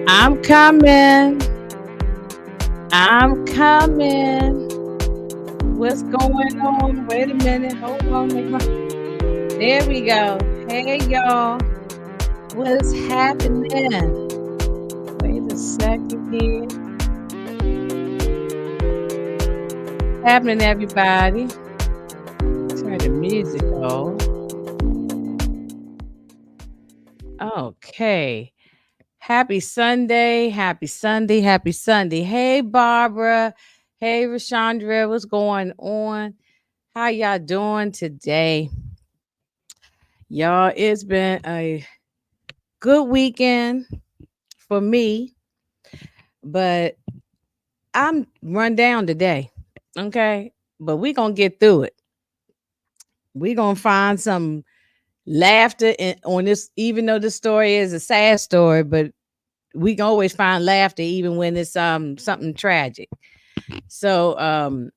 I'm coming. I'm coming. What's going on? Wait a minute. Hold on. There we go. Hey, y'all. What's happening? Wait a second here. Happening, everybody. Turn the music on. Okay. Happy Sunday. Happy Sunday. Happy Sunday. Hey, Barbara. Hey, Rashandra. What's going on? How y'all doing today? Y'all, it's been a good weekend for me, but I'm run down today. Okay. But we going to get through it. We going to find some laughter on this, even though the story is a sad story, but we can always find laughter even when it's something tragic. So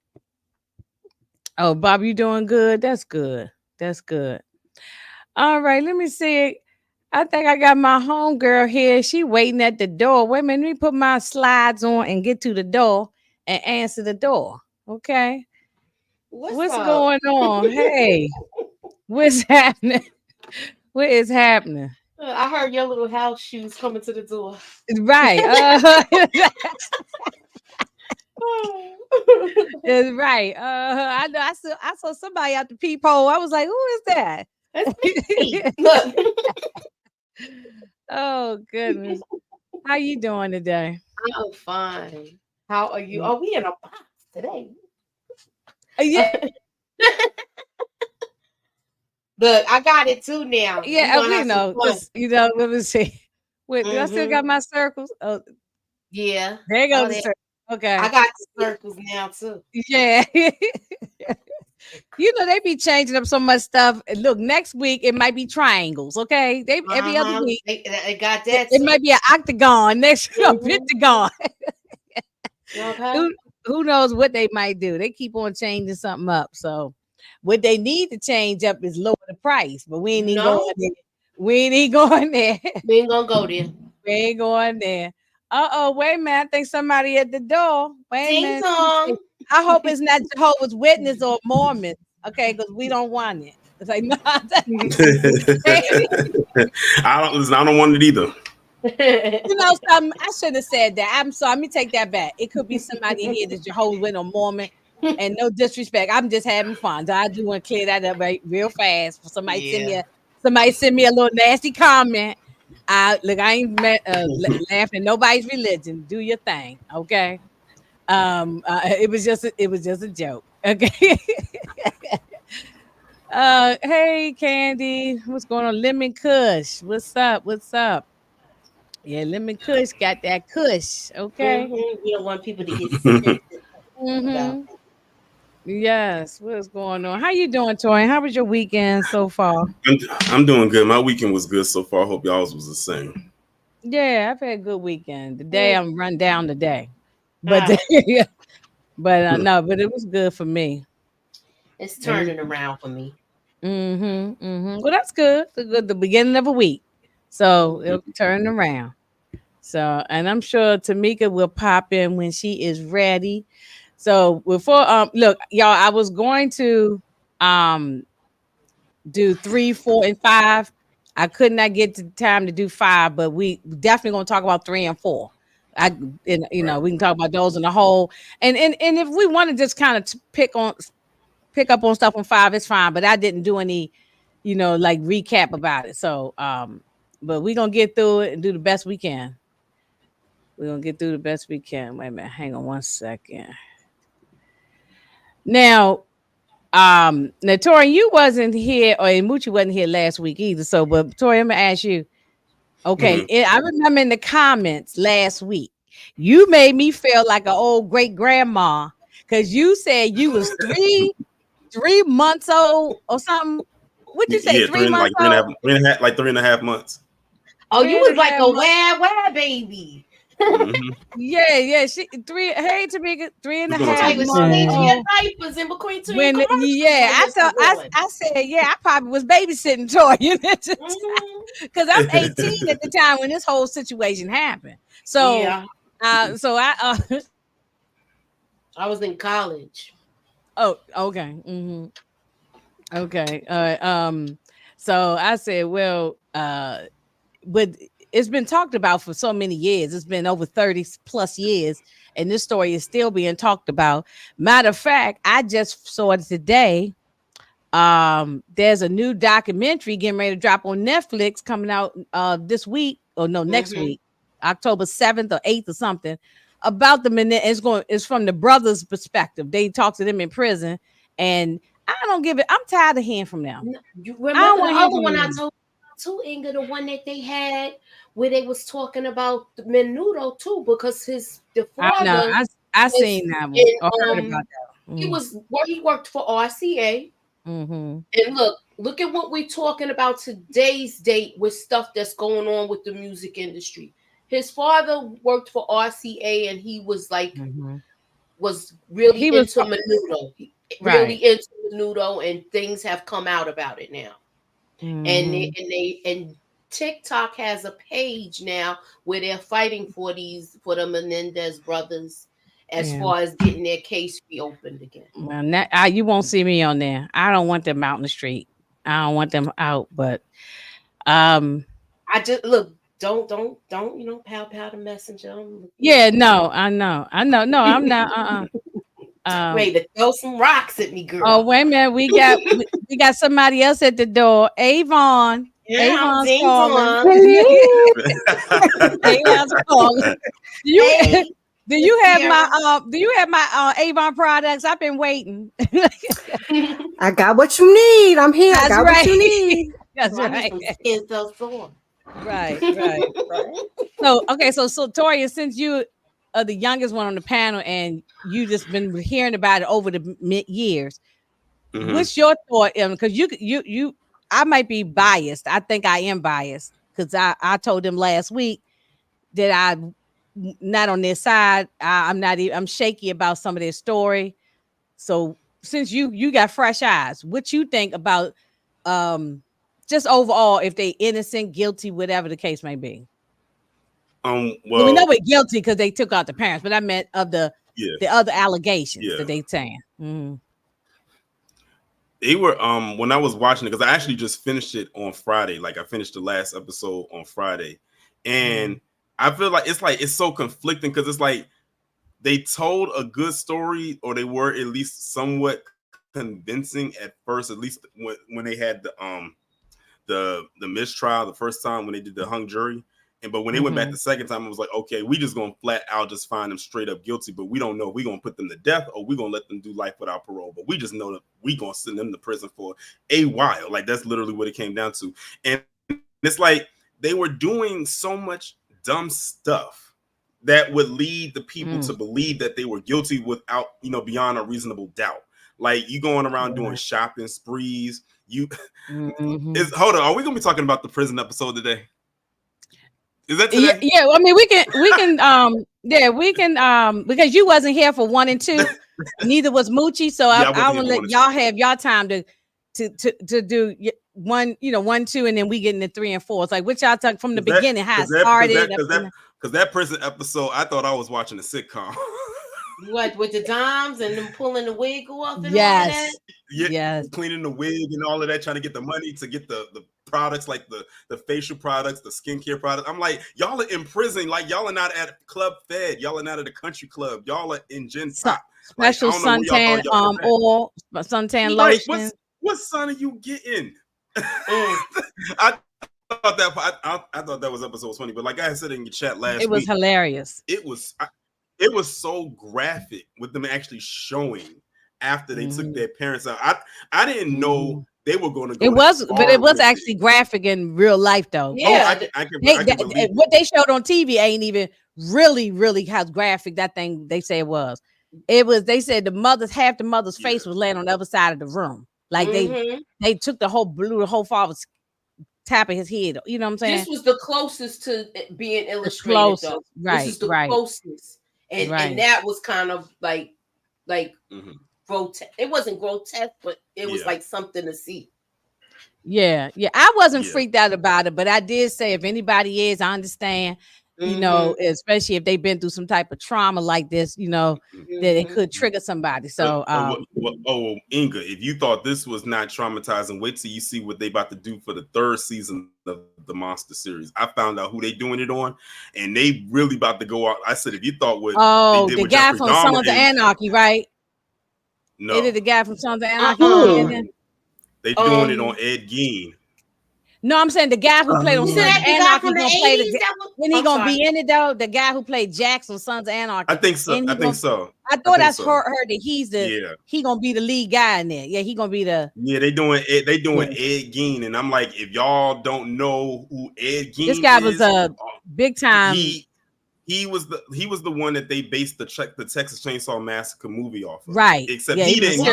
oh, Bob, you doing good? That's good. That's good. All right, let me see. I think I got my homegirl here. She waiting at the door. Wait a minute, let me put my slides on and get to the door and answer the door. Okay. What's going on? Hey, what's happening? What is happening? I heard your little house shoes coming to the door. Right. It's right. I know. I saw somebody at the peephole. I was like, "Who is that?" That's me. Look. Oh goodness. How you doing today? I'm fine. How are you? Are we in a box today? Yeah. Look, I got it too now. Yeah, we know. Let me see. Wait, do I still got my circles? Oh, yeah. there goes the circle. Okay. I got the circles now too. Yeah. They be changing up so much stuff. Look, next week it might be triangles. Okay, every other week they got that. It might be an octagon. Next week, a pentagon. Okay. Who knows what they might do? They keep on changing something up. So, what they need to change up is lower the price. But we ain't even going there. We ain't even going there. We ain't gonna go there. We ain't going there. Wait a minute. I think somebody at the door. Wait a minute. I hope it's not Jehovah's Witness or Mormon. Okay, because we don't want it. It's like, no. I don't want it either. Something, I shouldn't have said that. I'm sorry. Let me take that back. It could be somebody here that's Jehovah's Witness or Mormon. And no disrespect. I'm just having fun. So I do want to clear that up real fast. For somebody send me a little nasty comment. I ain't laughing at nobody's religion. Do your thing, okay? It was just a joke, okay? Hey, Candy, what's going on? Lemon Kush, what's up? Yeah, Lemon Kush got that Kush, okay? We don't want people to get sick. Yes, what's going on? How you doing, Tori? How was your weekend so far? I'm doing good. My weekend was good so far. I hope y'all's was the same. Yeah, I've had a good weekend. Today I'm run down today, but but it was good for me. It's turning around for me. Well, that's good. It's good. The beginning of a week, so it'll turn around. So, and I'm sure Tamika will pop in when she is ready. So before look, y'all, I was going to do 3, 4, and 5. I could not get the time to do 5, but we definitely gonna talk about 3 and 4. We can talk about those in the whole. And if we want to just kind of pick up on stuff on 5, it's fine. But I didn't do any, like recap about it. So but we're gonna get through it and do the best we can. We're gonna get through the best we can. Wait a minute, hang on one second. Now, Tori, you wasn't here, or Muchi wasn't here last week either. So, but Tori, I'm gonna ask you. Okay, I remember in the comments last week, you made me feel like an old great grandma because you said you was 3 months old or something. What'd you say? Yeah, 3 months old? like 3.5 months. Oh, you was like a wah baby. Mhm. Yeah. She three. Hey, Tamika, 3.5 Like was Months. changing months. your diapers in between two When commercials. yeah, when I this thought was on. I said I probably was babysitting Toya Mhm. because I'm 18 at the time when this whole situation happened. So Yeah, so I I was in college. oh okay okay so I said well but it's been talked about for so many years. It's been over 30 plus years, and this story is still being talked about. Matter of fact, I just saw it today. There's a new documentary getting ready to drop on Netflix coming out this week, or no, next Mhm. week, October 7th or 8th or something, about the Menendez. It's from the brothers' perspective. They talk to them in prison, and I don't give it. I'm tired of hearing from them. You I don't remember the want to hear other from one I them. told you too, Inga, the one that they had where they was talking about the Menudo too, because the I know. father I was seen that one in or heard about that. he worked for RCA. Mm-hmm. And look at what we're talking about today's date with stuff that's going on with the music industry. His father worked for RCA and he was like Mm-hmm. was really He was into Menudo. Really right. into Menudo, and things have come out about it now. And Mm-hmm. and TikTok has a page now where they're fighting for the Menendez brothers as Yeah. far as getting their case reopened again. Well, you won't see me on there. I don't want them out in the street. I don't want them out. But um, I just look, don't pow pow the messenger. yeah, no, I know. No, I'm not. Ready to throw some rocks at me, Oh, girl. wait a minute. We got somebody else at the door. Avon. Yeah, I'm Avon's ding calling. dong. Avon's calling. Do you Hey, do you have Sierra. my Avon products? I've been waiting. I got what you need. I'm here. I That's got what right. you need. That's I need right. some skin so sore. Right. So okay, so Toria, since you are the youngest one on the panel and you just been hearing about it over the years, Mhm. what's your thought? Because you, I might be biased. I think I am biased because I told them last week that not on their side. I'm not even. I'm shaky about some of their story. So since you got fresh eyes, what you think about just overall if they innocent, guilty, whatever the case may be? Well, we know Well, we're guilty because they took out the parents, but I meant of the yeah, other allegations yeah. that they saying. Mm-hmm. They were when I was watching it, because I actually just finished it on Friday. Like I finished the last episode on Friday. And I feel like it's so conflicting because it's like they told a good story, or they were at least somewhat convincing at first, at least when they had the mistrial the first time when they did the hung jury. But when they went back the second time, it was like, okay, we just gonna flat out just find them straight up guilty, but we don't know if we gonna put them to death or we gonna let them do life without parole. But we just know that we gonna send them to prison for a while. Like that's literally what it came down to. And it's like they were doing so much dumb stuff that would lead the people to believe that they were guilty without, beyond a reasonable doubt. Like you going around doing shopping sprees. Hold on, are we gonna be talking about the prison episode today? Is that today? Yeah. I mean, we can because you wasn't here for 1 and 2, neither was Moochie. So Yeah, I wasn't will here for let 1 and y'all have y'all time to do one, 1, 2, and then we get into 3 and 4. It's like what y'all talk from the beginning, how it started. Because that prison episode, I thought I was watching a sitcom. What with the dimes and them pulling the wig off and all of Yes. that? Yes, cleaning the wig and all of that, trying to get the money to get the products, like the facial products, the skincare products. I'm like, y'all are in prison. Like y'all are not at Club Fed. Y'all are not at a country club. Y'all are in Gen Pop. Special like, I don't know where suntan y'all oil, suntan like, lotion. what sun are you getting? I thought that was episode 20, but like I said in your chat last week, it was hilarious. It was so graphic with them actually showing after they took their parents out. I didn't know they were going to go. But it was actually graphic in real life though. Yeah, I can believe what they showed on TV ain't even really how graphic that thing they say it was. It was, they said half the mother's face was laying on the other side of the room. Like they took blew the whole father's top of his head. You know what I'm saying? This was the closest to being illustrated, closest, though. right, This is the right. closest, and that was kind of like grotesque. It wasn't grotesque, but it was like something to see. Yeah. I wasn't freaked out about it, but I did say if anybody is, I understand. You know, especially if they've been through some type of trauma like this, you know, that it could trigger somebody. So, Inga, if you thought this was not traumatizing, wait till you see what they about to do for the 3rd season of the Monster series. I found out who they doing it on, and they really about to go out. I said, if you thought what they did the with guy Jeffrey from Dahmer Sons of Anarchy, right? No, They did the guy from Sons of Anarchy. They doing it on Ed Gein. No, I'm saying the guy who played on Sons of Anarchy gonna play when he gonna be in it though. The guy who played Jax on Sons of Anarchy. I think so. I think so. I thought I heard that he's he gonna be the lead guy in there. Yeah, he gonna be the. Yeah, they doing Ed Gein, and I'm like, if y'all don't know who Ed Gein this guy is, was a big time. He was the one that they based the Texas Chainsaw Massacre movie off of. Right. Except he didn't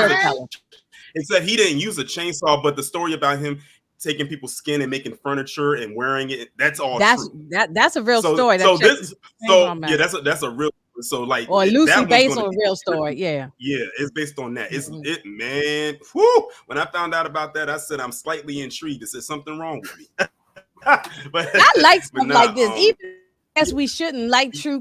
use a chainsaw, but the story about him taking people's skin and making furniture and wearing it, that's all true. That's a real story. That's a real, so like, or loosely based on a real story. Yeah, it's based on that. It man. Whew, when I found out about that, I said I'm slightly intrigued. Is there something wrong with me? But I like stuff like this, even as we shouldn't like true.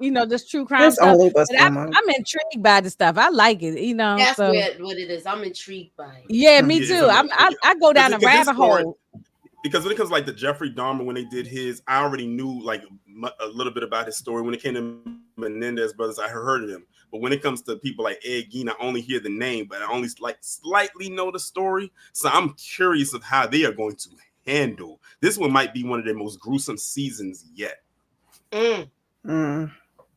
You know, this true crime stuff. I'm intrigued by the stuff. I like it. You know, that's what it is. I'm intrigued by it. Yeah, me too. I go down a rabbit hole. Because when it comes like the Jeffrey Dahmer, when they did his, I already knew like a little bit about his story. When it came to Menendez brothers, I heard of them. But when it comes to people like Ed Gein, I only hear the name, but I only like slightly know the story. So I'm curious of how they are going to handle this. One might be one of their most gruesome seasons yet.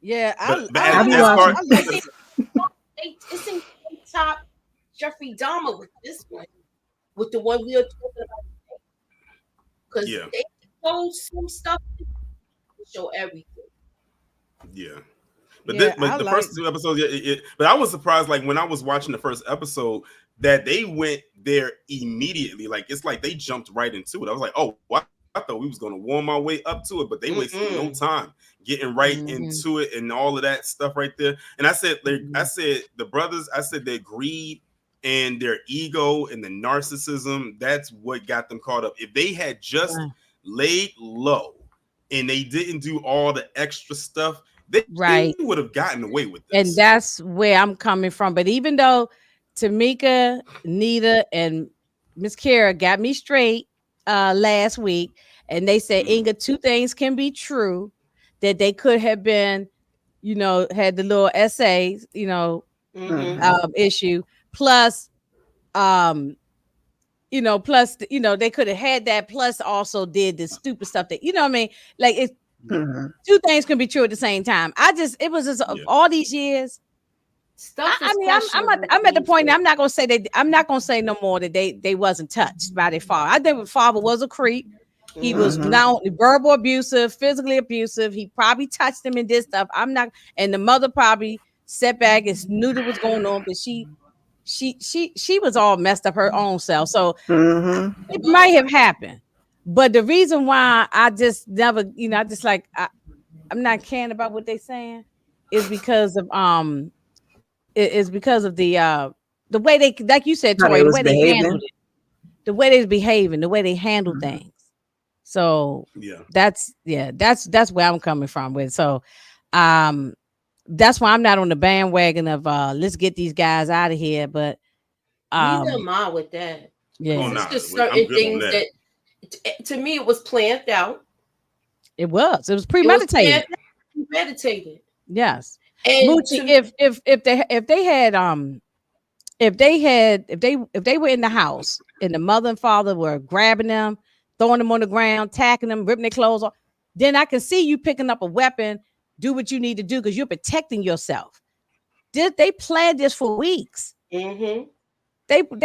Yeah, it's in top Jeffrey Dahmer with this one, with the one we are talking about today. Because they show some stuff, show everything. Yeah. But the first 2 episodes, but I was surprised, like when I was watching the first episode, that they went there immediately. Like it's like they jumped right into it. I was like, oh, what? I thought we was gonna warm our way up to it, but they wasted no time getting right into it and all of that stuff right there. And I said, the brothers, I said their greed and their ego and the narcissism, that's what got them caught up. If they had just laid low and they didn't do all the extra stuff, they would have gotten away with this. And that's where I'm coming from. But even though Tamika, Nita, and Miss Kara got me straight last week, and they said, Inga, 2 things can be true, that they could have been, you know, had the little essays, you know, issue, plus you know, they could have had that, plus also did the stupid stuff that, you know what I mean? Like it's 2 things can be true at the same time. It was just all these years. I'm at the point. I'm not gonna say no more that they wasn't touched by their father. I think my father was a creep. He was not only verbal abusive, physically abusive. He probably touched him and did stuff. And the mother probably sat back and knew what was going on, but she was all messed up her own self. So it might have happened. But the reason why I just never, you know, I just like I'm not caring about what they're saying is because of the way they, like you said, Tori, the way they handled it, the way they're behaving, the way they handle things. So that's where I'm coming from with. So that's why I'm not on the bandwagon of let's get these guys out of here. But neither am I with that. Yeah, it's just certain things that to me it was planned out. It was premeditated. Premeditated. Yes. And Moochie, if they were in the house and the mother and father were grabbing them, throwing them on the ground, tacking them, ripping their clothes off, then I can see you picking up a weapon, do what you need to do because you're protecting yourself. They planned this for weeks. They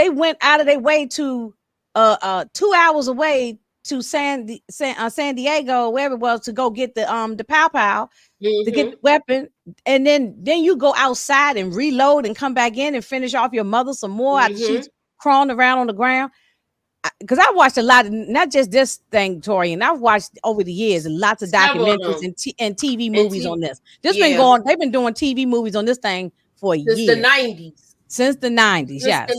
went out of their way to 2 hours away to San Diego, wherever it was, to go get the pow to get the weapon, and then you go outside and reload and come back in and finish off your mother some more. She's crawling around on the ground. because I watched a lot of, not just this thing, Tori, and I've watched over the years lots of documentaries and TV movies on this. This been going, they've been doing TV movies on this thing for since years. the 90s. Since the 90s, yes.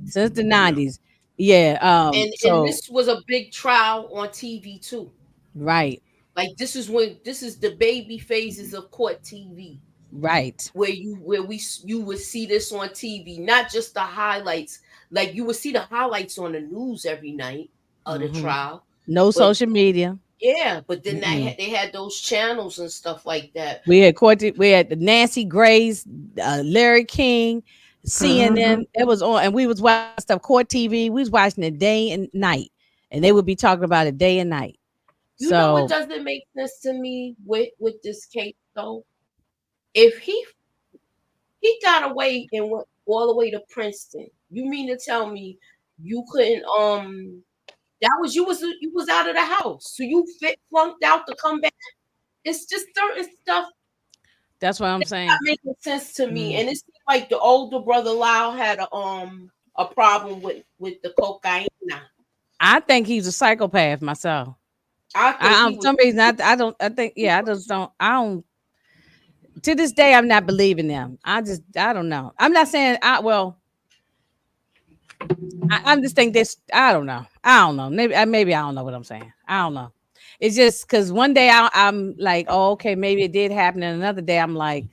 Since the 90s. Yeah. And this was a big trial on TV too. Right. Like this is the baby phases of court TV. Right. Where you would see this on TV, not just the highlights. Like you would see the highlights on the news every night of the trial. No social media. Yeah, but then they had those channels and stuff like that. We had the Nancy Grace, Larry King, CNN. It was on, and we was watching stuff, court TV. We was watching it day and night, and they would be talking about it day and night. You know what doesn't make sense to me with this case though? If he got away and went all the way to Princeton, you mean to tell me you couldn't that was you was out of the house, so you flunked out to come back? It's just certain stuff. That's what I'm saying. Not making sense to me, and it seems like the older brother Lyle had a problem with the cocaine. Now I think he's a psychopath myself. I don't. To this day, I'm not believing them. I don't know. I'm not saying I just think this. I don't know. Maybe I don't know what I'm saying. I don't know. It's just because one day I'm like, oh, okay, maybe it did happen, and another day I'm like,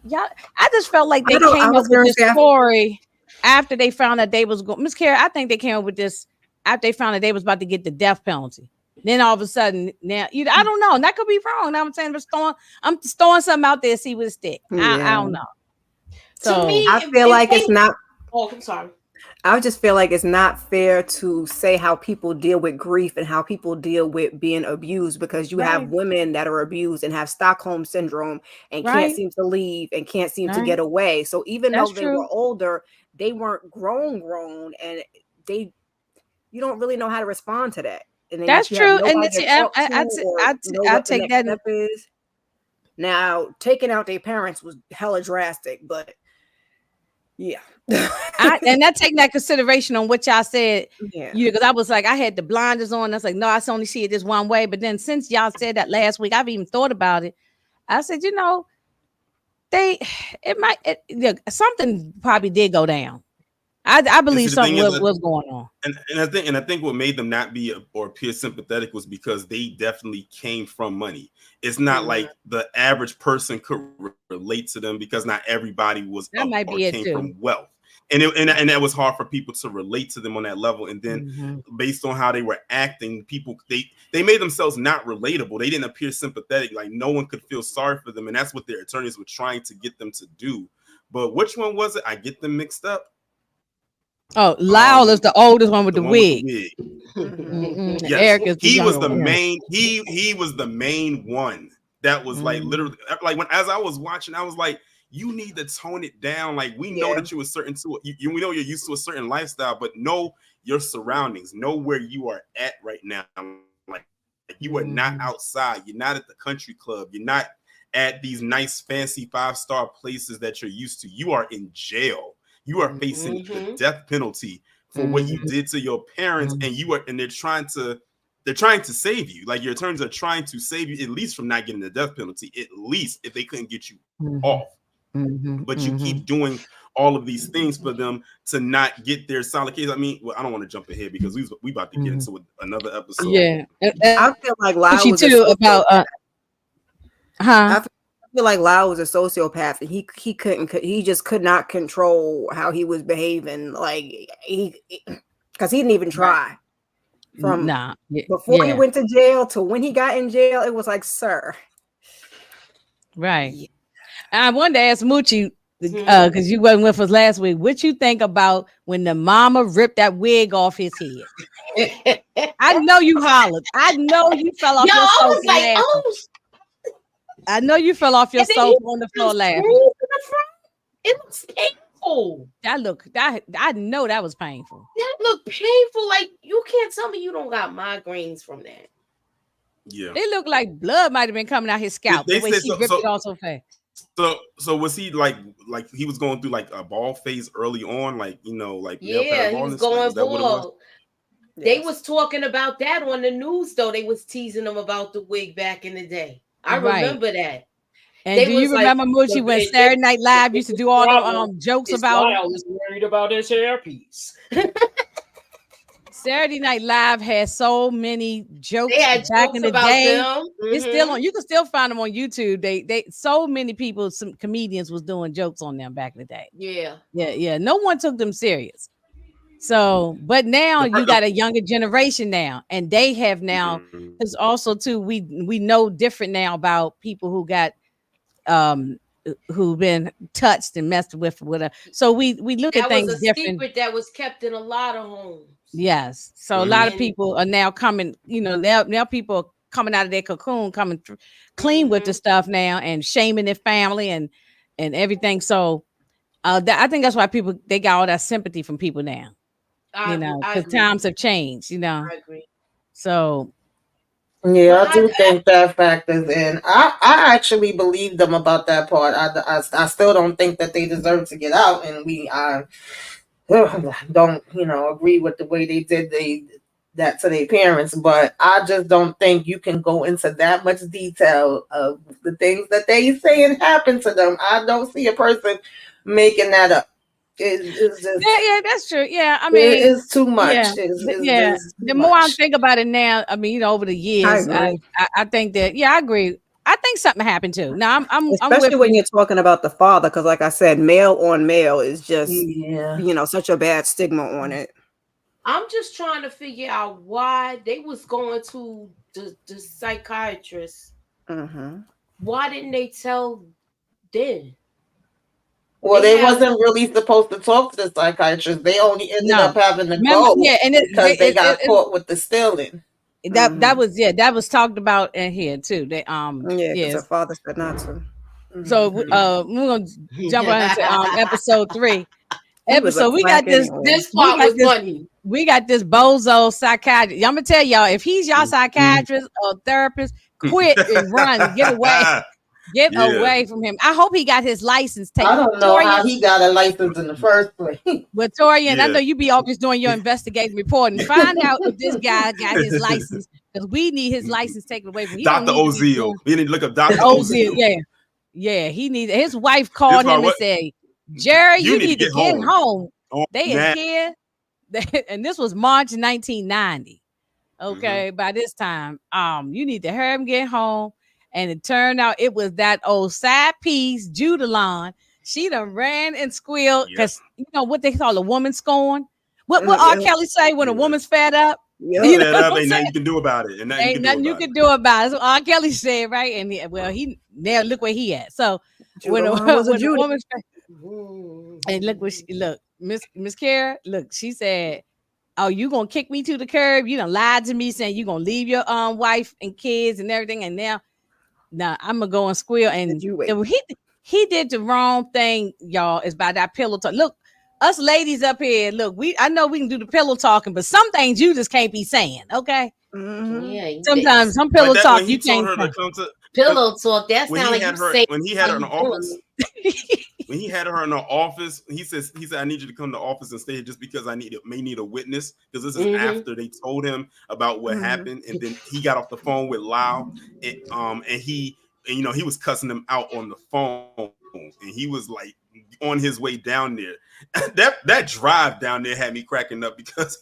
yeah. I just felt like they came up with this story after they found that they was going. Miss Carrie, I think they came up with this after they found that they was about to get the death penalty. Then all of a sudden, now I don't know. That could be wrong. I'm saying I'm throwing something out there, see what it stick. I don't know. So to me, I feel like it's not. Oh, I'm sorry. I just feel like it's not fair to say how people deal with grief and how people deal with being abused, because you have women that are abused and have Stockholm syndrome and can't seem to leave and can't seem to get away. So even though they were older, they weren't grown, and you don't really know how to respond to that. And that's true. And I take that. Now, taking out their parents was hella drastic, but yeah. And I take that consideration on what y'all said. Yeah, because I was like, I had the blinders on. I was like, no, I only see it this one way. But then since y'all said that last week, I've even thought about it. I said, something probably did go down. I believe something was going on. And I think what made them not be or appear sympathetic was because they definitely came from money. It's not like the average person could relate to them, because not everybody was came from wealth. And that was hard for people to relate to them on that level. And then based on how they were acting, people they made themselves not relatable. They didn't appear sympathetic. Like no one could feel sorry for them. And that's what their attorneys were trying to get them to do. But which one was it? I get them mixed up. Oh, Lyle is the oldest one with the wig. Yes. Erik is he was the main. He was the main one that was like literally like as I was watching, I was like, you need to tone it down. Like we know that you are certain to we know you're used to a certain lifestyle, but know your surroundings, know where you are at right now. Like you are not outside. You're not at the country club. You're not at these nice fancy 5-star places that you're used to. You are in jail. You are facing the death penalty for what you did to your parents, and they're trying to save you. Like your attorneys are trying to save you, at least from not getting the death penalty, at least if they couldn't get you off. But you keep doing all of these things for them to not get their solid case. I mean, well, I don't want to jump ahead because we about to get into another episode. Yeah, I feel like Lyle was too about I feel like Lyle was a sociopath, and he just could not control how he was behaving. Like because he didn't even try. From before he went to jail to when he got in jail, it was like, sir. Right. Yeah. I wanted to ask Moochie, because you wasn't with us last week, what you think about when the mama ripped that wig off his head? I know you hollered. I know you fell off your sofa. I was like, oh. I know you fell off your sofa on the floor laughing. It looks painful. I know that was painful. That looked painful. Like you can't tell me you don't got migraines from that. Yeah. It looked like blood might have been coming out his scalp. The way she ripped it off so fast. So was he like he was going through like a ball phase early on, like like he was going bald. They was talking about that on the news, though. They was teasing them about the wig back in the day. I remember that. And they do you remember, Moochie, when Saturday Night Live used to do all the jokes about Lyle was worried about his hairpiece. Saturday Night Live had so many jokes back in the about day. Them. It's still on. You can still find them on YouTube. They so many people, some comedians was doing jokes on them back in the day. Yeah. No one took them serious. So, but now you got a younger generation now, and they have now. Because also too, we know different now about people who got who've been touched and messed with whatever. So we look at things different. That was a secret that was kept in a lot of homes. Yes. So a lot of people are now coming, now people are coming out of their cocoon, coming clean with the stuff now and shaming their family and everything. So I think that's why they got all that sympathy from people now. Because times have changed, I agree. So yeah, I do think that factors in. I actually believe them about that part. I still don't think that they deserve to get out, and I don't agree with the way they did that to their parents. But I just don't think you can go into that much detail of the things that they saying happened to them. I don't see a person making that up. It's just, yeah, that's true. Yeah, I mean, it's too much. Yeah, the more I think about it now, I mean, over the years, I think that I agree. I think something happened too. Now especially when you're talking about the father, because like I said, male on male is just such a bad stigma on it. I'm just trying to figure out why they was going to the psychiatrist. Why didn't they tell then? Well, they wasn't really supposed to talk to the psychiatrist. They only ended up having to go because they got caught with the stealing. That was talked about in here too. They because her father said not to. So we're gonna jump on into episode 3. We got this. Anyway. This part was funny. We got this bozo psychiatrist. I'm gonna tell y'all, if he's your psychiatrist or therapist, quit and run, get away. Get away from him. I hope he got his license taken. I don't know how he got a license in the first place. But Torian, I know you be always doing your investigative report and find out if this guy got his license, because we need his license taken away from him. Dr. Ozil. We need to look up Dr. Ozil. Yeah. He needs. His wife called him and said, "Jerry, you need to get home. They is here." And this was March 1990. Okay, by this time, you need to hurry and get home. And it turned out it was that old side piece, Judalon. She done ran and squealed because you know what they call a woman scorn. What R. Kelly say when a woman's fed up? Ain't nothing you can do about it. And ain't nothing you can do about it. So R. Kelly said, right? And he now look where he at. So when a woman's and look, Miss Kara, look, she said, "Oh, you gonna kick me to the curb? You done lied to me saying you gonna leave your wife and kids and everything, and now I'm gonna go and squeal." And he did the wrong thing, y'all. Is by that pillow talk. Look, us ladies up here. Look, I know we can do the pillow talking, but some things you just can't be saying. Okay. Yeah. Sometimes some pillow talk you can't. Pillow talk. That sounds like you say when he had her in the office. When he had her in the office, he said, "I need you to come to the office and stay just because I may need a witness, because this is after they told him about what happened." And then he got off the phone with Lyle, and he was cussing him out on the phone, and he was like on his way down there. That drive down there had me cracking up because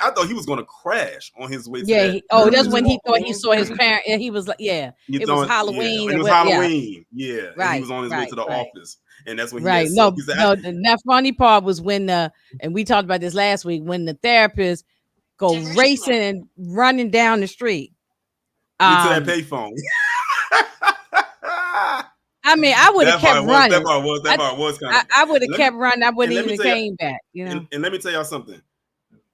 I thought he was going to crash on his way. That's when he thought he saw his parent, and he was like, it was Halloween. It was Halloween. Yeah. Right. And he was on his way to the office, and that's when he that funny part was when and we talked about this last week, when the therapist go racing and running down the street to that payphone. I mean, I would have kept running. That part was kind of. I would have kept running. I wouldn't even came back. And let me tell y'all something.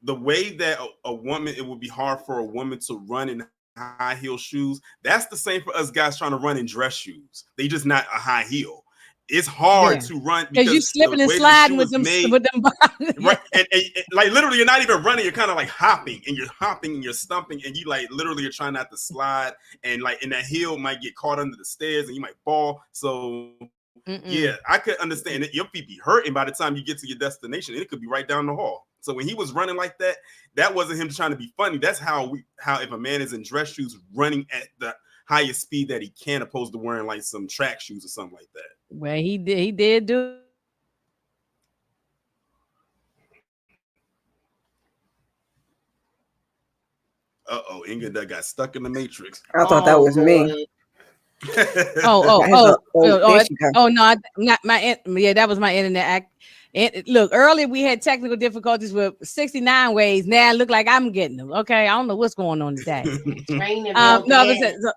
The way that a woman, it would be hard for a woman to run in high heel shoes. That's the same for us guys trying to run in dress shoes. They just not a high heel. It's hard to run because you slipping and sliding with them. Right, and like literally, you're not even running. You're kind of like hopping, and you're stumping, and you like literally you're trying not to slide, and like in that heel might get caught under the stairs, and you might fall. So yeah, I could understand that your feet be hurting by the time you get to your destination. It could be right down the hall. So when he was running like that, that wasn't him trying to be funny. That's how if a man is in dress shoes running at the highest speed that he can, opposed to wearing like some track shoes or something like that. Well, he did do. Inga that got stuck in the matrix. I thought that was me. No, not my. Yeah, that was my internet. Look, earlier we had technical difficulties with 69 ways. Now it look like I'm getting them. Okay, I don't know what's going on today.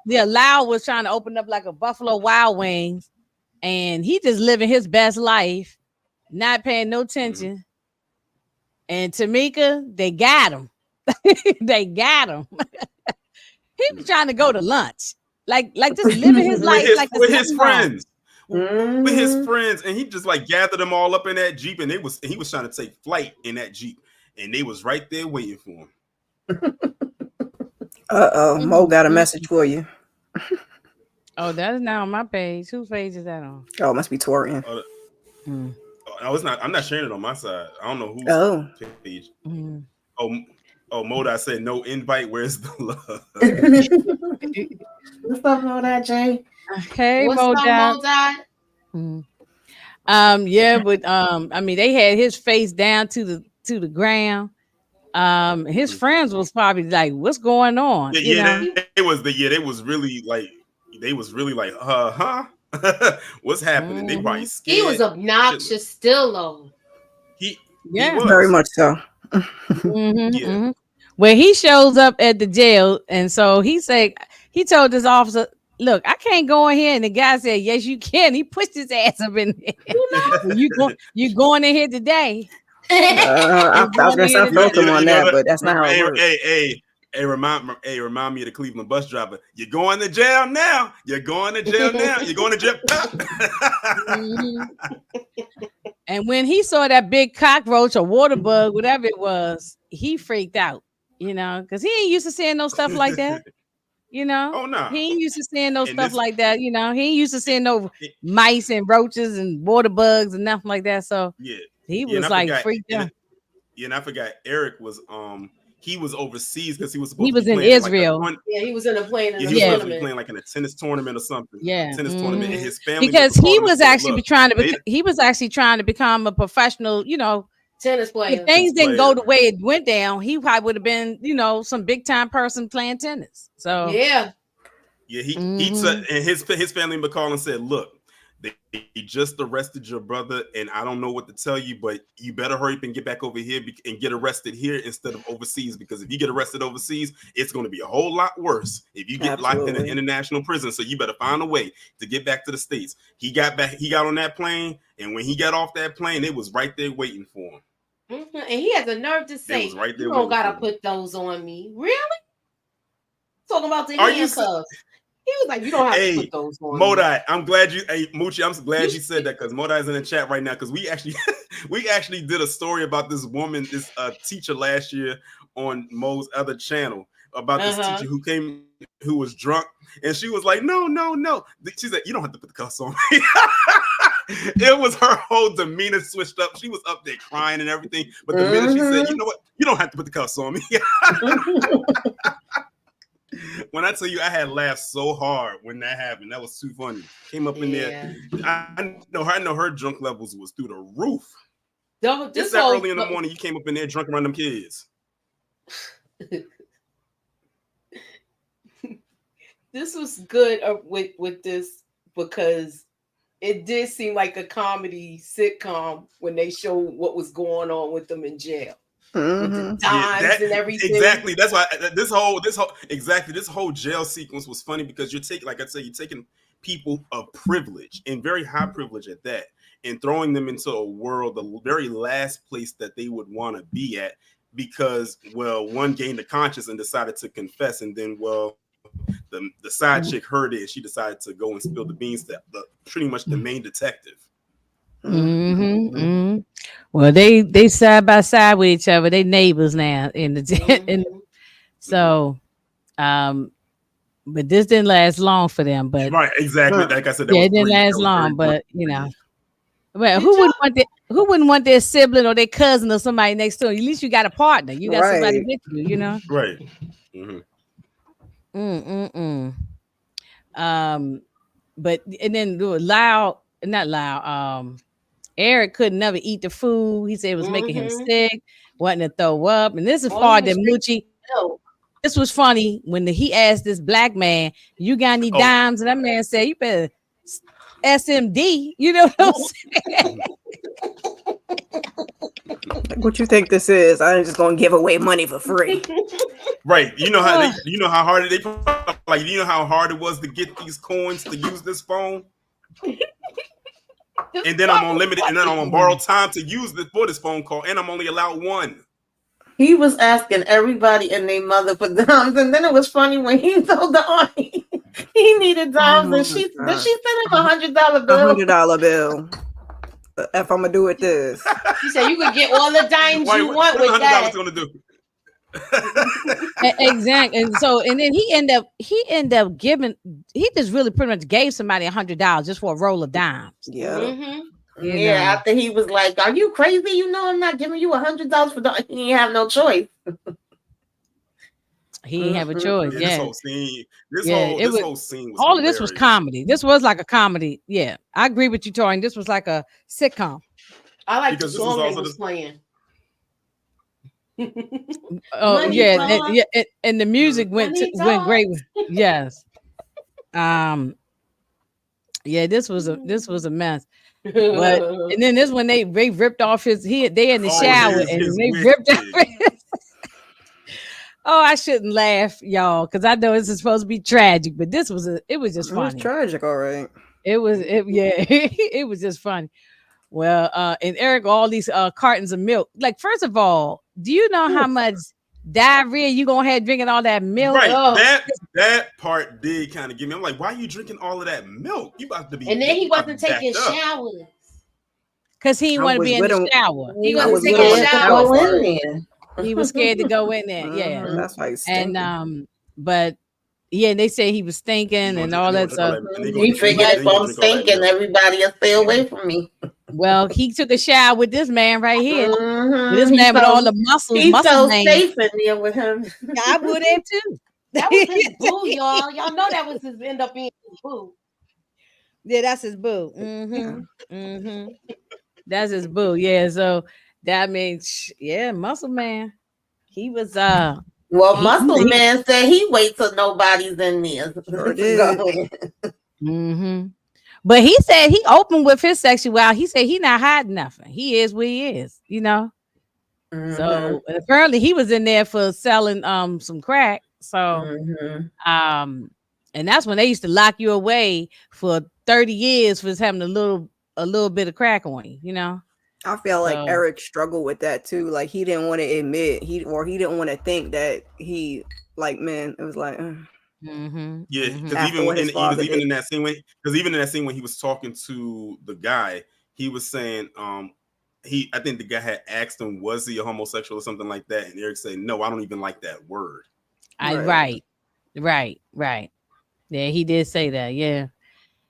Lyle was trying to open up like a Buffalo Wild Wings, and he just living his best life, not paying no attention. And Tamika, they got him. They got him. He was trying to go to lunch, like just living his life with his friends. With his friends, and he just like gathered them all up in that Jeep, and he was trying to take flight in that Jeep, and they was right there waiting for him. Mo got a message for you. Oh, that is now on my page. Whose page is that on? Oh, it must be Torian. No, it's not. I'm not sharing it on my side. I don't know whose page. Moda said no invite. Where's the love? What's up, Moda Jay? Hey, Moda. Yeah, but I mean, they had his face down to the ground. His friends was probably like, "What's going on?" They was really like, huh? What's happening? They probably scared. He was obnoxious still, though. He was. Very much so. Well, he shows up at the jail, and so he told this officer, "Look, I can't go in here." And the guy said, "Yes, you can." He pushed his ass up in there. You going in here today? I was gonna say welcome on that, but that's not how it works. Hey, remind me of the Cleveland bus driver. You're going to jail now. You're going to jail now. You're going to jail. And when he saw that big cockroach or water bug, whatever it was, he freaked out, because he ain't used to seeing no stuff like that. Oh no, he ain't used to seeing no stuff like that. He ain't used to seeing no mice and roaches and water bugs and nothing like that. So he was like freaked out. And I forgot Erik was he was overseas because he was in Israel. He was in a plane. He was supposed to be playing like in a tennis tournament or something. Tennis tournament, and his family because he was actually trying to become a professional, tennis player. If things didn't go the way it went down, he probably would have been, some big time person playing tennis. So he and his family would call and said, "Look, they just arrested your brother, and I don't know what to tell you, but you better hurry up and get back over here and get arrested here instead of overseas, because if you get arrested overseas, it's going to be a whole lot worse if you get locked in an international prison. So you better find a way to get back to the States." He got on that plane, and when he got off that plane, it was right there waiting for him. And he has the nerve to say, "You don't gotta put those on me." Really? Talking about the handcuffs. He was like, "You don't have to put those on." Modai, I'm glad you, Moochie, I'm glad you said that, because Modai's in the chat right now, because we actually did a story about this woman, this teacher last year on Mo's other channel, about this teacher who was drunk, and she was like, no. She said, "You don't have to put the cuffs on me." It was her whole demeanor switched up. She was up there crying and everything, but the minute she said, "You know what? You don't have to put the cuffs on me." When I tell you, I had laughed so hard when that happened. That was too funny. Came up in there. I know her drunk levels was through the roof. Just that early in the morning, you came up in there drunk around them kids. This was good with this, because it did seem like a comedy sitcom when they showed what was going on with them in jail. With the dimes and everything. Exactly. That's why this whole jail sequence was funny, because you're taking people of privilege, and very high privilege at that, and throwing them into a world, the very last place that they would want to be at, because one gained a conscience and decided to confess, and then the side chick heard it, and she decided to go and spill the beans to pretty much the main detective. Well, they side by side with each other. They neighbors now so but this didn't last long for them. But right, exactly. Like I said, it didn't last long. But Well, who wouldn't want their sibling or their cousin or somebody next to them? At least you got a partner. You got somebody with you, you know? Right. But and then not loud. Erik could never eat the food. He said it was making him sick, wanting to throw up. And this is far that Moochie. This was funny when he asked this black man, "You got any dimes?" And that man said, "You better SMD." You know what I'm saying? What you think this is? I'm just gonna give away money for free. Right. You know how hard it how hard it was to get these coins to use this phone. And then I'm on limited, and then I'm on borrowed time to use this for this phone call, and I'm only allowed one. He was asking everybody and their mother for dimes, and then it was funny when he told the auntie he needed dimes, and she sent him $100 bill. $100 bill. If I'm gonna do it this, she said you could get all the dimes you want with that. Gonna do? Exactly. And so, and then he ended up giving. He just really pretty much gave somebody $100 just for a roll of dimes. Yeah. Yeah, after he was like, "Are you crazy? You know I'm not giving you $100 for the." He didn't have no choice. He didn't have a choice. Yeah. This whole scene. This whole scene was all hilarious. of this was comedy. This was like a comedy. Yeah, I agree with you, Torian. This was like a sitcom. I like the song they was playing. Oh yeah, and the music went great. Yes. Yeah, this was a mess. But and then this when they ripped off they in the shower and they ripped off his. Oh, I shouldn't laugh, y'all, because I know this is supposed to be tragic, but it was just funny. It was tragic, all right. It was just funny. Well, and Erik, all these cartons of milk. Like, first of all, do you know how much diarrhea you gonna have drinking all that milk? Right. That part did kind of give me. I'm like, why are you drinking all of that milk? You about to be. And then he wasn't taking showers. Because he wanted to be in the shower. He wasn't taking showers. He was scared to go in there. Yeah. That's why he's stinking. And but yeah, they say he was stinking and all that stuff. He figured if I'm stinking, everybody will stay away from me. Well, he took a shower with this man right here. This man with all the muscles. He's so safe in there with him. I would have too. That was his boo, y'all. Y'all know that was his end up being his boo. Yeah, that's his boo. That's his boo. Yeah, so that means Muscle Man. He was Muscle Man said he waits till nobody's in there. But he said he opened with his sexuality. He said he not hiding nothing. He is what he is, you know. So apparently he was in there for selling some crack. So and that's when they used to lock you away for 30 years for having a little bit of crack on you, you know. I feel like Erik struggled with that too. Like he didn't want to admit he didn't want to think that he it was like yeah, because even in that scene when he was talking to the guy, he was saying I think the guy had asked him, was he a homosexual or something like that, and Erik said, no, I don't even like that word. Right. Yeah, he did say that. Yeah,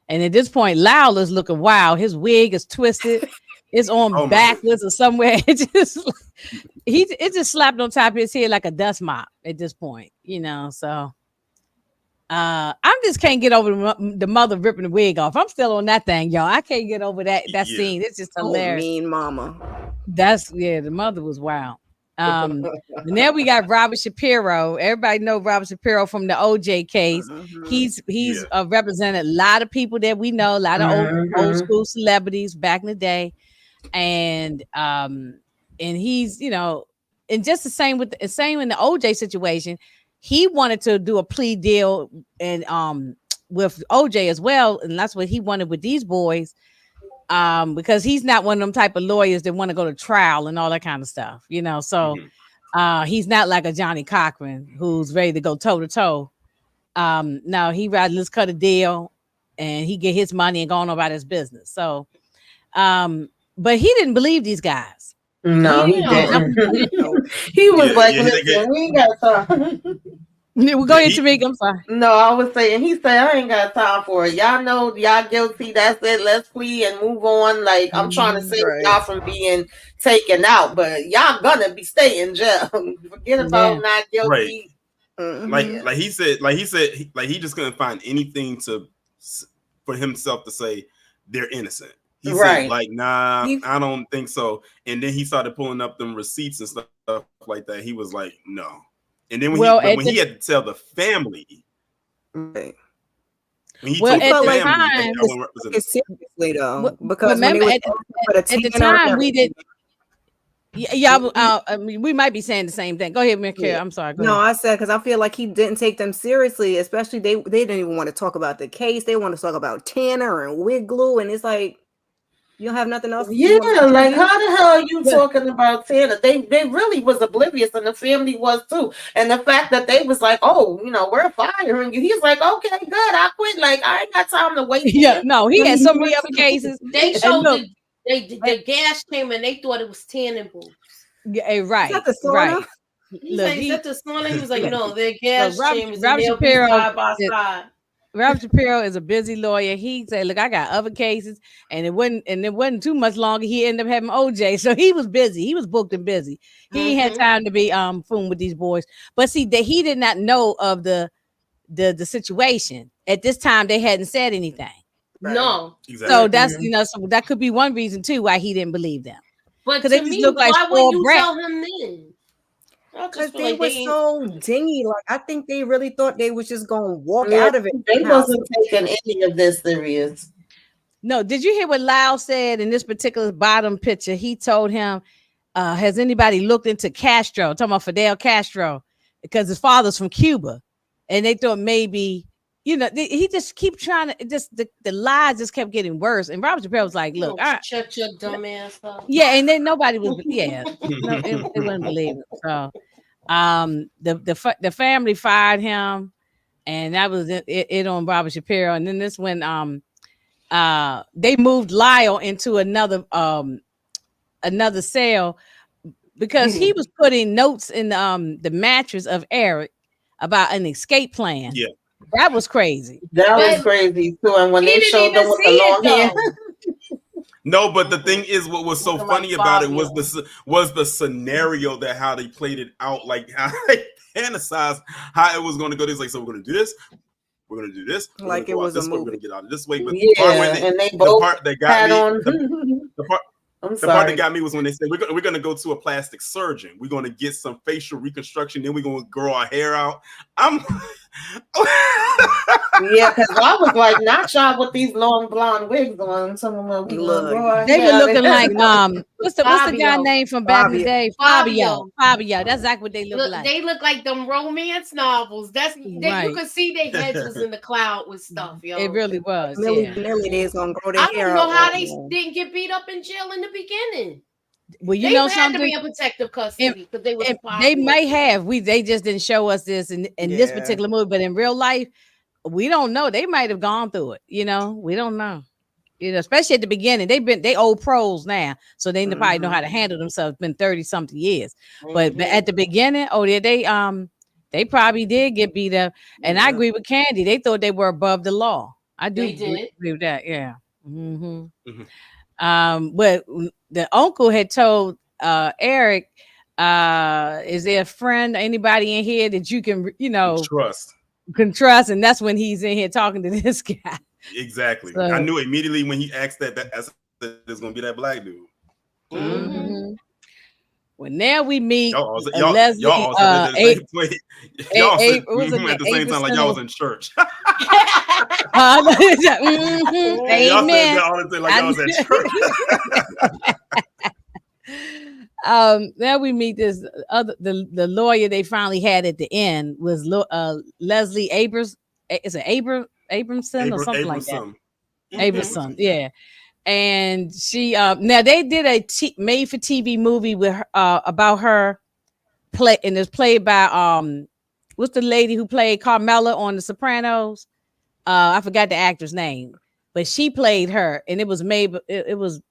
and at this point, Lyle is looking wild. His wig is twisted. It's on backwards or somewhere. It just slapped on top of his head like a dust mop at this point, you know. So I just can't get over the mother ripping the wig off. I'm still on that thing, y'all. I can't get over that scene. It's just hilarious. Mean mama. The mother was wild. And then we got Robert Shapiro. Everybody know Robert Shapiro from the OJ case. He's represented a lot of people that we know, a lot of old school celebrities back in the day. And he's, you know, and just the same in the OJ situation, he wanted to do a plea deal and with OJ as well, and that's what he wanted with these boys, because he's not one of them type of lawyers that want to go to trial and all that kind of stuff, you know. So he's not like a Johnny Cochran who's ready to go toe to toe. No, he rather let's cut a deal and he get his money and go on about his business. So but he didn't believe these guys. No, he didn't. He was like, listen, we ain't got time. We'll go ahead, Tamika. I'm sorry. No, I was saying, he said, I ain't got time for it. Y'all know y'all guilty. That's it. Let's plea and move on. Like, I'm trying to save y'all from being taken out, but y'all gonna be staying in jail. Forget about not guilty. Right. Like he said, he just couldn't find anything for himself to say they're innocent. He said, like, nah, I don't think so. And then he started pulling up them receipts and stuff like that. He was like, no. And then when he had to tell the family, right? When he told the family, time, it's seriously though, because remember at the time we did. I mean, we might be saying the same thing. Go ahead, Michael. I'm sorry. No, I said because I feel like he didn't take them seriously, especially they didn't even want to talk about the case. They want to talk about Tanner and wig glue, and it's like you don't have nothing else. Yeah, like how the hell are you talking about Tanner? They really was oblivious, and the family was too. And the fact that they was like, oh, we're firing you. He's like, okay, good, I quit. Like I ain't got time to wait. Yeah, no, he had so many other cases. They showed the gas chamber and they thought it was tanning booths. Yeah, right. Right. He said, is that the sauna? He was like, no, they're gas chambers and they'll be side by side. Robert Shapiro is a busy lawyer. He said, look, I got other cases, and it wasn't too much longer. He ended up having OJ. So he was busy. He was booked and busy. He had time to be fooling with these boys. But see, he did not know of the situation. At this time, they hadn't said anything. Right. No. Exactly. So that's so that could be one reason too why he didn't believe them. But to me, why would you tell him then? Because they were so dingy. Like I think they really thought they was just gonna walk out of it. They wasn't taking any of this serious. No, did you hear what Lyle said in this particular bottom picture? He told him, has anybody looked into Castro? Talking about Fidel Castro, because his father's from Cuba. And they thought maybe, he just keep trying to the lies just kept getting worse. And Robert Shapiro was like, look, shut your dumb ass up. Yeah, and then nobody was they wouldn't believe it. So the family fired him, and that was it on Robert Shapiro. And then this when they moved Lyle into another cell because he was putting notes in the mattress of Erik about an escape plan. Yeah, that was crazy. That was crazy too. And when they showed them with the long hair. No, but the thing is, what was so funny about it was the scenario that how they played it out, like how they fantasized how it was going to go. They was like, so we're going to do this, we're going to do this, like it was a movie. We're going to get out of this way. But the part that got me, the part that got me was when they said we're going to go to a plastic surgeon. We're going to get some facial reconstruction. Then we're going to grow our hair out. Yeah, because I was like, not y'all with these long blonde wigs on. Some of them they were looking like what's the guy name from back in the day? Fabio. That's exactly what they look like. They look like them romance novels. You could see their heads was in the cloud with stuff, yo. It really was. Millie is gonna grow their hair. I don't know how they didn't get beat up in jail in the beginning. Well, they had to be in protective custody because they might have. They just didn't show us this in this particular movie, but in real life, we don't know. They might have gone through it. We don't know. Especially at the beginning, they old pros now, so they probably know how to handle themselves. It's been 30-something years, but at the beginning, they probably did get beat up. And I agree with Candy. They thought they were above the law. I do agree with that. Yeah. But the uncle had told Erik, is there a friend, anybody in here that you can, trust? And that's when he's in here talking to this guy. Exactly. So, I knew immediately when he asked that there's gonna be that black dude. Mm-hmm. Well, now we meet Leslie. Y'all at the same time, like y'all was in church. Amen. Y'all said like y'all was at church. Now we meet this the lawyer they finally had at the end was Leslie Abramson or something like that. Abramson, yeah. And she now they did a made for TV movie with her, about her play, and it's played by what's the lady who played Carmela on The Sopranos? I forgot the actor's name, but she played her, and it was made. It was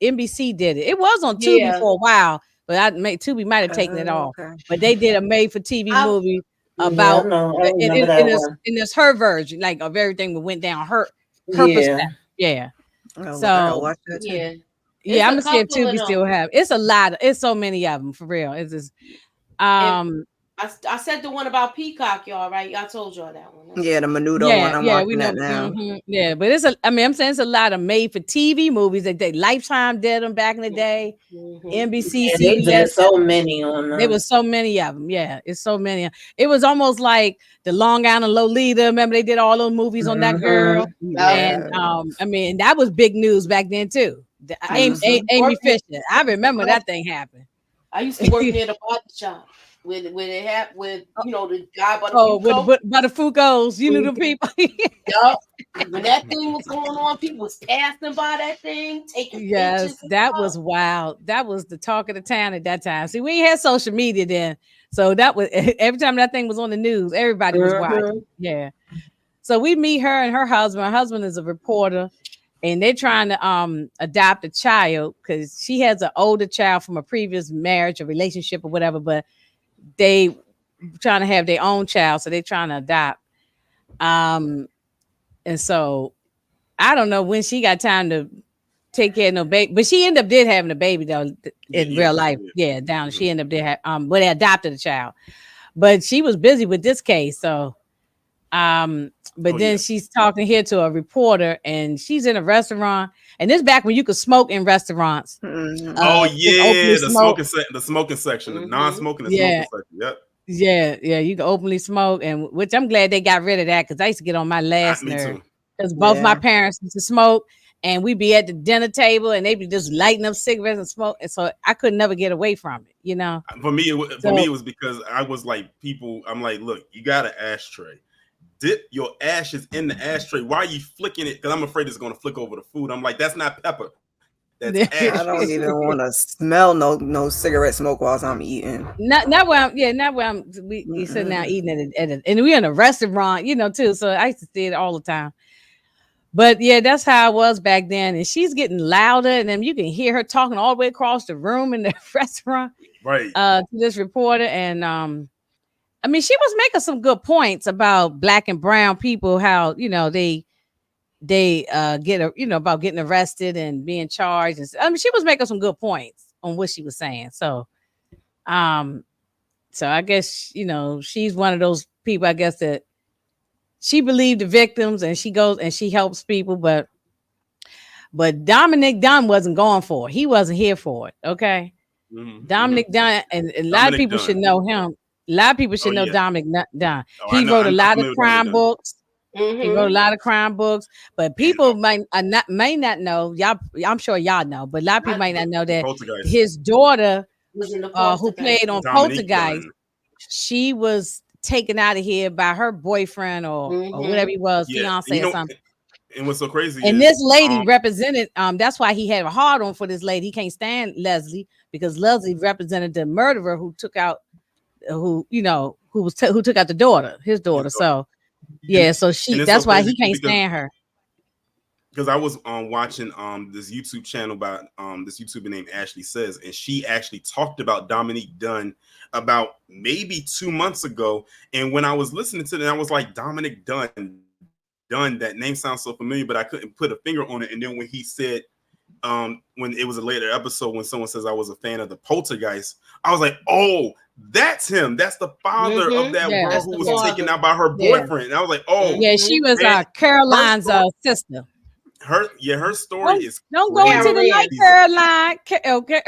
NBC did it. It was on Tubi for a while, but Tubi might have taken it off. Okay. But they did a made for TV movie about I remember that one. in this her version, like of everything that went down her Yeah. perspective. Yeah. Oh, So I watch that too. Yeah. yeah, I'm It's gonna a see if couple of Tubi still them. have. It's a lot. It's so many of them for real. It's just I said the one about Peacock, y'all, right? Y'all told y'all that one. Yeah, the Menudo one. I'm watching we know. that now. Yeah, but I'm saying it's a lot of made for TV movies that they Lifetime did them back in the day. NBC, Yeah, they CBS. did so many on them. There was so many of them. Yeah, it's so many. It was almost like the Long Island Lolita. Remember they did all those movies on that girl. And I mean that was big news back then too. Amy Fisher. I remember that thing happened. I used to work near the body shop with it happened with the guy by the by the Foucaults. You knew the people. Yup. When that thing was going on, people was passing by that thing, taking pictures. That was wild. That was the talk of the town at that time. See, we had social media then, so that was every time that thing was on the news, everybody was watching. Yeah. So we meet her and her husband. Her husband is a reporter, and they're trying to adopt a child because she has an older child from a previous marriage or relationship or whatever, but they trying to have their own child, so they're trying to adopt. And so I don't know when she got time to take care of no baby, but she ended up having a baby though in real life. Yeah, she ended up but they adopted a child, but she was busy with this case. So, but then she's talking here to a reporter, and she's in a restaurant, and this back when you could smoke in restaurants. The smoking section, the non-smoking, the smoking section. Yep. Yeah, you can openly smoke, and which I'm glad they got rid of that because I used to get on my last nerve because both my parents used to smoke, and we'd be at the dinner table and they'd be just lighting up cigarettes and smoke, and so I could never get away from it, you know. For me, it was because I was like, I'm like, look, you got an ashtray. Dip your ashes in the ashtray. Why are you flicking it? Because I'm afraid it's going to flick over the food. I'm like, that's not pepper. That's ash. I don't even want to smell no cigarette smoke while I'm eating. Not where I'm. We sitting down eating and we're in a restaurant, you know, too. So I used to see it all the time. But yeah, that's how it was back then. And she's getting louder, and then you can hear her talking all the way across the room in the restaurant, right? To this reporter, and I mean, she was making some good points about black and brown people, how they get about getting arrested and being charged. And I mean, she was making some good points on what she was saying. So, so I guess she's one of those people. I guess that she believed the victims, and she goes and she helps people. But Dominic Dunn wasn't going for it. He wasn't here for it. Okay, Dominic Dunn, and a lot of people should know him. A lot of people should know Dominic Dunn. He wrote a lot of crime books. He wrote a lot of crime books, but people may not know. Y'all, I'm sure y'all know, but a lot of people might not know that his daughter, who played on Poltergeist, she was taken out of here by her boyfriend or whatever he was, fiance or something. And what's so crazy? And this lady represented. That's why he had a hard on for this lady. He can't stand Leslie because Leslie represented the murderer who took out, who took out his daughter. So. Yeah, so that's why he can't stand her. Because I was watching this YouTube channel about this YouTuber named Ashley Says, and she actually talked about Dominique Dunn about maybe 2 months ago. And when I was listening to it, I was like, Dominic Dunn, that name sounds so familiar, but I couldn't put a finger on it. And then when he said, when it was a later episode, when someone says I was a fan of the Poltergeist, I was like, oh, that's him. That's the father of that girl who was taken out by her boyfriend. And I was like, oh, yeah, she was Caroline's sister. Her story is. Don't go into the night, Caroline.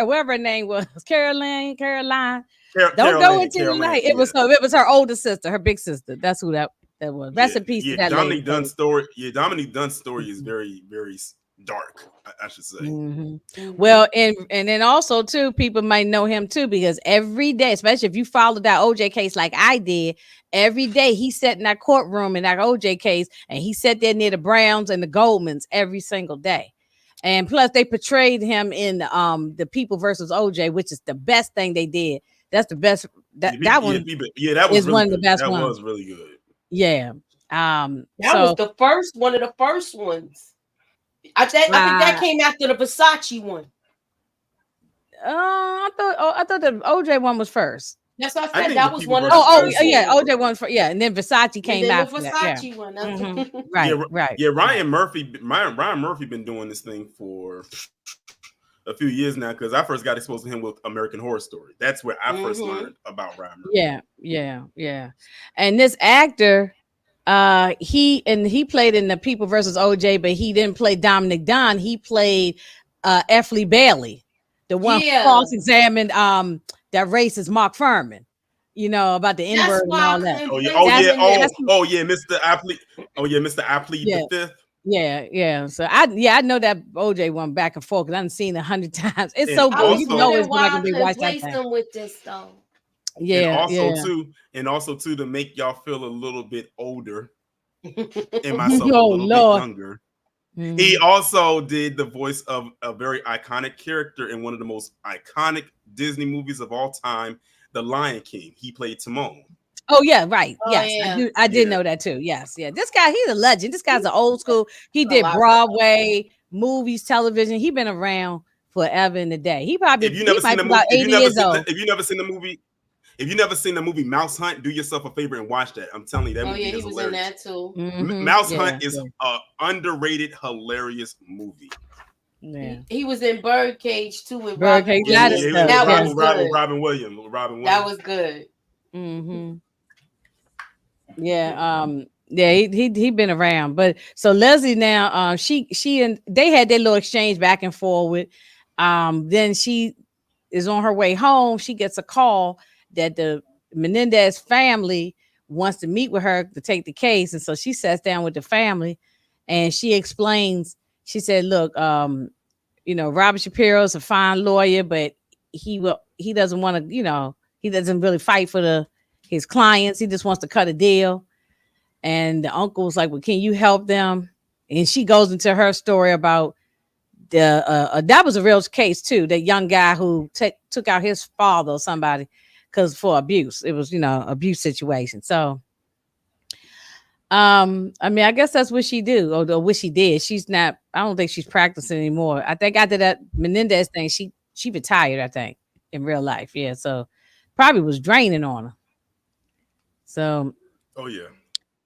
Whatever her name was, Caroline. Don't go into the night. It was her older sister, her big sister. That's who that was. Rest in peace to that lady. Dominique Dunn's story is very, very dark, I should say. Well, and then also too, people might know him too because every day, especially if you followed that OJ case like I did, every day he sat in that courtroom in that OJ case, and he sat there near the Browns and the Goldmans every single day. And plus, they portrayed him in the People versus OJ, which is the best thing they did. That's the best. That one, that was one of the best ones. That was really good. Yeah. That was one of the first ones. I think that came after the Versace one. I thought the OJ one was first. That's what I I said. think That the was People one of versus the OJ. yeah, OJ one for and then Versace and came then the after that. Yeah. Versace one. Right. Yeah, Ryan Murphy been doing this thing for a few years now, because I first got exposed to him with American Horror Story. That's where I first learned about Ryan Murphy. Yeah. And this actor, he played in the People versus OJ, but he didn't play Dominic Don. He played F. Lee Bailey, the one who cross-examined that racist Mark Furman, about the N-word and all that. Mr. I plead. Mr. I plead the fifth. Yeah. So I know that OJ one back and forth because I've seen it 100 times. It's and so good. You know it's why going to be watched that place them with this though. And also too to make y'all feel a little bit older and myself a little bit younger. Mm-hmm. He also did the voice of a very iconic character in one of the most iconic Disney movies of all time, The Lion King. He played Timon. Oh yeah, right. Yes, yeah. I did know that too. Yes, yeah. This guy, he's a legend. This guy's an old school. He did Broadway, movies, television. He been around forever in the day. He probably if you never seen the movie, about 80 years old. If you never seen the movie Mouse Hunt, do yourself a favor and watch that. I'm telling you, that movie is hilarious. Was in that too. Mm-hmm. Mouse Hunt is an underrated, hilarious movie. Yeah. He was in Birdcage too with Birdcage. That was good. Robin Williams. That was good. Mm-hmm. Yeah, he been around, but so Leslie now, she and they had their little exchange back and forward. Then she is on her way home. She gets a call that the Menendez family wants to meet with her to take the case, and so she sits down with the family, and she explains. She said, "Look, Robert Shapiro's a fine lawyer, but he doesn't want to, he doesn't really fight for his clients. He just wants to cut a deal." And the uncle was like, "Well, can you help them?" And she goes into her story about that was a real case too. That young guy who took out his father or somebody for abuse. It was, abuse situation. So, I guess that's what she do, or what she did. She's not. I don't think she's practicing anymore. I think after that Menendez thing, she retired. I think in real life, yeah. So probably was draining on her. So. Oh yeah.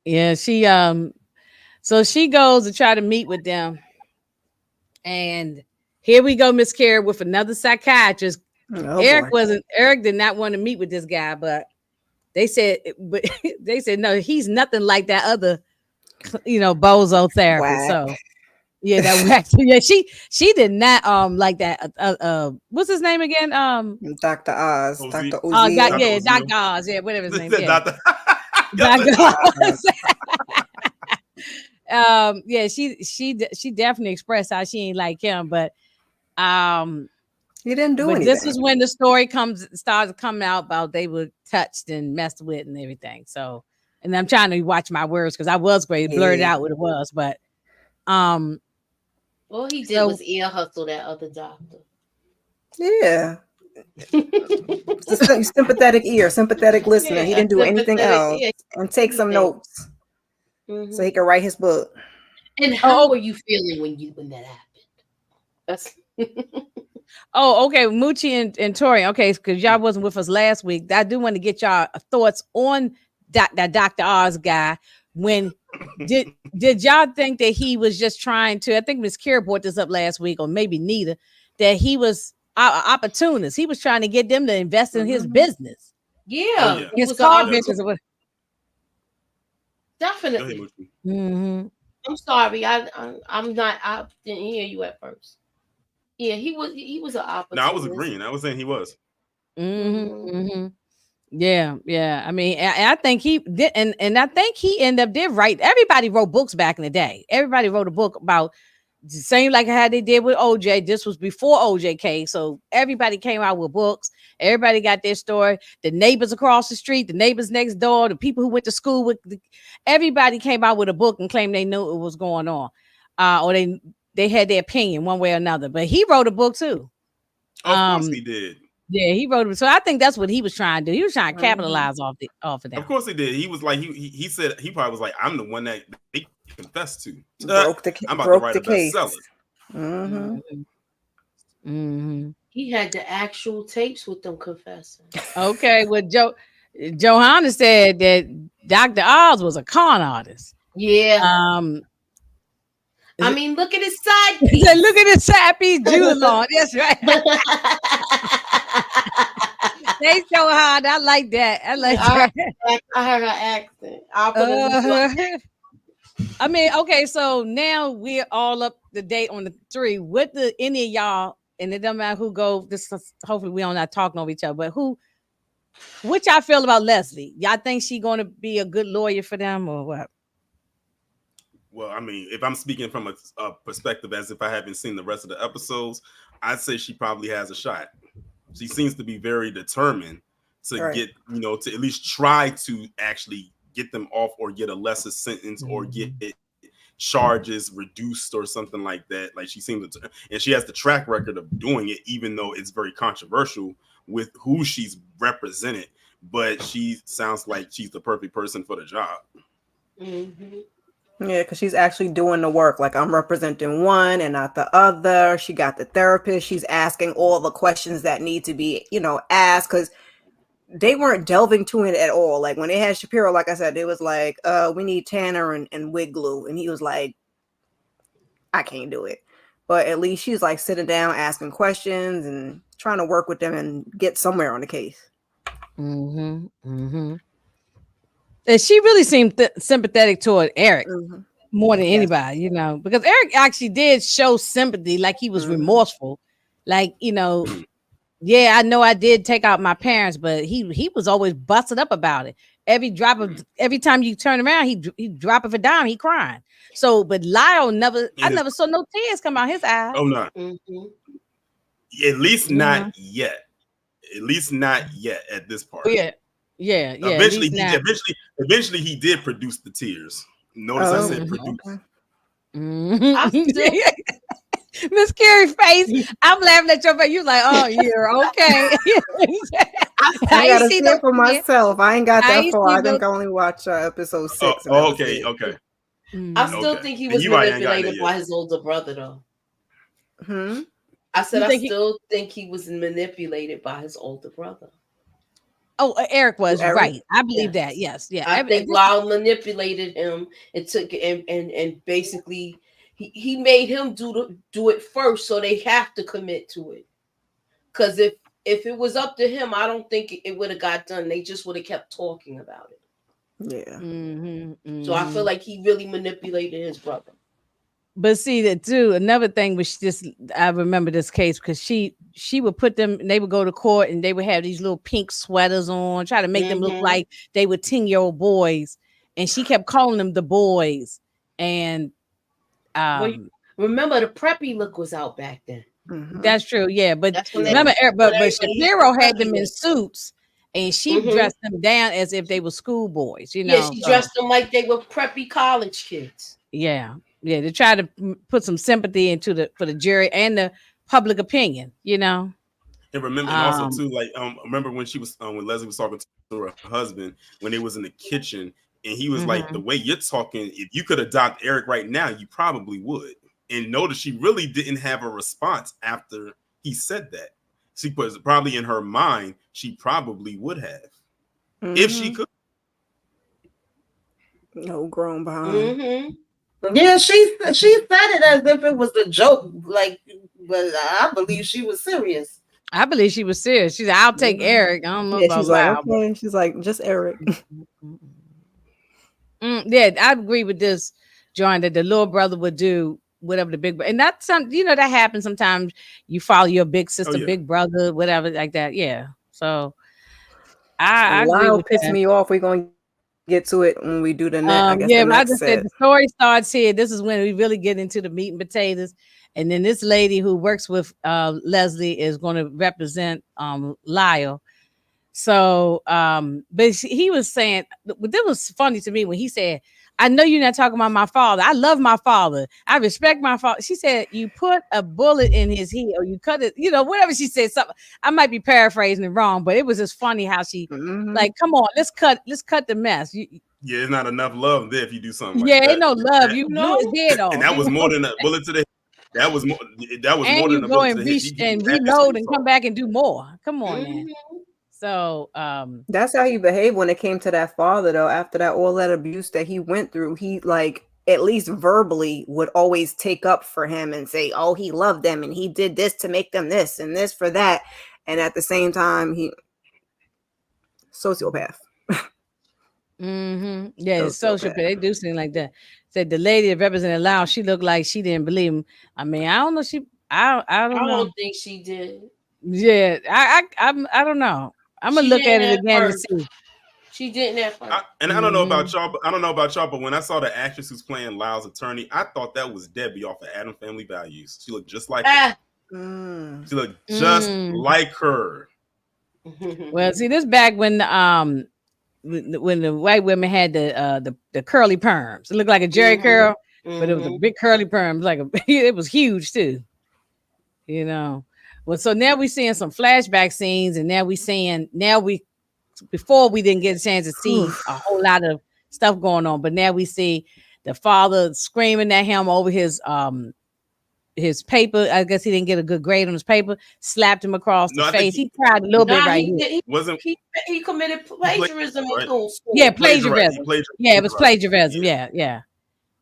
Yeah, so she goes to try to meet with them. And here we go, Miss Carey, with another psychiatrist. Oh, Erik did not want to meet with this guy, but they said no, he's nothing like that other, bozo therapist. So yeah, she did not like that. What's his name again? Dr. Oz. Dr. Oz. Dr. Oz, yeah, whatever his name is. She definitely expressed how she ain't like him, but he didn't do anything. This is when the story started coming out about they were touched and messed with and everything. So, and I'm trying to watch my words because I was great blurted out what it was, but all he did was ear hustle that other doctor. Yeah. Sympathetic ear, sympathetic listener. He didn't do anything else. And take some notes so he could write his book. And how were you feeling when that happened? That's okay, Moochie and Tori. Okay, because y'all wasn't with us last week. I do want to get y'all thoughts on that Dr. Oz guy. When did y'all think that he was just trying to? I think Miss Kira brought this up last week, or maybe Nita, that he was opportunist. He was trying to get them to invest in his business. Yeah, his car business. Definitely. I'm sorry, I'm not. I didn't hear you at first. Yeah, he was an opportunist. No, I was agreeing. I was saying he was. Yeah. I mean, I think he did, and I think he did write. Everybody wrote books back in the day. Everybody wrote a book about. Same like how they did with OJ. This was before OJ came, so everybody came out with books. Everybody got their story. The neighbors across the street, the neighbors next door, the people who went to school with, everybody came out with a book and claimed they knew what was going on, or they had their opinion one way or another. But he wrote a book too. Of course he did. Yeah, he wrote it. So I think that's what he was trying to do. He was trying to capitalize off of that. Of course he did. He was like he said he probably was like, I'm the one that they confessed to. I'm about to write a bestseller. He had the actual tapes with them confessing. Okay, well, Johanna said that Dr. Oz was a con artist. Yeah. I mean, look at his side piece. Look at his side piece, Julian. That's right. They so hard. I like that. I like that. I heard her accent. I'll put I mean, okay, so now we're all up to date on the 3. What do any of y'all, and it doesn't matter who go, this hopefully we don't not talking over each other, but what y'all feel about Leslie? Y'all think she gonna be a good lawyer for them or what? Well, I mean, if I'm speaking from a perspective as if I haven't seen the rest of the episodes, I'd say she probably has a shot. She seems to be very determined to get, to at least try to actually get them off or get a lesser sentence or get charges reduced or something like that. Like she seems to, and she has the track record of doing it, even though it's very controversial with who she's represented. But she sounds like she's the perfect person for the job. Mm-hmm. Yeah, because she's actually doing the work. Like, I'm representing one and not the other. She got the therapist. She's asking all the questions that need to be, asked, because they weren't delving to it at all. Like, when they had Shapiro, like I said, it was like, we need Tanner and wig glue. And he was like, I can't do it. But at least she's like sitting down, asking questions and trying to work with them and get somewhere on the case. Mm-hmm. Mm-hmm. And she really seemed sympathetic toward Erik more than anybody, because Erik actually did show sympathy, like he was remorseful. Like, yeah, I know I did take out my parents, but he was always busted up about it. Every time you turn around, he drop of a dime, he crying. So, but Lyle I never saw no tears come out his eyes. Oh, no. At least not yet. At least not yet at this part. Yeah. Eventually, he did produce the tears. Notice I said produce. Miss Carrie's face. I'm laughing at your face. You like, oh, you're okay. I gotta see it for myself. I ain't got that far. I think I only watched episode 6. Okay. I still think he was manipulated by his older brother, though. I said I still think he was manipulated by his older brother. Oh, Erik was right. I believe that. Yes, yeah. I think Lyle manipulated him and took and basically he made him do it first, so they have to commit to it. Because if it was up to him, I don't think it would have got done. They just would have kept talking about it. Yeah. So I feel like he really manipulated his brother. But see that too. Another thing was I remember this case because she would put them, and they would go to court and they would have these little pink sweaters on, try to make them look like they were 10-year-old boys. And she kept calling them the boys. And remember the preppy look was out back then. That's true. Yeah. But remember, but Shapiro had them in suits and she dressed them down as if they were schoolboys, Yeah, she dressed them like they were preppy college kids. Yeah. Yeah, to try to put some sympathy for the jury and the public opinion, And remember, and also too, like remember when she was when Leslie was talking to her husband when they was in the kitchen, and he was like, "The way you're talking, if you could adopt Erik right now, you probably would." And notice she really didn't have a response after he said that. She was probably in her mind, she probably would have if she could. No grown behind. Yeah, she said it as if it was a joke, like, but I believe she was serious. I believe she was serious. She's like, I'll take Erik. I don't know about she's like, okay. She's like, just Erik. Yeah, I agree with this, John, that the little brother would do whatever the big brother, and that's that happens sometimes. You follow your big sister, big brother, whatever like that. Yeah. So I agree with pissed me off. We're going to get to it when we do the next. But I just said the story starts here. This is when we really get into the meat and potatoes. And then this lady who works with Leslie is going to represent Lyle. So, but he was saying, this was funny to me when he said, I know you're not talking about my father. I love my father. I respect my father. She said, you put a bullet in his head or you cut it, whatever she said. Something. I might be paraphrasing it wrong, but it was just funny how she like, come on, let's cut the mess. Yeah, there's not enough love there if you do something like that. Yeah, ain't no love. You blew his head off. And that was more than a bullet to the head. That was more and more you than a go vote to and, the hit. and reload and come back and do more. Come on, man. So that's how he behaved when it came to that father, though. After all that abuse that he went through, he like at least verbally would always take up for him and say, oh, he loved them and he did this to make them this and this for that. And at the same time, he sociopath. Yeah, sociopath. They do seem like that. Said the lady that represented Lyle, she looked like she didn't believe him. I mean, I don't know. I don't know. I don't think she did. Yeah, I don't know. I'm gonna look at it again to see. She didn't at first. I don't know about y'all, but when I saw the actress who's playing Lyle's attorney, I thought that was Debbie off of Adam Family Values. She looked just like her. She looked just like her. Well, see, this back when the white women had the curly perms. It looked like a Jerry curl, but it was a big curly perm. It was huge too. You know. Well, so now we're seeing some flashback scenes, and before we didn't get a chance to see a whole lot of stuff going on, but now we see the father screaming at him over his paper. I guess he didn't get a good grade on his paper. Slapped him across the face. He cried a little bit right here. He committed plagiarism in school. Yeah, plagiarism. Yeah, it was plagiarism. Yeah.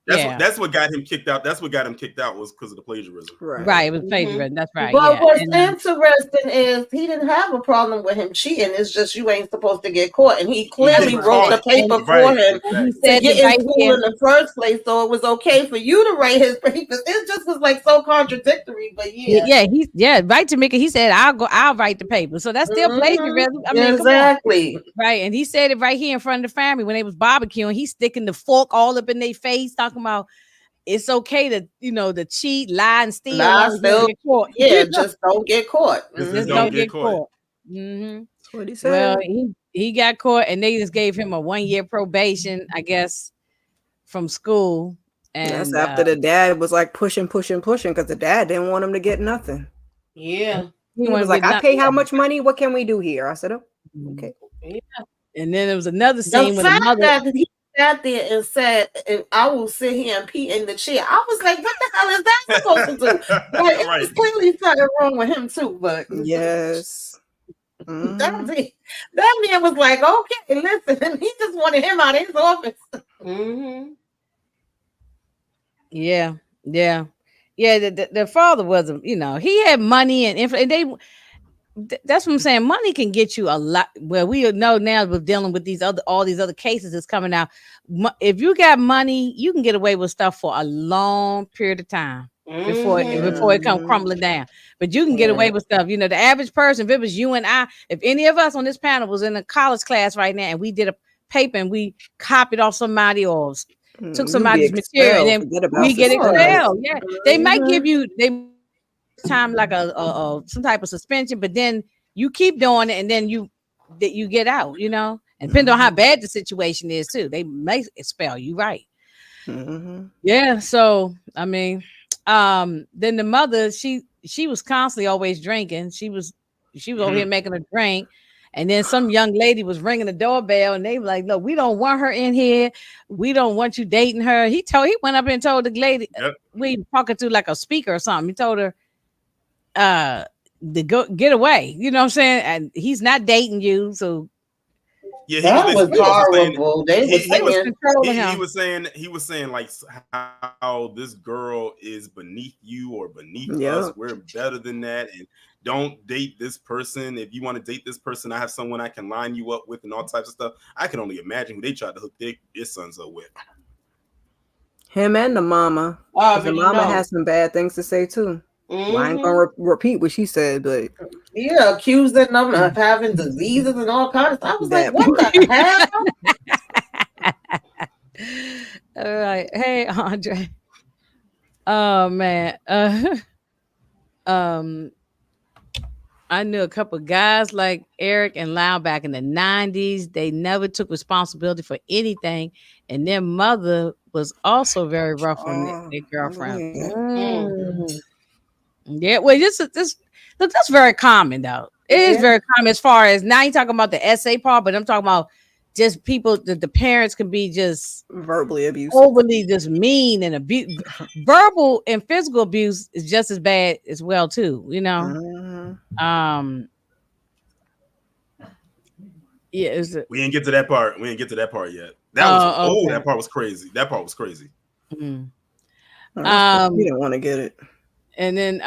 That's what got him kicked out. That's what got him kicked out was because of the plagiarism. Right. It was plagiarism. That's right. But what's interesting is he didn't have a problem with him cheating. It's just you ain't supposed to get caught, and he clearly wrote the paper for him to get in school in the first place, so it was okay for you to write his papers. It just was like so contradictory. But right, Tamika. He said, "I'll write the paper." So that's still plagiarism. I mean, exactly. Right, and he said it right here in front of the family when they was barbecuing. He's sticking the fork all up in their face, talking about it's okay to to cheat, lie, and steal. Just don't get caught. Just don't get caught. That's what he said. Well, he got caught, and they just gave him a 1-year probation, I guess, from school. And that's after the dad was like pushing because the dad didn't want him to get nothing. Yeah, he was like, "I pay how much money? What can we do here?" I said, "Oh, okay." Yeah. And then there was another scene with the mother. That he sat there and said, "I will sit here and pee in the chair." I was like, "What the hell is that supposed to do?" But it was clearly something wrong with him too. But yes, that man was like, "Okay, listen." He just wanted him out of his office. Yeah. The father wasn't. He had money and influence. That's what I'm saying. Money can get you a lot. Well, we know now we're dealing with all these other cases that's coming out. If you got money, you can get away with stuff for a long period of time before it come crumbling down. But you can get away with stuff. The average person, if it was you and I, if any of us on this panel was in a college class right now and we did a paper and we copied off somebody or took somebody's material and then we get expelled. Yeah, they might give you time like a some type of suspension, but then you keep doing it and then you get out, and depending on how bad the situation is too, they may expel you, right? Yeah. So I mean, then the mother, she was constantly always drinking. She was over here making a drink, and then some young lady was ringing the doorbell, and they were like, "Look, we don't want her in here. We don't want you dating her." He went up and told the lady, we talking to like a speaker or something. He told her, to go get away, you know what I'm saying? And he's not dating you, so yeah, that was horrible. He was saying like how this girl is beneath you or beneath us. We're better than that, and don't date this person. If you want to date this person, I have someone I can line you up with, and all types of stuff. I can only imagine who they tried to hook their sons up with. Him and the mama. The mama has some bad things to say too. Well, I ain't gonna repeat what she said, but accusing them of having diseases and all kinds of stuff. I was like, what the hell? All right, hey Andre. Oh man, I knew a couple of guys like Erik and Lyle back in the 90s. They never took responsibility for anything, and their mother was also very rough on their girlfriend. Yeah, well, that's very common though. It is very common as far as now you're talking about the essay part, but I'm talking about just people that the parents can be just verbally abusive, overly just mean and abuse. Verbal and physical abuse is just as bad as well too, you know. Yeah, we didn't get to that part. We didn't get to that part yet. That was okay. That part was crazy. That part was crazy. You didn't want to get it. And then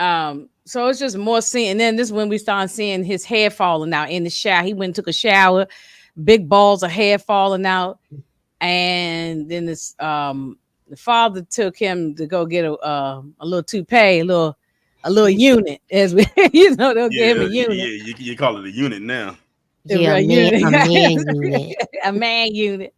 so it's just more seeing. And then this is when we started seeing his hair falling out in the shower. He went and took a shower, big balls of hair falling out. And then this the father took him to go get a little toupee, a little unit, as we they'll give him a unit. Yeah, you call it a unit now. Yeah, a man unit. A man unit.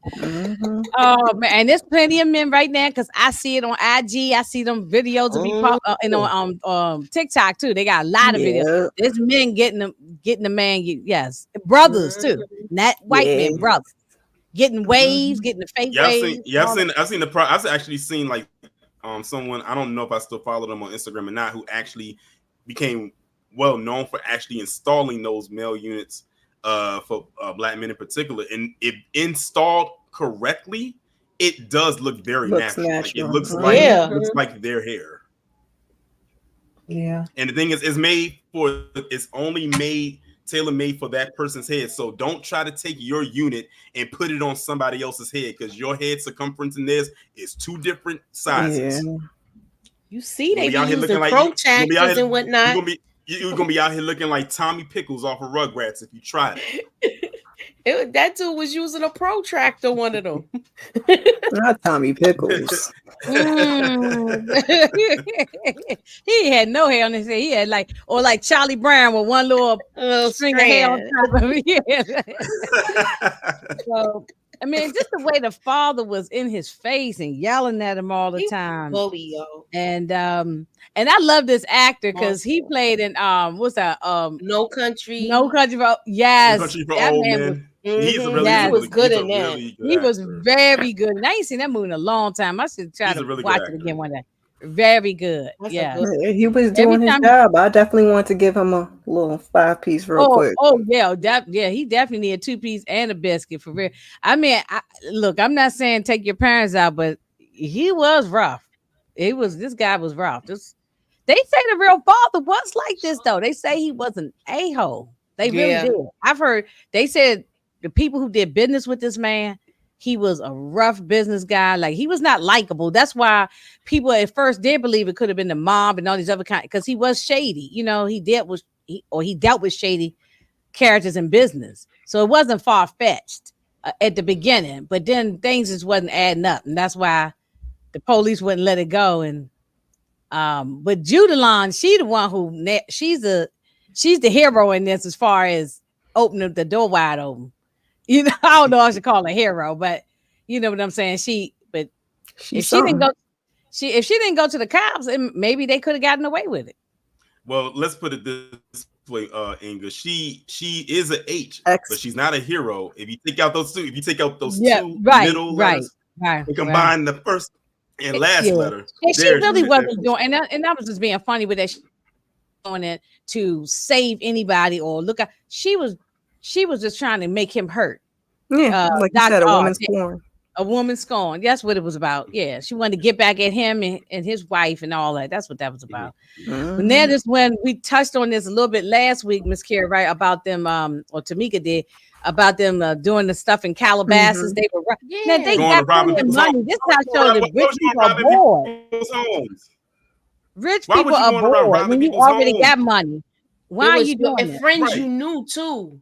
Oh man, and there's plenty of men right now because I see it on IG. I see them videos of people on TikTok too. They got a lot of videos. There's men getting the man. Yes, brothers too, not white men, brothers getting waves, getting the fake waves. I've actually seen like someone, I don't know if I still follow them on Instagram or not, who actually became well known for actually installing those male units for black men in particular, and if installed correctly, it does look very natural. Like, it looks like their hair. Yeah. And the thing is, it's only tailor-made for that person's head. So don't try to take your unit and put it on somebody else's head, because your head circumference in this is two different sizes. Yeah. You see, they be using protractors and whatnot. You're gonna be out here looking like Tommy Pickles off of Rugrats if you try it. That dude was using a protractor, one of them. Not Tommy Pickles. He had no hair on his head. He had like Charlie Brown with one little string of hair on top of it. So, I mean, just the way the father was in his face and yelling at him all the time. Bully, yo. And I love this actor because he played in what's that? No Country for yes. No Country for Old Men. He was good in that. He was very good. And I ain't seen that movie in a long time. I should try to watch it again one day. Very good. He was doing his job. I definitely want to give him a little 5-piece real quick. He definitely need a 2-piece and a biscuit for real. I mean, look, I'm not saying take your parents out, but he was rough. This guy was rough. They say the real father was like this though. They say he was an a-hole. They really did. I've heard they said the people who did business with this man, he was a rough business guy. Like, he was not likable. That's why people at first did believe it could have been the mob and all these other kinds, because he was shady. You know, he dealt with shady characters in business. So it wasn't far-fetched at the beginning, but then things just wasn't adding up. And that's why the police wouldn't let it go. And but Judalon, she the one who she's the hero in this as far as opening the door wide open. You know, I don't know if I should call her a hero, but you know what I'm saying. If she didn't go to the cops, maybe they could have gotten away with it. Well, let's put it this way, Inga. She is an H, but she's not a hero. If you take out those two, two middle letters and combine the first and last letter, and she really wasn't doing. And that was just being funny with that. On it to save anybody or look at. She was just trying to make him hurt. Yeah, like you said, a woman's scorn. A woman's scorn. That's what it was about. Yeah, she wanted to get back at him and his wife and all that. That's what that was about. Mm-hmm. And that is when we touched on this a little bit last week, Miss Kara, right? About them, or Tamika did, about them doing the stuff in Calabasas. They were now they got money. This is how showing that rich people are bored. Rich people are bored when you already got money. Why are you doing it? Friends you knew too.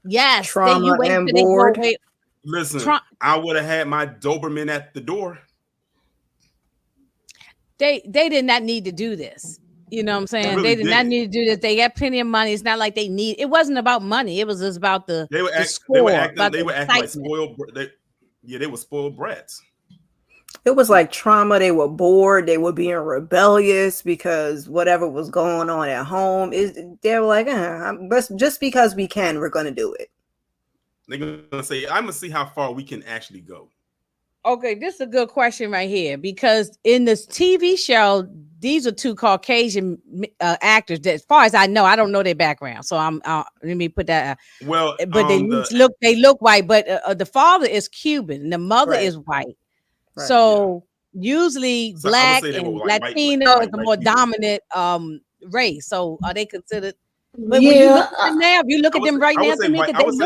Yes, trauma and bored. Listen, I would have had my Doberman at the door. They did not need to do this. You know what I'm saying? Really they did not need to do this. They got plenty of money. It's not like they need. It wasn't about money. It was just about the. They were acting like spoiled. They were spoiled brats. It was like trauma. They were bored. They were being rebellious because whatever was going on at home they were like, just because we can, we're going to do it. They're going to say, I'm going to see how far we can actually go. Okay, this is a good question right here, because in this TV show, these are two Caucasian actors that, as far as I know, I don't know their background. So let me put that. Well, but they look white, but the father is Cuban and the mother is white. Right. So usually black and Latino is the more dominant race. So are they considered? But when you look at them now, if you look at them right now,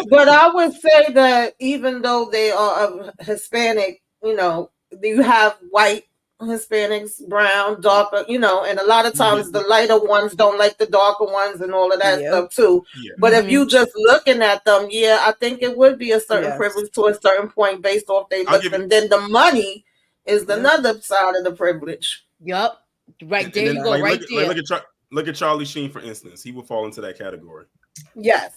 but I would say that even though they are Hispanic, you have white Hispanics, brown, darker, and a lot of times the lighter ones don't like the darker ones and all of that stuff too. But if you just looking at them, I think it would be a certain privilege to a certain point based off they looks, and then the money is another side of the privilege. Yep, right there you go, right there. Look at Charlie Sheen, for instance. He would fall into that category. Yes.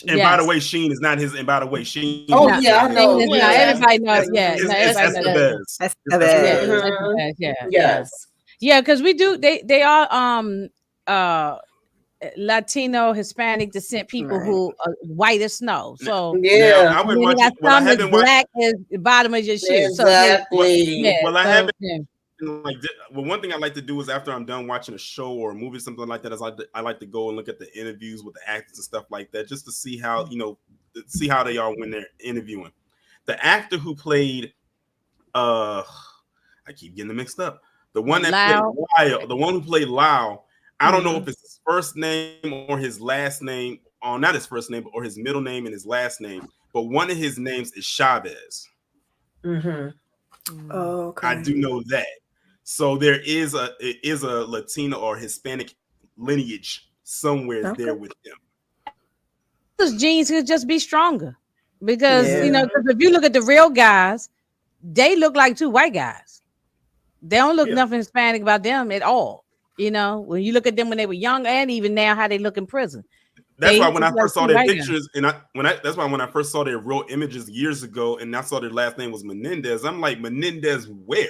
And by the way, Sheen is not his. And by the way, Sheen. Oh yeah, I know. Everybody knows. Yeah, because we do. They are Latino, Hispanic descent people who are white as snow. So I would watch it. Well, some is black as the bottom of your shoe. Exactly. Well, I haven't. One thing I like to do is after I'm done watching a show or a movie, something like that, is I like to go and look at the interviews with the actors and stuff like that, just to see how see how they are when they're interviewing. The actor who played, I keep getting them mixed up. The one that played Lyle, the one who played Lyle. I don't know if it's his first name or his last name, or not his first name, or his middle name and his last name. But one of his names is Chavez. Mm-hmm. Oh, okay. I do know that. So there is a Latino or Hispanic lineage somewhere there with them. Those genes could just be stronger because because if you look at the real guys, they look like two white guys. They don't look nothing Hispanic about them at all. When you look at them when they were young and even now how they look in prison. That's why when I first saw their pictures, that's why when I first saw their real images years ago, and I saw their last name was Menendez, I'm like, Menendez where?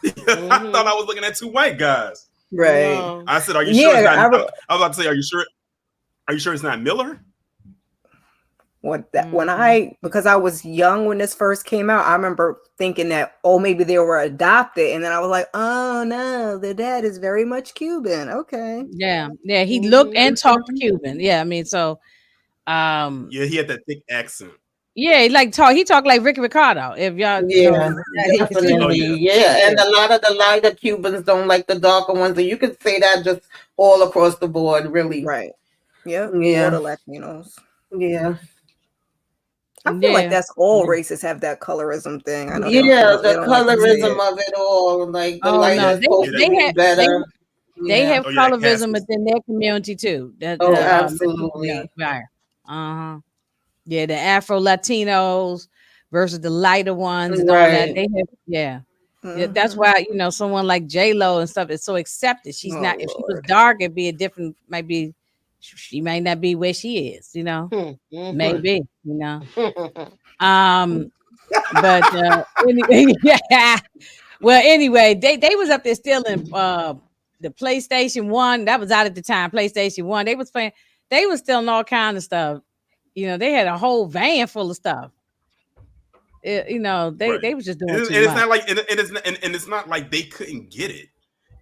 I thought I was looking at two white guys. Right. I said, "Are you sure?" It's not, I was about to say, "Are you sure? Are you sure it's not Miller?" Because I was young when this first came out, I remember thinking that maybe they were adopted, and then I was like, oh no, the dad is very much Cuban. Okay. Yeah, he looked and talked Cuban. Yeah, I mean, so he had that thick accent. Yeah, he talked like Ricky Ricardo. If y'all definitely. And a lot of the lighter Cubans don't like the darker ones, and you could say that just all across the board, really. Right. Yeah. All the Latinos. Yeah. I feel like that's all races have that colorism thing. I know. The colorism of it all, like the lighter better. They have colorism within their community too. Absolutely. Yeah, the Afro Latinos versus the lighter ones and all that. They have, yeah, that's why someone like J-Lo and stuff is so accepted. She's not. If she was dark, it'd be a different. Maybe she might not be where she is. Maybe. But anyway, Well, anyway, they was up there stealing the PlayStation 1. That was out at the time. PlayStation 1. They was playing. They was stealing all kind of stuff. They had a whole van full of stuff. They was just doing too much. It's not like it's not like they couldn't get it.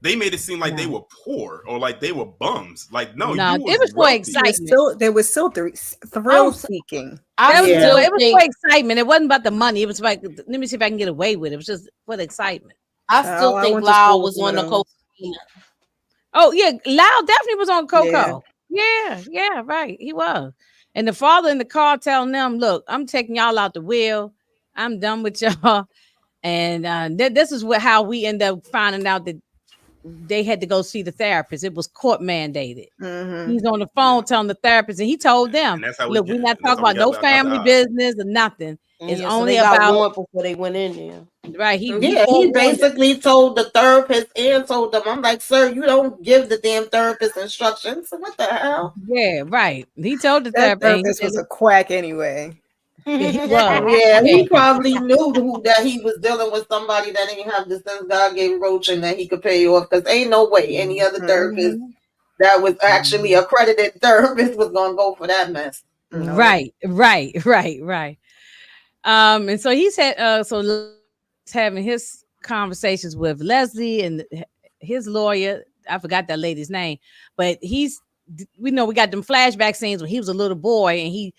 They made it seem like they were poor or like they were bums. Like no, it was for excitement. They were still thrill seeking. It was for excitement. It wasn't about the money. It was like, let me see if I can get away with it. It was just for the excitement. I still think Lyle was on the cocaine. Oh yeah, Lyle definitely was on cocoa. Yeah, right. He was. And the father in the car telling them, "Look, I'm taking y'all out the wheel. I'm done with y'all." And this is how we end up finding out that they had to go see the therapist. It was court mandated. Mm-hmm. He's on the phone telling the therapist, and he told them, "Look, we're not talking about no family business or nothing. It's only about one before they went in there." Right. He basically told the therapist and told them, "I'm like, sir, you don't give the damn therapist instructions. So what the hell?" Yeah, right. He told the therapist was a quack anyway. He probably knew that he was dealing with somebody that didn't have the sense God gave Roach and that he could pay off, because ain't no way any other therapist that was actually accredited therapist was gonna go for that mess. Right. And so he said, having his conversations with Leslie and his lawyer, I forgot that lady's name, but we got them flashback scenes when he was a little boy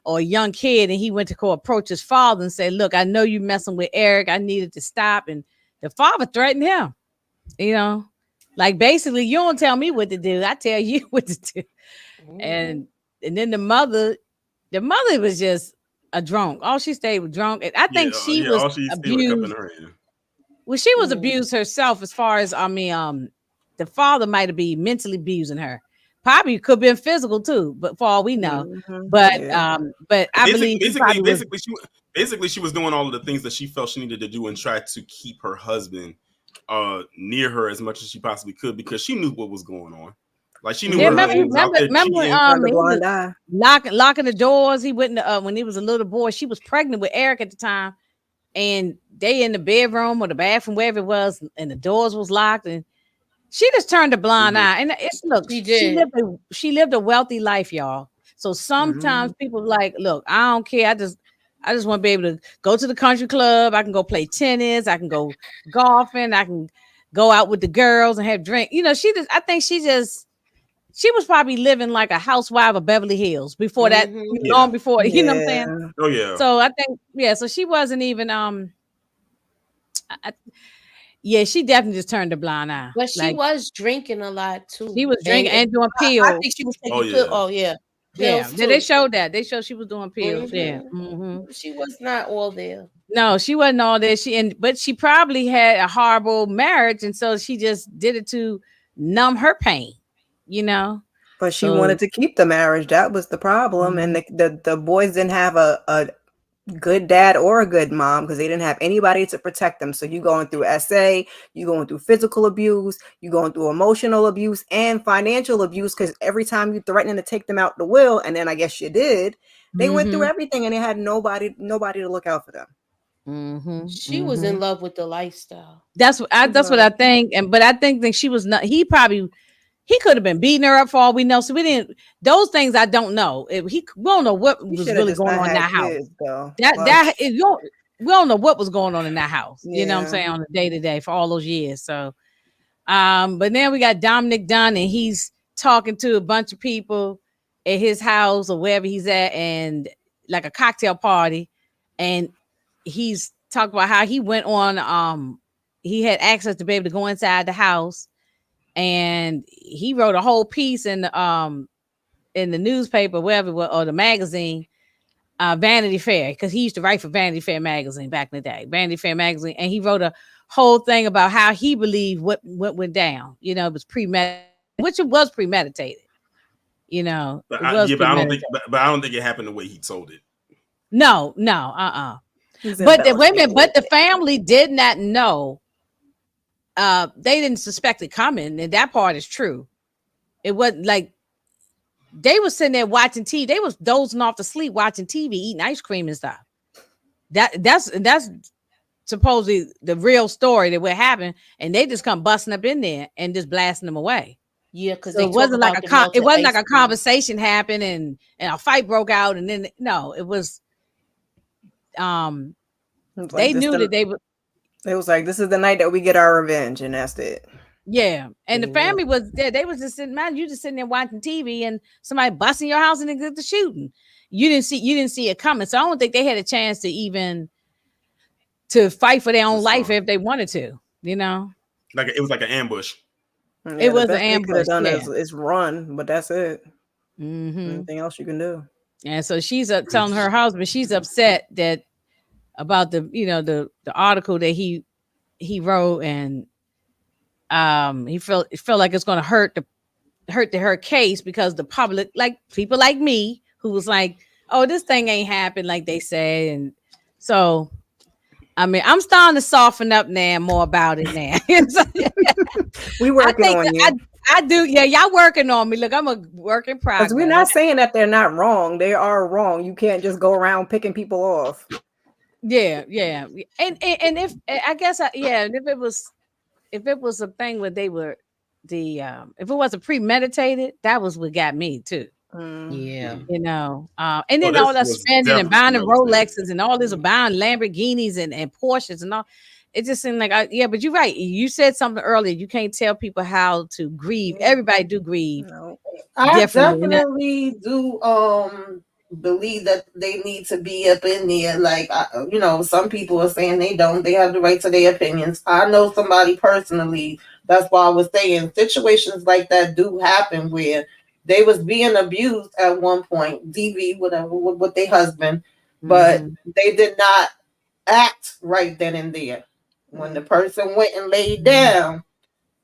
or a young kid, and he went to go approach his father and say, look, I know you messing with Erik. I needed to stop. And the father threatened him, like basically, you don't tell me what to do. I tell you what to do. And then the mother was just a drunk. All she stayed was drunk. And I think she was abused. Well, she was abused herself as far as, the father might have been mentally abusing her. Probably could have been physical too, but for all we know. But I believe basically she was doing all of the things that she felt she needed to do and tried to keep her husband near her as much as she possibly could, because she knew what was going on. Like she knew. Remember when locking the doors? He went when he was a little boy. She was pregnant with Erik at the time, and they in the bedroom or the bathroom, wherever it was, and the doors was locked, and she just turned a blind eye. And it's she lived a wealthy life, y'all. So sometimes people like, look, I don't care. I just want to be able to go to the country club. I can go play tennis. I can go golfing. I can go out with the girls and have drink. I think she was probably living like a housewife of Beverly Hills before that, long before, you know what I'm saying? Oh yeah. So I think, so she wasn't even, she definitely just turned a blind eye. But she was drinking a lot too. She was drinking and doing pills. I think she was taking pills. Oh yeah. Pills too. They showed that. They showed she was doing pills. Yeah. She was not all there. No, she wasn't all there. But she probably had a horrible marriage, and so she just did it to numb her pain, But she wanted to keep the marriage. That was the problem. And the boys didn't have a good dad or a good mom because they didn't have anybody to protect them. So you going through SA, you going through physical abuse, you going through emotional abuse and financial abuse, because every time you threatening to take them out the will, and then I guess you did, they went through everything and they had nobody to look out for them. She was in love with the lifestyle. That's what I think. But I think she was not. He could have been beating her up for all we know. So we didn't. Those things I don't know. We don't know what was really going on in that house. We don't know what was going on in that house. You know what I'm saying, on a day to day for all those years. So, but then we got Dominic Dunn, and he's talking to a bunch of people at his house or wherever he's at, and like a cocktail party, and he's talking about how he went on. He had access to be able to go inside the house. And he wrote a whole piece in the newspaper, wherever, or the magazine, Vanity Fair, because he used to write for Vanity Fair magazine back in the day, Vanity Fair magazine, and he wrote a whole thing about how he believed what went down. It was premeditated, which it was premeditated. But I don't think it happened the way he told it. No, But the family did not know. They didn't suspect it coming, and that part is true. It wasn't like they were sitting there watching TV. They was dozing off to sleep watching TV, eating ice cream and stuff. That's supposedly the real story that would happen, and they just come busting up in there and just blasting them away. Yeah, because it wasn't like a conversation happened and a fight broke out, and then it was. They knew that they would. It was like, this is the night that we get our revenge, and that's it. Yeah, and the family was there. They was just sitting, man. You just sitting there watching TV, and somebody busting your house and they get the shooting. You didn't see it coming, so I don't think they had a chance to even to fight for their own life if they wanted to. Like it was like an ambush. Yeah, it was an ambush. Is run, but that's it. Anything else you can do? And so she's telling her husband she's upset that. About the article that he wrote, and he felt like it's going to hurt her case, because the public, like people like me, who was like, oh, this thing ain't happened like they say. And so I'm starting to soften up now more about it now. We working on you. I do. Yeah, y'all working on me. Look, I'm a work in progress. Because we're not saying that they're not wrong. They are wrong. You can't just go around picking people off. Yeah, and if I guess if it was a thing where they were if it wasn't premeditated, that was what got me too. Yeah, and then all that spending and buying the Rolexes and all this, buying Lamborghinis and Porsches and all. it just seemed like, yeah, but you're right. You said something earlier. You can't tell people how to grieve. Everybody do grieve. No. I definitely do believe that they need to be up in there. Like, some people are saying they don't. They have the right to their opinions. I know somebody personally. That's why I was saying situations like that do happen where they was being abused at one point, DV, whatever, with their husband, but they did not act right then and there. When the person went and laid down,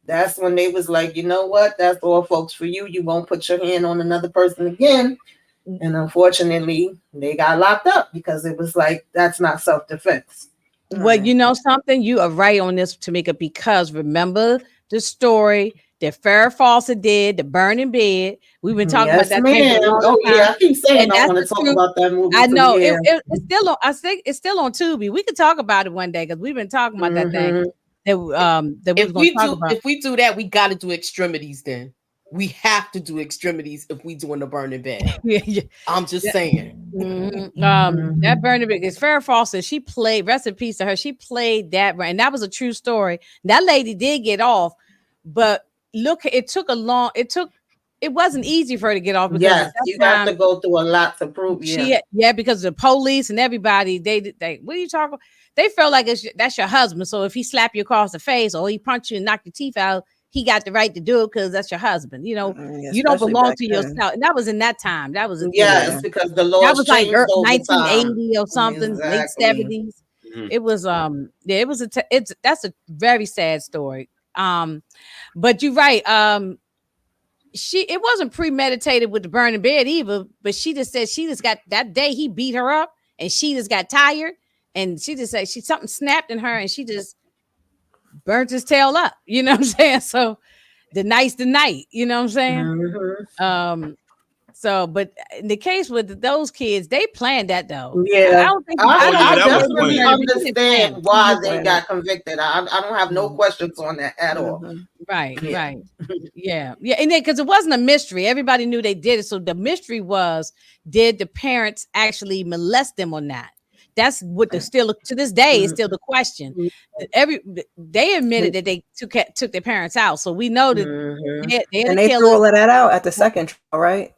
that's when they was like, you know what? That's all, folks, for you. You won't put your hand on another person again. And unfortunately, they got locked up because it was like, that's not self-defense. Well, you know something? You are right on this, Tamika, because remember the story that Farrah Fawcett did, the burning bed. We've been talking about that thing for a long time. Yeah, I keep saying I want to talk about that movie. I know it's still on. I think it's still on Tubi. We could talk about it one day because we've been talking about that thing. If we do that, we got to do Extremities. Then we have to do Extremities if we doing the burning bed. I'm just saying. That burning bed is Farrah Fawcett. She played. Rest in peace to her. She played that, and that was a true story. That lady did get off, but look, it wasn't easy for her to get off because you got to go through a lot to prove. Because the police and everybody, they what are you talking about? They felt like that's your husband. So if he slap you across the face or he punch you and knock your teeth out, he got the right to do it because that's your husband. You know, you don't belong to yourself. And that was in that time. That was it's because the law that was like 1980 or something, late 70s. It was that's a very sad story. But you're right. It wasn't premeditated with the burning bed either, but she just said she just got that day he beat her up and she just got tired and she just said something snapped in her and she just burnt his tail up. You know what I'm saying? So the night's the night, you know what I'm saying? So, but in the case with those kids, they planned that though. Yeah, I definitely understand why they got convicted. I don't have no questions on that at all. Right. Yeah. And then because it wasn't a mystery, everybody knew they did it. So the mystery was, did the parents actually molest them or not? That's what still to this day is still the question. They admitted that they took their parents out, so we know that they threw all of that out at the second trial, right?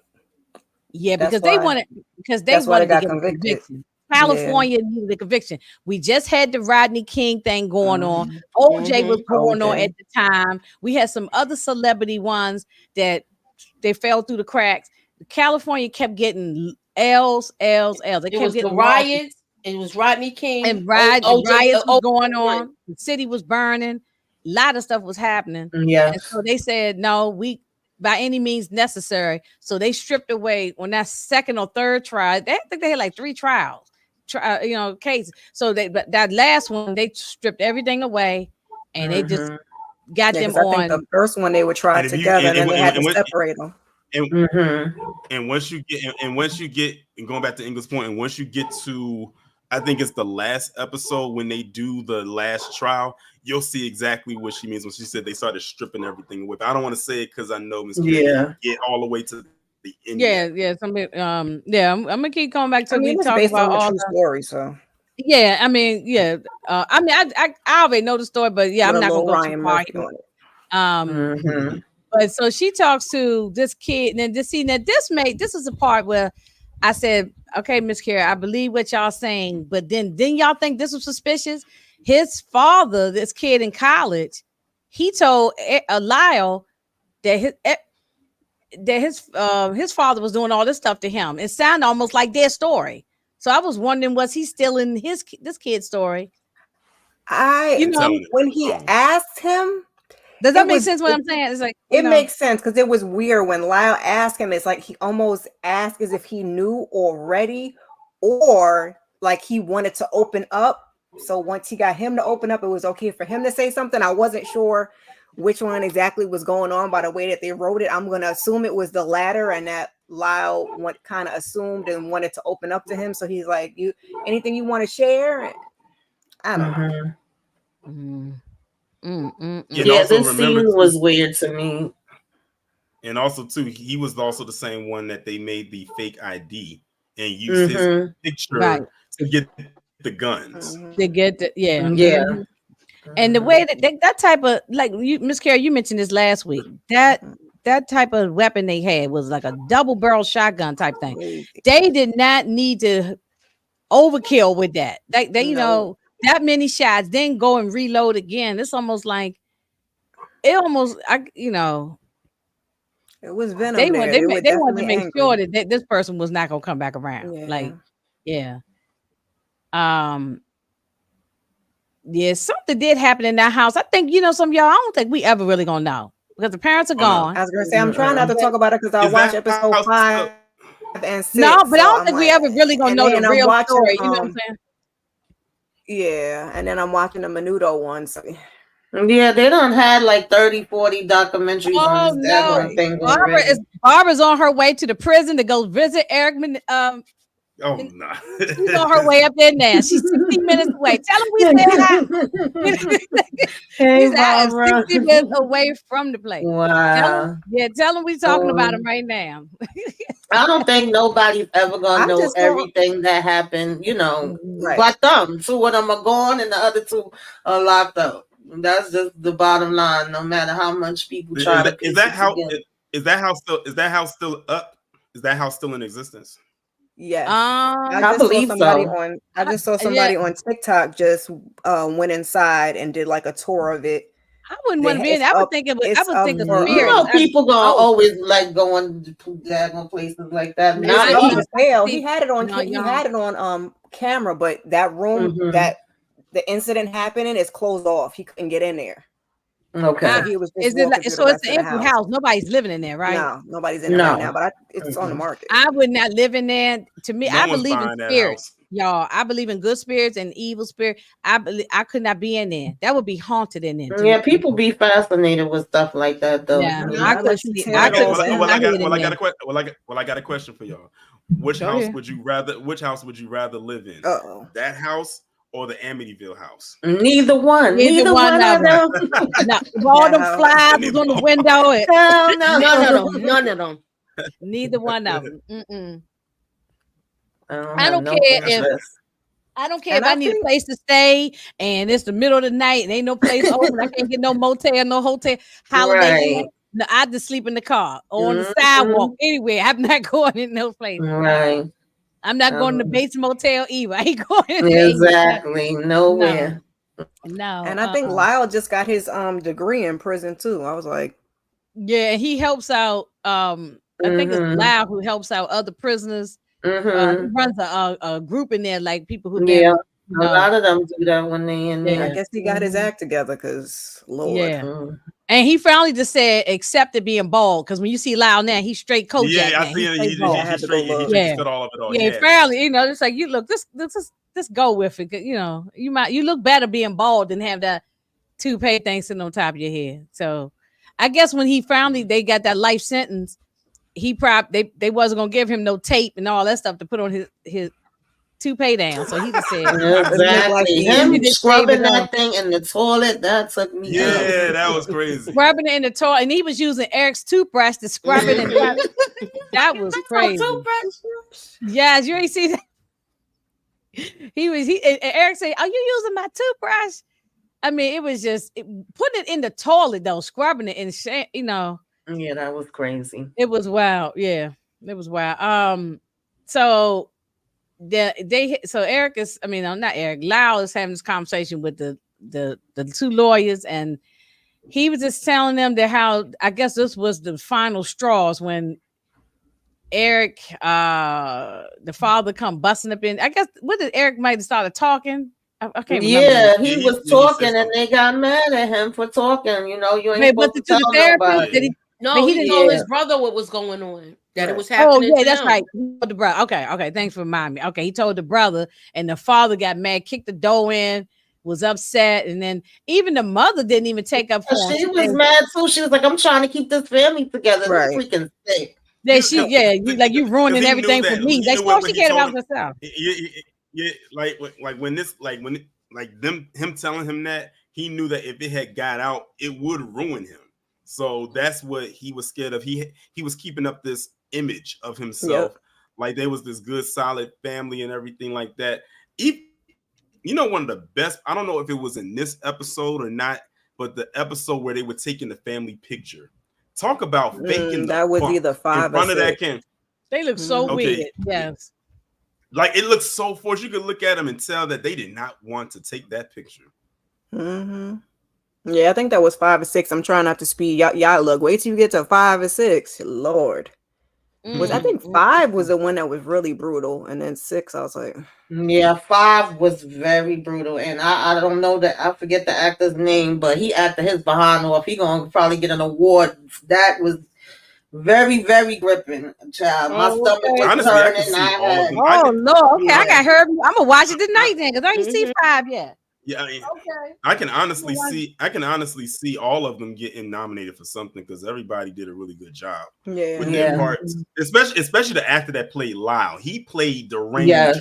Yeah, because they wanted to get a conviction. California needed a conviction. We just had the Rodney King thing going on. OJ was going on at the time. We had some other celebrity ones that they fell through the cracks. California kept getting L's. They kept getting riots. It was Rodney King and riots was going on. The city was burning. A lot of stuff was happening. Yeah. And so they said, no, we by any means necessary. So they stripped away on that second or third trial. I think they had like 3 trials, cases. So that last one, they stripped everything away and they just got them on. I think the first one they were tried together and then they had to separate them. And once you get and going back to Inga's point, and once you get to, I think it's the last episode when they do the last trial, you'll see exactly what she means when she said they started stripping everything away. But I don't want to say it because I know Ms. Get all the way to the end. I'm gonna keep going back to talk about all the story. So I already know the story, but I'm not gonna go too far. But so she talks to this kid, and this is the part where I said, okay, Miss Carey, I believe what y'all saying, but then y'all think this was suspicious. His father, this kid in college, he told Lyle that his father was doing all this stuff to him. It sounded almost like their story. So I was wondering, was he still in this kid's story? When he asked him, does that make sense? What I'm saying? It's like it makes sense because it was weird when Lyle asked him. It's like he almost asked as if he knew already, or like he wanted to open up. So once he got him to open up, it was okay for him to say something. I wasn't sure which one exactly was going on by the way that they wrote it. I'm going to assume it was the latter, and that Lyle kind of assumed and wanted to open up to him. So he's like, "You anything you want to share?" I don't know. This scene was weird to me. And also too, he was also the same one that they made the fake ID and used his picture to get the guns. To get And the way that type of, like you, Miss Carey, you mentioned this last week. That type of weapon they had was like a double barrel shotgun type thing. They did not need to overkill with that. They you know, that many shots, then go and reload again. It's almost like it was venom. They there. They wanted to make sure that this person was not gonna come back around. Yeah, something did happen in that house. I think, some of y'all, I don't think we ever really gonna know because the parents are gone. I was gonna say, I'm trying not to talk about it because I watch episode 5 and 6. No, but I don't think we ever really gonna know the real story. You know what I'm saying? Yeah, and then I'm watching the Menudo one. So yeah, they done had like 30, 40 documentaries on this daggone thing. Barbara's on her way to the prison to go visit Erik. Oh no! She's on her way up there now. She's 60 minutes away. Tell them we said hi. She's 60 minutes away from the place. Wow. Tell them we talking about him right now. I don't think nobody's ever gonna know everything that happened. But them 2 of them are gone and the other 2 are locked up. That's just the bottom line. No matter how much people try to. Is that house still up? Is that house still in existence? Yeah, I believe so. I just saw somebody on TikTok just went inside and did like a tour of it. I wouldn't want to be in. I would think it was. I would think of people gonna always like going to places like that. He had it on. He had it on camera, but that room that the incident happening is closed off. He couldn't get in there. Okay. He was it's an empty house. Nobody's living in there, right? No, nobody's in there right now, but it's on the market. I would not live in there. To me, I believe in spirits, y'all. I believe in good spirits and evil spirit. I could not be in there. That would be haunted in there. Yeah, people be fascinated with stuff like that, though. Yeah, I got a question for y'all. Which house would you rather live in? That house or the Amityville house? Neither one. Neither one of them. All the flies was on the window. None of them. Neither one of them. I don't care if I need a place to stay and it's the middle of the night and ain't no place open. I can't get no motel, no hotel, holiday. No, I just sleep in the car or on the sidewalk anywhere. I'm not going in those places. Right. I'm not going to the Bates Motel either. I ain't going exactly nowhere. No. And I think Lyle just got his degree in prison too. I was like, yeah, he helps out. I think it's Lyle who helps out other prisoners. He runs a group in there, like people who a lot of them do that when they in there. I guess he got his act together because Lord. And he finally just said accepted being bald because when you see Lyle now, he's straight Kojak. Yeah, I see it. He cut all of it off. Yeah, finally, it's like you look. This go with it. You look better being bald than have that toupee thing sitting on top of your head. So, I guess when he finally they got that life sentence, they wasn't gonna give him no tape and all that stuff to put on his toupee down. So he just said exactly. Him scrubbing that thing in the toilet, that took me out. Yeah, that was crazy. Scrubbing it in the toilet, and he was using Erik's toothbrush to scrub it in that was crazy. Yes, you ain't see that. Erik said, "Are you using my toothbrush?" I mean, it was just putting it in the toilet though, scrubbing it in Yeah, that was crazy. It was wild. Yeah, it was wild. So Erik is, not Erik, Lyle is having this conversation with the 2 lawyers, and he was just telling them that how I guess this was the final straws when Erik, the father, come busting up in. I guess what did Erik might have started talking. I can't remember. Yeah, he was talking, and they got mad at him for talking. You ain't supposed to tell nobody. He didn't tell his brother what was going on. That it was happening. Oh, yeah, that's right. He told the brother. Okay. Thanks for reminding me. Okay, he told the brother, and the father got mad, kicked the door in, was upset, and then even the mother didn't even take up for him. She was mad too. She was like, "I'm trying to keep this family together." Right. Freaking sick. You ruining everything for me. That's all she cared about herself. Yeah, him telling him that, he knew that if it had got out, it would ruin him. So that's what he was scared of. He was keeping up this image of himself, like there was this good, solid family and everything like that. one of the best. I don't know if it was in this episode or not, but the episode where they were taking the family picture. Talk about faking that was either 5 in front or of 6. that camera. They look so weird. Yes. Like it looks so forced. You could look at them and tell that they did not want to take that picture. Yeah, I think that was 5 or 6. I'm trying not to speed y'all look. Wait till you get to 5 or 6. Lord. I think 5 was the one that was really brutal, and then 6 I was like, yeah, 5 was very brutal, and I don't know that, I forget the actor's name, but he acted his behind off. He gonna probably get an award. That was very, very gripping, child. My stomach was honestly, turning. I can see all of them. Lord, okay, I got her. I'm gonna watch it tonight then, because I didn't see 5 yet. Yeah, I can honestly see all of them getting nominated for something because everybody did a really good job with their parts, especially the actor that played Lyle. He played the range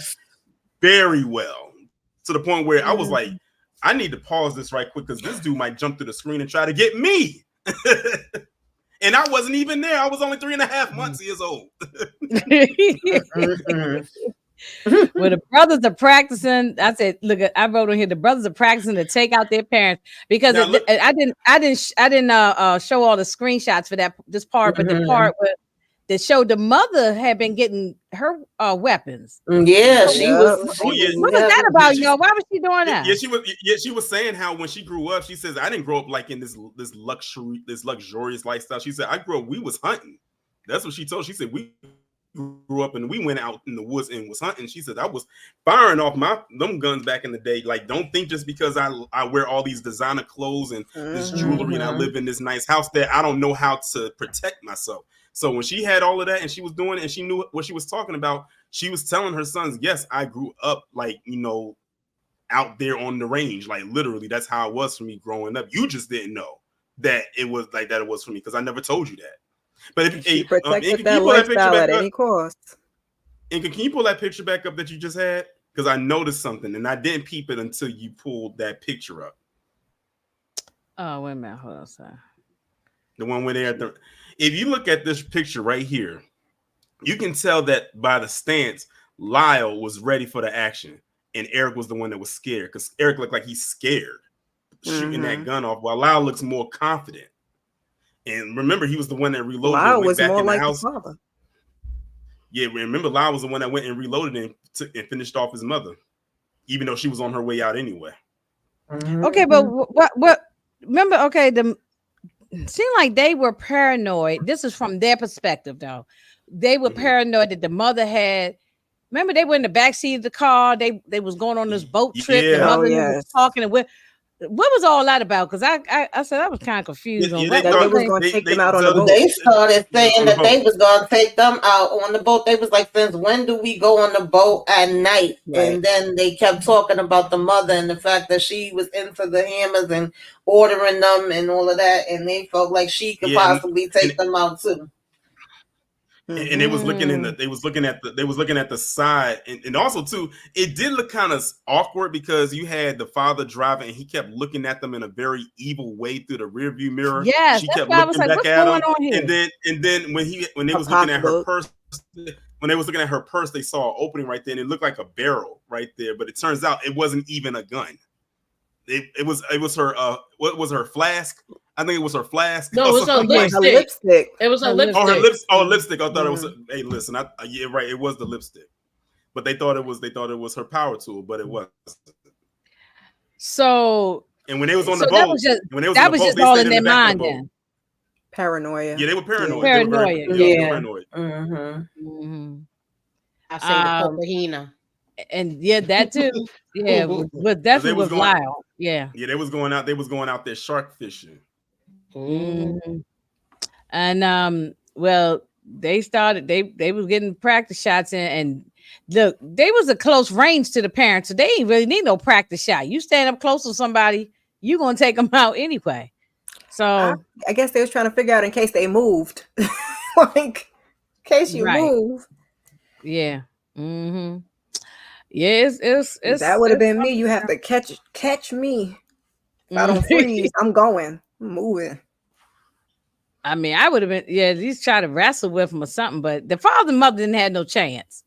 very well, to the point where I was like, I need to pause this right quick because this dude might jump through the screen and try to get me. And I wasn't even there. I was only 3.5 months years old. When the brothers are practicing, I said, "Look, I wrote on here. The brothers are practicing to take out their parents because I didn't show all the screenshots for this part, but the part that showed the mother had been getting her weapons. Yeah, she was. What was that about, y'all? Why was she doing that? She was saying how when she grew up, she says, I didn't grow up like in this luxurious lifestyle. She said, I grew up, we was hunting. That's what she told. She said we grew up and we went out in the woods and was hunting. She said I was firing off them guns back in the day. Like, don't think just because I wear all these designer clothes and this jewelry and I live in this nice house that I don't know how to protect myself. So when she had all of that and she was doing it and she knew what she was talking about, she was telling her sons, yes, I grew up like, out there on the range. Like literally, that's how it was for me growing up. You just didn't know that it was like that it was for me because I never told you that. But if she protected that lifestyle at any cost. Inga, can you pull that picture back up that you just had? Because I noticed something and I didn't peep it until you pulled that picture up. Oh, wait a minute. Hold on, sorry. The one where they're at the. If you look at this picture right here, you can tell that by the stance, Lyle was ready for the action, and Erik was the one that was scared because Erik looked like he's scared shooting that gun off, while Lyle looks more confident. And remember, he was the one that reloaded. Lyle was more like his father. Yeah, remember, Lyle was the one that went and reloaded and finished off his mother, even though she was on her way out anyway. Okay, but what? Remember, okay, seemed like they were paranoid. This is from their perspective, though. They were paranoid that the mother had. Remember, they were in the backseat of the car. They was going on this boat trip. Yeah. The mother was talking and what was all that about? Because I said I was kind of confused on that. They was going to take them out on the boat. They started saying that they was going to take them out on the boat. They was like, since when do we go on the boat at night? Right. And then they kept talking about the mother and the fact that she was into the hammers and ordering them and all of that. And they felt like she could possibly take them out too. And they was looking at the side, and also too, it did look kind of awkward because you had the father driving and he kept looking at them in a very evil way through the rearview mirror. Yes, she kept looking back at him, and then when they was looking at her purse, they saw an opening right there, and it looked like a barrel right there. But it turns out it wasn't even a gun. It was her what was her flask? I think it was her flask. No, it was her lipstick. It was her lipstick. Oh, her lips. Oh, lipstick. I thought it was. Hey, listen. Yeah, right. It was the lipstick, but they thought it was her power tool, but it wasn't. So. And when they was on the boat, that was just all in their mind. Then. Paranoia. Yeah, they were paranoid. Paranoia. Paranoid. I say the Copenhagen. And yeah, that too. Yeah, but definitely was Lyle. Yeah. Yeah, they was going out there shark fishing. And well, they started. They was getting practice shots and look, they was a close range to the parents, so they didn't really need no practice shot. You stand up close to somebody, you gonna take them out anyway. So I guess they was trying to figure out in case they moved, like in case you move. Yeah. Yeah, it's that would have been me. You have to catch me. If I don't freeze, I'm going. I'm moving. I mean, I would have been, at least try to wrestle with him or something, but the father and mother didn't have no chance.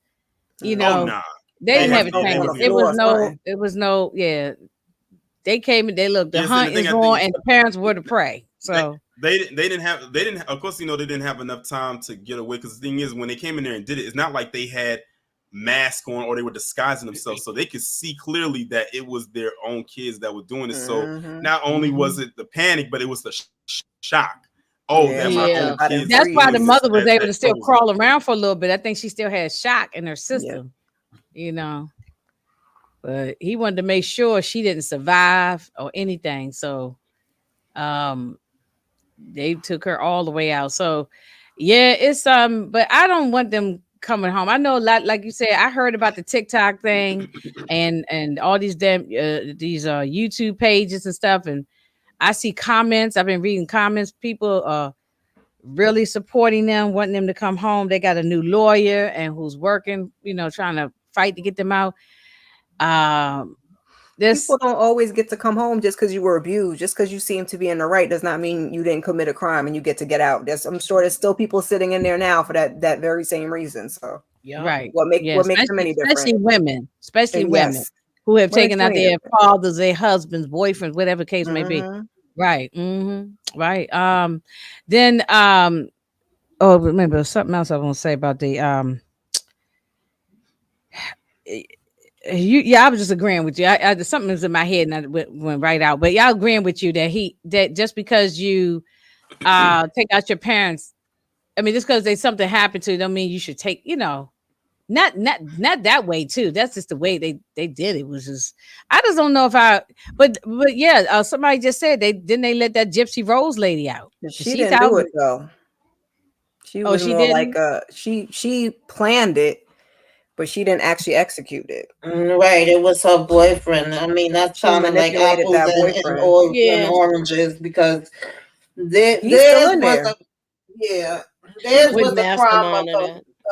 You know, They didn't have a training. It was no. Yeah, they came and they looked. The hunt is on, and the parents were to pray. So they didn't have. Of course, they didn't have enough time to get away. Because the thing is, when they came in there and did it, it's not like they had masks on or they were disguising themselves, so they could see clearly that it was their own kids that were doing it. So not only was it the panic, but it was the shock. That my own kids. That's why the mother was able to still crawl around for a little bit. I think she still had shock in her system, But he wanted to make sure she didn't survive or anything. So they took her all the way out. So yeah, it's but I don't want them coming home. I know a lot, like you said, I heard about the TikTok thing and all these damn these YouTube pages and stuff, and I see comments. I've been reading comments. People really supporting them, wanting them to come home. They got a new lawyer and who's working, trying to fight to get them out. People don't always get to come home just because you were abused. Just because you seem to be in the right does not mean you didn't commit a crime and you get to get out. I'm sure there's still people sitting in there now for that very same reason. So right, what makes them any different? Especially women who have taken out their fathers, their husbands, boyfriends, whatever case may be. Right. Right. Then remember something else I want to say about the I was just agreeing with you. I something was in my head and I went right out. But y'all agreeing with you that just because you take out your parents, I mean, just because something happened to you, don't mean you should take, not that way too. That's just the way they did it. Was just I just don't know if but yeah, somebody just said they let that Gypsy Rose lady out. She didn't do it though. She was more like she planned it, but she didn't actually execute it. Right, it was her boyfriend. I mean, that's kind of like apples and oranges because there was a crime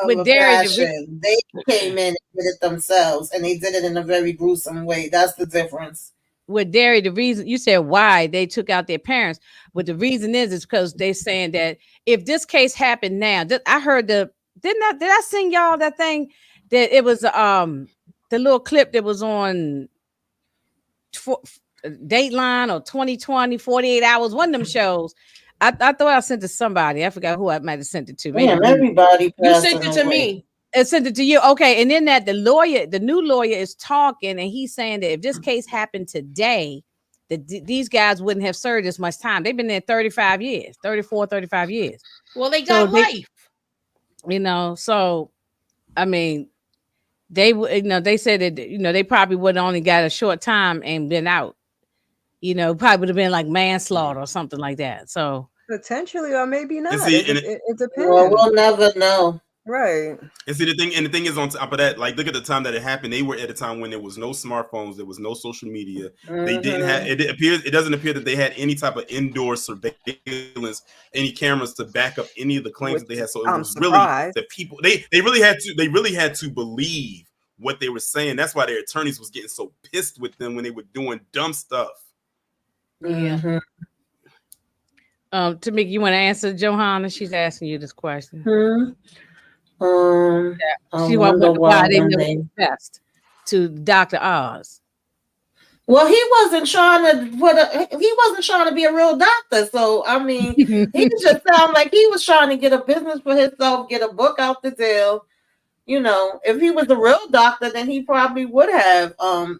with passion. They came in and did it themselves, and they did it in a very gruesome way. That's the difference. With Derry, the reason you said why they took out their parents, but the reason is because they're saying that if this case happened now, I heard did I sing y'all that thing? That it was the little clip that was on Dateline or 2020, 48 Hours, one of them shows. I thought I sent it to somebody. I forgot who I might have sent it to. Maybe everybody. You sent it to me. I sent it to you. Okay. And then the new lawyer is talking and he's saying that if this case happened today, that these guys wouldn't have served as much time. They've been there 35 years. Well, they got life. So I mean, they said that they probably would have only got a short time and been out. Probably would have been like manslaughter or something like that. So potentially, or maybe not. It depends. Well, we'll never know. Right. And see the thing is, on top of that, like look at the time that it happened. They were at a time when there was no smartphones, there was no social media. They didn't have it doesn't appear that they had any type of indoor surveillance, any cameras to back up any of the claims that they had. So it was really the people they really had to believe what they were saying. That's why their attorneys was getting so pissed with them when they were doing dumb stuff. Yeah. Tamika, you want to answer Johanna? She's asking you this question. She wondered why they never confessed to Dr. Oz. Well, he wasn't trying to be a real doctor. So I mean, he just sounded like he was trying to get a business for himself, get a book out the deal. If he was a real doctor, then he probably would have. But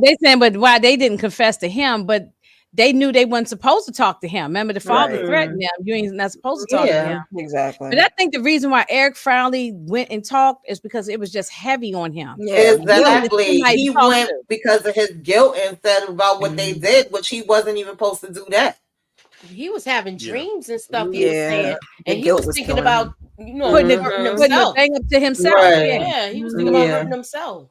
they saying, but why they didn't confess to him? But they knew they weren't supposed to talk to him. Remember, the father threatened them. You ain't not supposed to talk to him. Exactly. But I think the reason why Erik finally went and talked is because it was just heavy on him. Yeah, exactly. He went because of his guilt instead of about what they did, which he wasn't even supposed to do that. He was having dreams and stuff. He was saying, and he was thinking about putting the thing up to himself. Right. Yeah, he was thinking about hurting himself.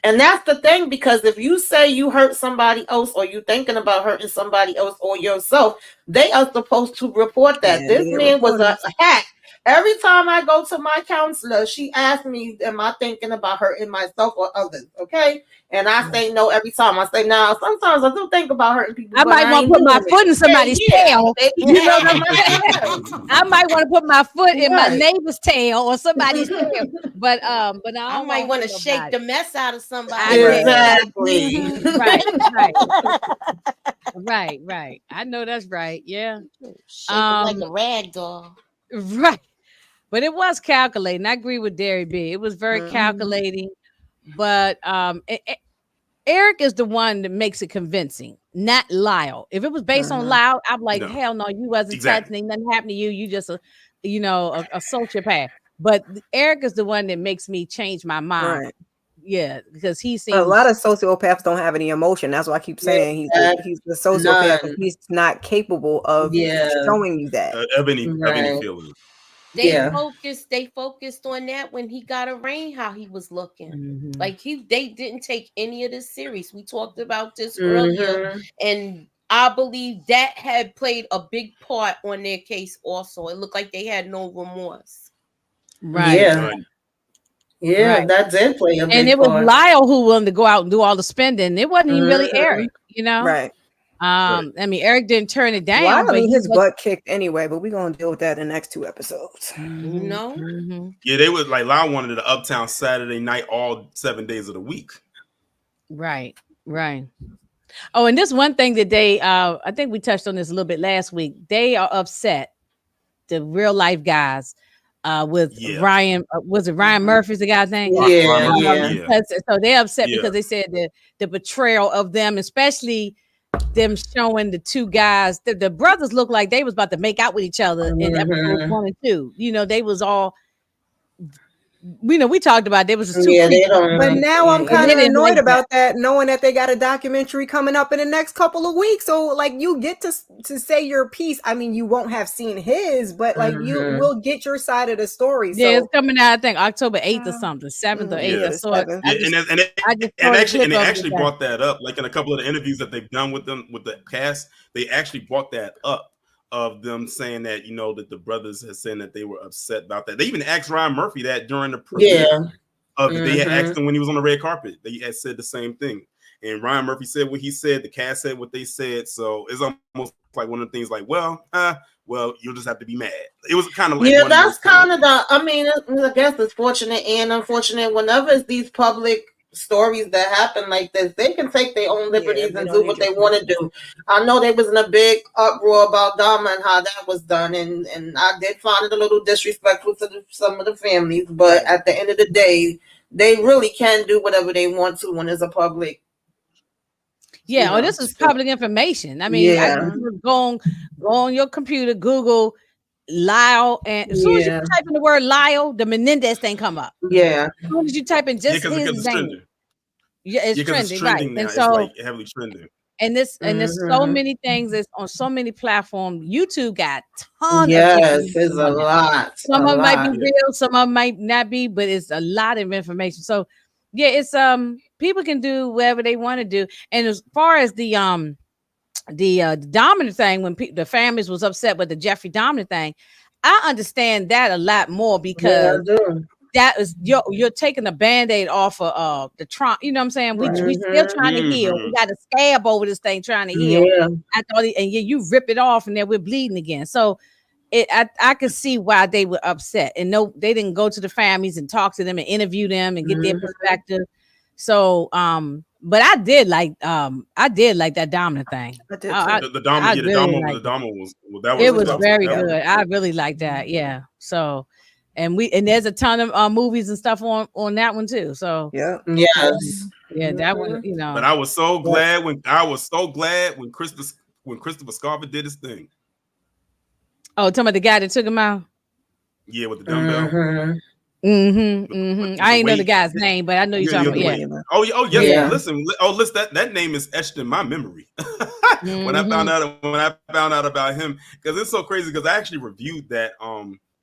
And that's the thing, because if you say you hurt somebody else or you thinking about hurting somebody else or yourself, they are supposed to report that. This man was a hack Every time I go to my counselor, she asks me, am I thinking about hurting myself or others? Okay. And I say no every time. I say no. Sometimes I do think about hurting people. I might want to put my foot in somebody's tail. You know what I'm saying? I might want to put my foot in my neighbor's tail or somebody's tail. But I might want to shake the mess out of somebody. Exactly. Right. I know that's right. Yeah. Shake like a rag doll. Right. But it was calculating. I agree with Derry B. It was very calculating. But Erik is the one that makes it convincing, not Lyle. If it was based on Lyle, I'm like, hell no, you wasn't touching, nothing happened to you. You just a sociopath. But Erik is the one that makes me change my mind. Right. Yeah, because he seems a lot of sociopaths don't have any emotion. That's why I keep saying he's the sociopath. He's not capable of showing you that. Of any feeling. They focused on that when he got arraigned, how he was looking. Like they didn't take any of this serious. We talked about this earlier, and I believe that had played a big part on their case also. It looked like they had no remorse. Right. Yeah, that did play a big part. And it was Lyle who wanted to go out and do all the spending. It wasn't even really Erik, you know? Right. I mean, Erik didn't turn it down. Well, I mean, his butt kicked anyway, but we're gonna deal with that in the next 2 episodes. Yeah, they was like Lyle wanted the Uptown Saturday night all 7 days of the week. Right. Oh, and this one thing that they I think we touched on this a little bit last week. They are upset, the real life guys, with Ryan. Was it Ryan Murphy's the guy's name? Yeah. So they're upset because they said the betrayal of them, especially them showing the two guys, the brothers looked like they was about to make out with each other in episode 1 and 2. You know, they was all, we talked about there was just two but now I'm kind of annoyed about that, knowing that they got a documentary coming up in the next couple of weeks. So like you get to say your piece. I mean, you won't have seen his, but like you will get your side of the story. Yeah, it's coming out, I think October 8th or something, 7th or 8th. So they actually brought that up, like in a couple of the interviews that they've done with them with the cast. They actually brought that up. Of them saying that, that the brothers had said that they were upset about that. They even asked Ryan Murphy that during the premiere. They had asked him when he was on the red carpet. They had said the same thing. And Ryan Murphy said what he said. The cast said what they said. So it's almost like one of the things like, well, you'll just have to be mad. It was kind of like that's kind of the. I mean, I guess it's fortunate and unfortunate. Whenever it's these public stories that happen like this, they can take their own liberties and do what they want to do. I know they was in a big uproar about Dama and how that was done, and I did find it a little disrespectful to some of the families, but at the end of the day, they really can do whatever they want to when it's a public. Yeah, this is public information. I mean, go on your computer, Google Lyle, and as soon as you type in the word Lyle, the Menendez thing come up. Yeah. As soon as you type in just his name. It's trending, right? Now. And so it's like heavily trending. And there's so many things that's on so many platforms. YouTube got tons. Yes, there's a lot. Some of them might be real, some of them might not be, but it's a lot of information. So yeah, it's people can do whatever they want to do. And as far as the Dominant thing, when the families was upset with the Jeffrey Dominant thing, I understand that a lot more because that is you're taking a band-aid off of the trauma. You know what I'm saying? We still trying to heal. We got a scab over this thing trying to heal. You rip it off and then we're bleeding again. So I can see why they were upset. And no, they didn't go to the families and talk to them and interview them and get their perspective. So but I did like that Dominant thing. The Dama was it was very good. I really liked that. Yeah. So and there's a ton of movies and stuff on that one too. So that one, But I was so glad when Christopher Scarver did his thing. Oh, talking about the guy that took him out? Yeah, with the dumbbell. I ain't know the guy's name, but I know you're talking about. Oh, yes. Yeah. Listen, that name is etched in my memory. When I found out about him, because it's so crazy. Because I actually reviewed that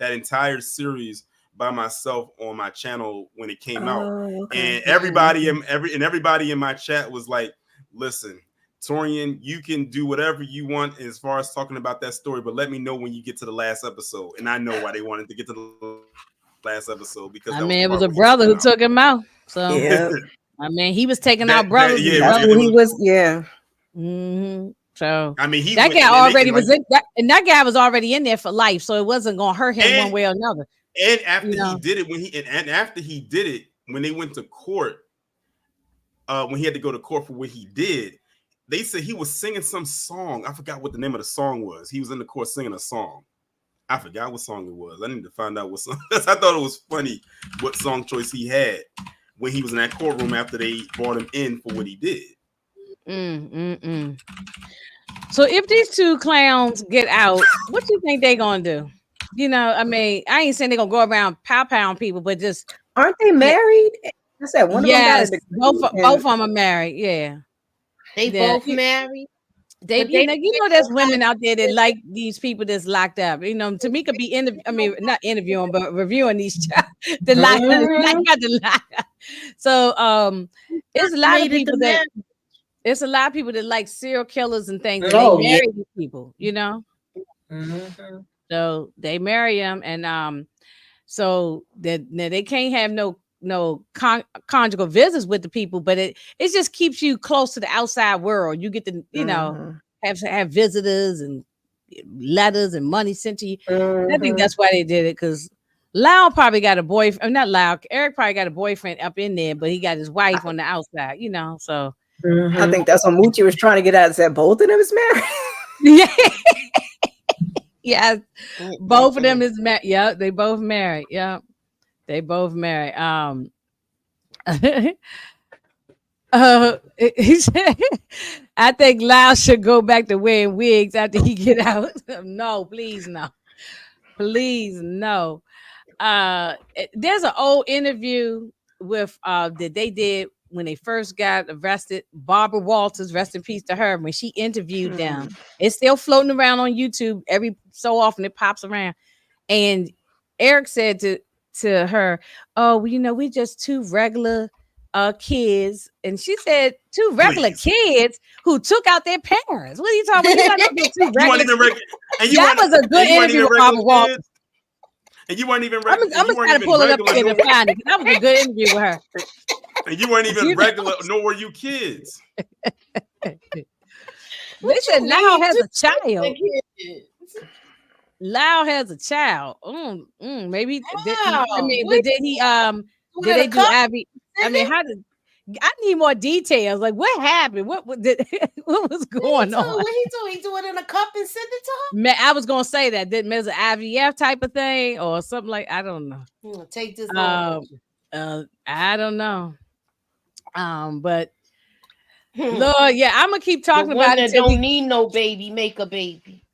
entire series by myself on my channel when it came out, and everybody in my chat was like, "Listen, Torian, you can do whatever you want as far as talking about that story, but let me know when you get to the last episode. And I know why they wanted to get to the last episode, because I mean, it was a brother who took him out. So Yeah. I mean, he was taking out brothers. That's who he was. Yeah. Mm-hmm. So I mean, that guy already was in that, and that guy was already in there for life, so it wasn't gonna hurt him one way or another. And after he did it, after he did it, when they went to court, when he had to go to court for what he did, they said he was singing some song. I forgot what the name of the song was. He was in the court singing a song. I forgot what song it was. I need to find out what song. I thought it was funny what song choice he had when he was in that courtroom after they brought him in for what he did. So if these two clowns get out, what do you think they gonna do? You know, I mean, I ain't saying they're gonna go around pound people, but just aren't they married? I said one of them got a degree. Both of them are married. Yeah, they both married. You know, there's women out there that like these people that's locked up. You know, Tamika be not interviewing, but reviewing these the lock. So it's a lot of people that. It's a lot of people that like serial killers and things. And they marry these people, you know. So they marry them, and so that they can't have no conjugal visits with the people, but it just keeps you close to the outside world. You get to know have visitors and letters and money sent to you. I think that's why they did it, because Lyle probably got a boyfriend. Not Lyle. Erik probably got a boyfriend up in there, but he got his wife on the outside. You know, so. I think that's what Moochie was trying to get at. Is that both of them is married? Yeah, both of them is married. Yeah, they both married. Yeah, they both married. He said, I think Lyle should go back to wearing wigs after he get out. No, please no. There's an old interview with that they did when they first got arrested. Barbara Walters, rest in peace to her, when she interviewed them. It's still floating around on YouTube. Every so often it pops around. And Erik said to her, oh, well, you know, we just two regular kids. And she said, two regular kids who took out their parents. What are you talking about? That was a good interview with Barbara Walters. And you weren't even regular. I'm going to pull it up again and find it. That was a good interview with her. And you weren't even regular, nor were you kids. Listen, Lyle has a child. Lyle has a child. Maybe. Wow. But did he? Did they do Abby? I mean, how did? I need more details. Like, what happened? What was going on? What he do? He do it in a cup and send it to her? Man, I was gonna say that. Did Ms. IVF type of thing or something like? I don't know. Take this. I don't know. But Lord, yeah, I'm gonna keep talking about it. Don't need no baby, make a baby.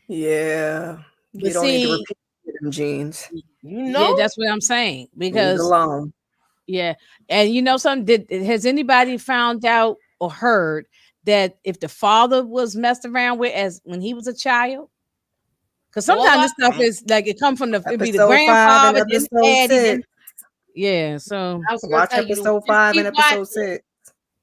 Yeah, you don't need to repeat them genes. You know, yeah, that's what I'm saying, because alone. Yeah, and you know something? Has anybody found out or heard that if the father was messed around with as when he was a child? Because sometimes this stuff is like it come from it be the grandfather, then daddy. Yeah, so I was watch episode 5 and episode 6.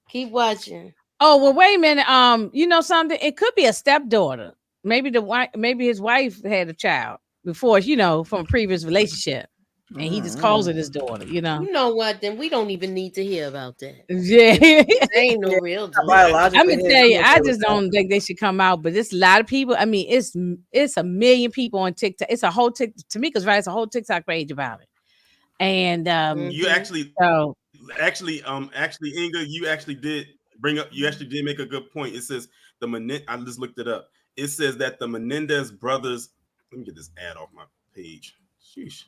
Keep watching. Oh well, wait a minute. You know something? It could be a stepdaughter. Maybe his wife had a child before, you know, from a previous relationship. And he just calls it his daughter, you know. You know what? Then we don't even need to hear about that. Yeah, ain't no real. I'm gonna tell you, I just don't think they should come out. But it's a lot of people. I mean, it's a million people on TikTok. It's a whole TikTok. Tamika's right. It's a whole TikTok page about it. And you actually, Inga, you actually did make a good point. It says I just looked it up. It says that the Menendez brothers. Let me get this ad off my page. Sheesh.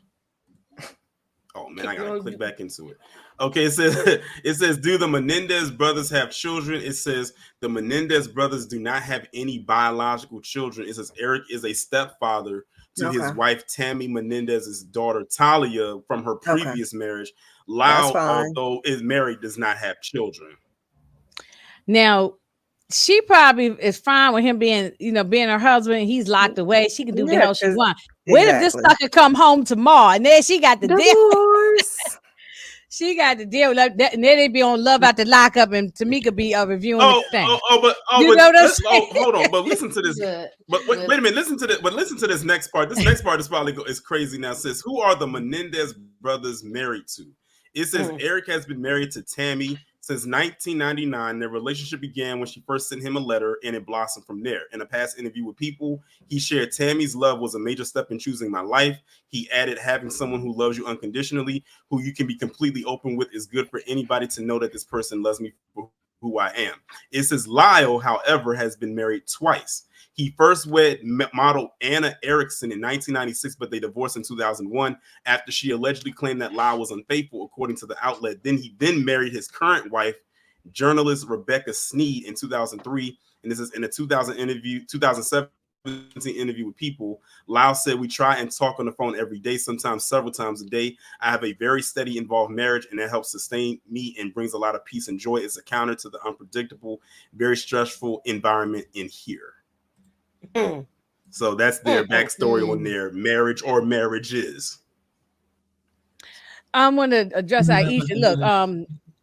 Oh man, I gotta click back into it. Okay, it says, do the Menendez brothers have children? It says the Menendez brothers do not have any biological children. It says Erik is a stepfather to his wife Tammy Menendez's daughter Talia from her previous marriage. Lyle, although is married, does not have children. Now, she probably is fine with him being her husband. He's locked away. She can do the hell she wants. What if this sucker come home tomorrow and then she got the divorce? She got to deal with that, and then they be on Love After Lockup, and Tamika be reviewing the thing. You know what I'm saying? Hold on, but listen to this. Wait a minute, listen to this. But listen to this next part. This next part is probably is crazy now. Sis, who are the Menendez brothers married to? It says Erik has been married to Tammy since 1999. Their relationship began when she first sent him a letter, and it blossomed from there. In a past interview with People, he shared, "Tammy's love was a major step in choosing my life." He added, "Having someone who loves you unconditionally, who you can be completely open with, is good for anybody to know that this person loves me for who I am." It says Lyle, however, has been married twice. He first wed model Anna Erickson in 1996, but they divorced in 2001 after she allegedly claimed that Lyle was unfaithful, according to the outlet. Then he married his current wife, journalist Rebecca Sneed, in 2003. And this is in a 2017 interview with People. Lyle said, "We try and talk on the phone every day, sometimes several times a day. I have a very steady, involved marriage, and that helps sustain me and brings a lot of peace and joy. It's a counter to the unpredictable, very stressful environment in here." So that's their backstory on their marriage or marriages. I'm going to address Aisha. Look,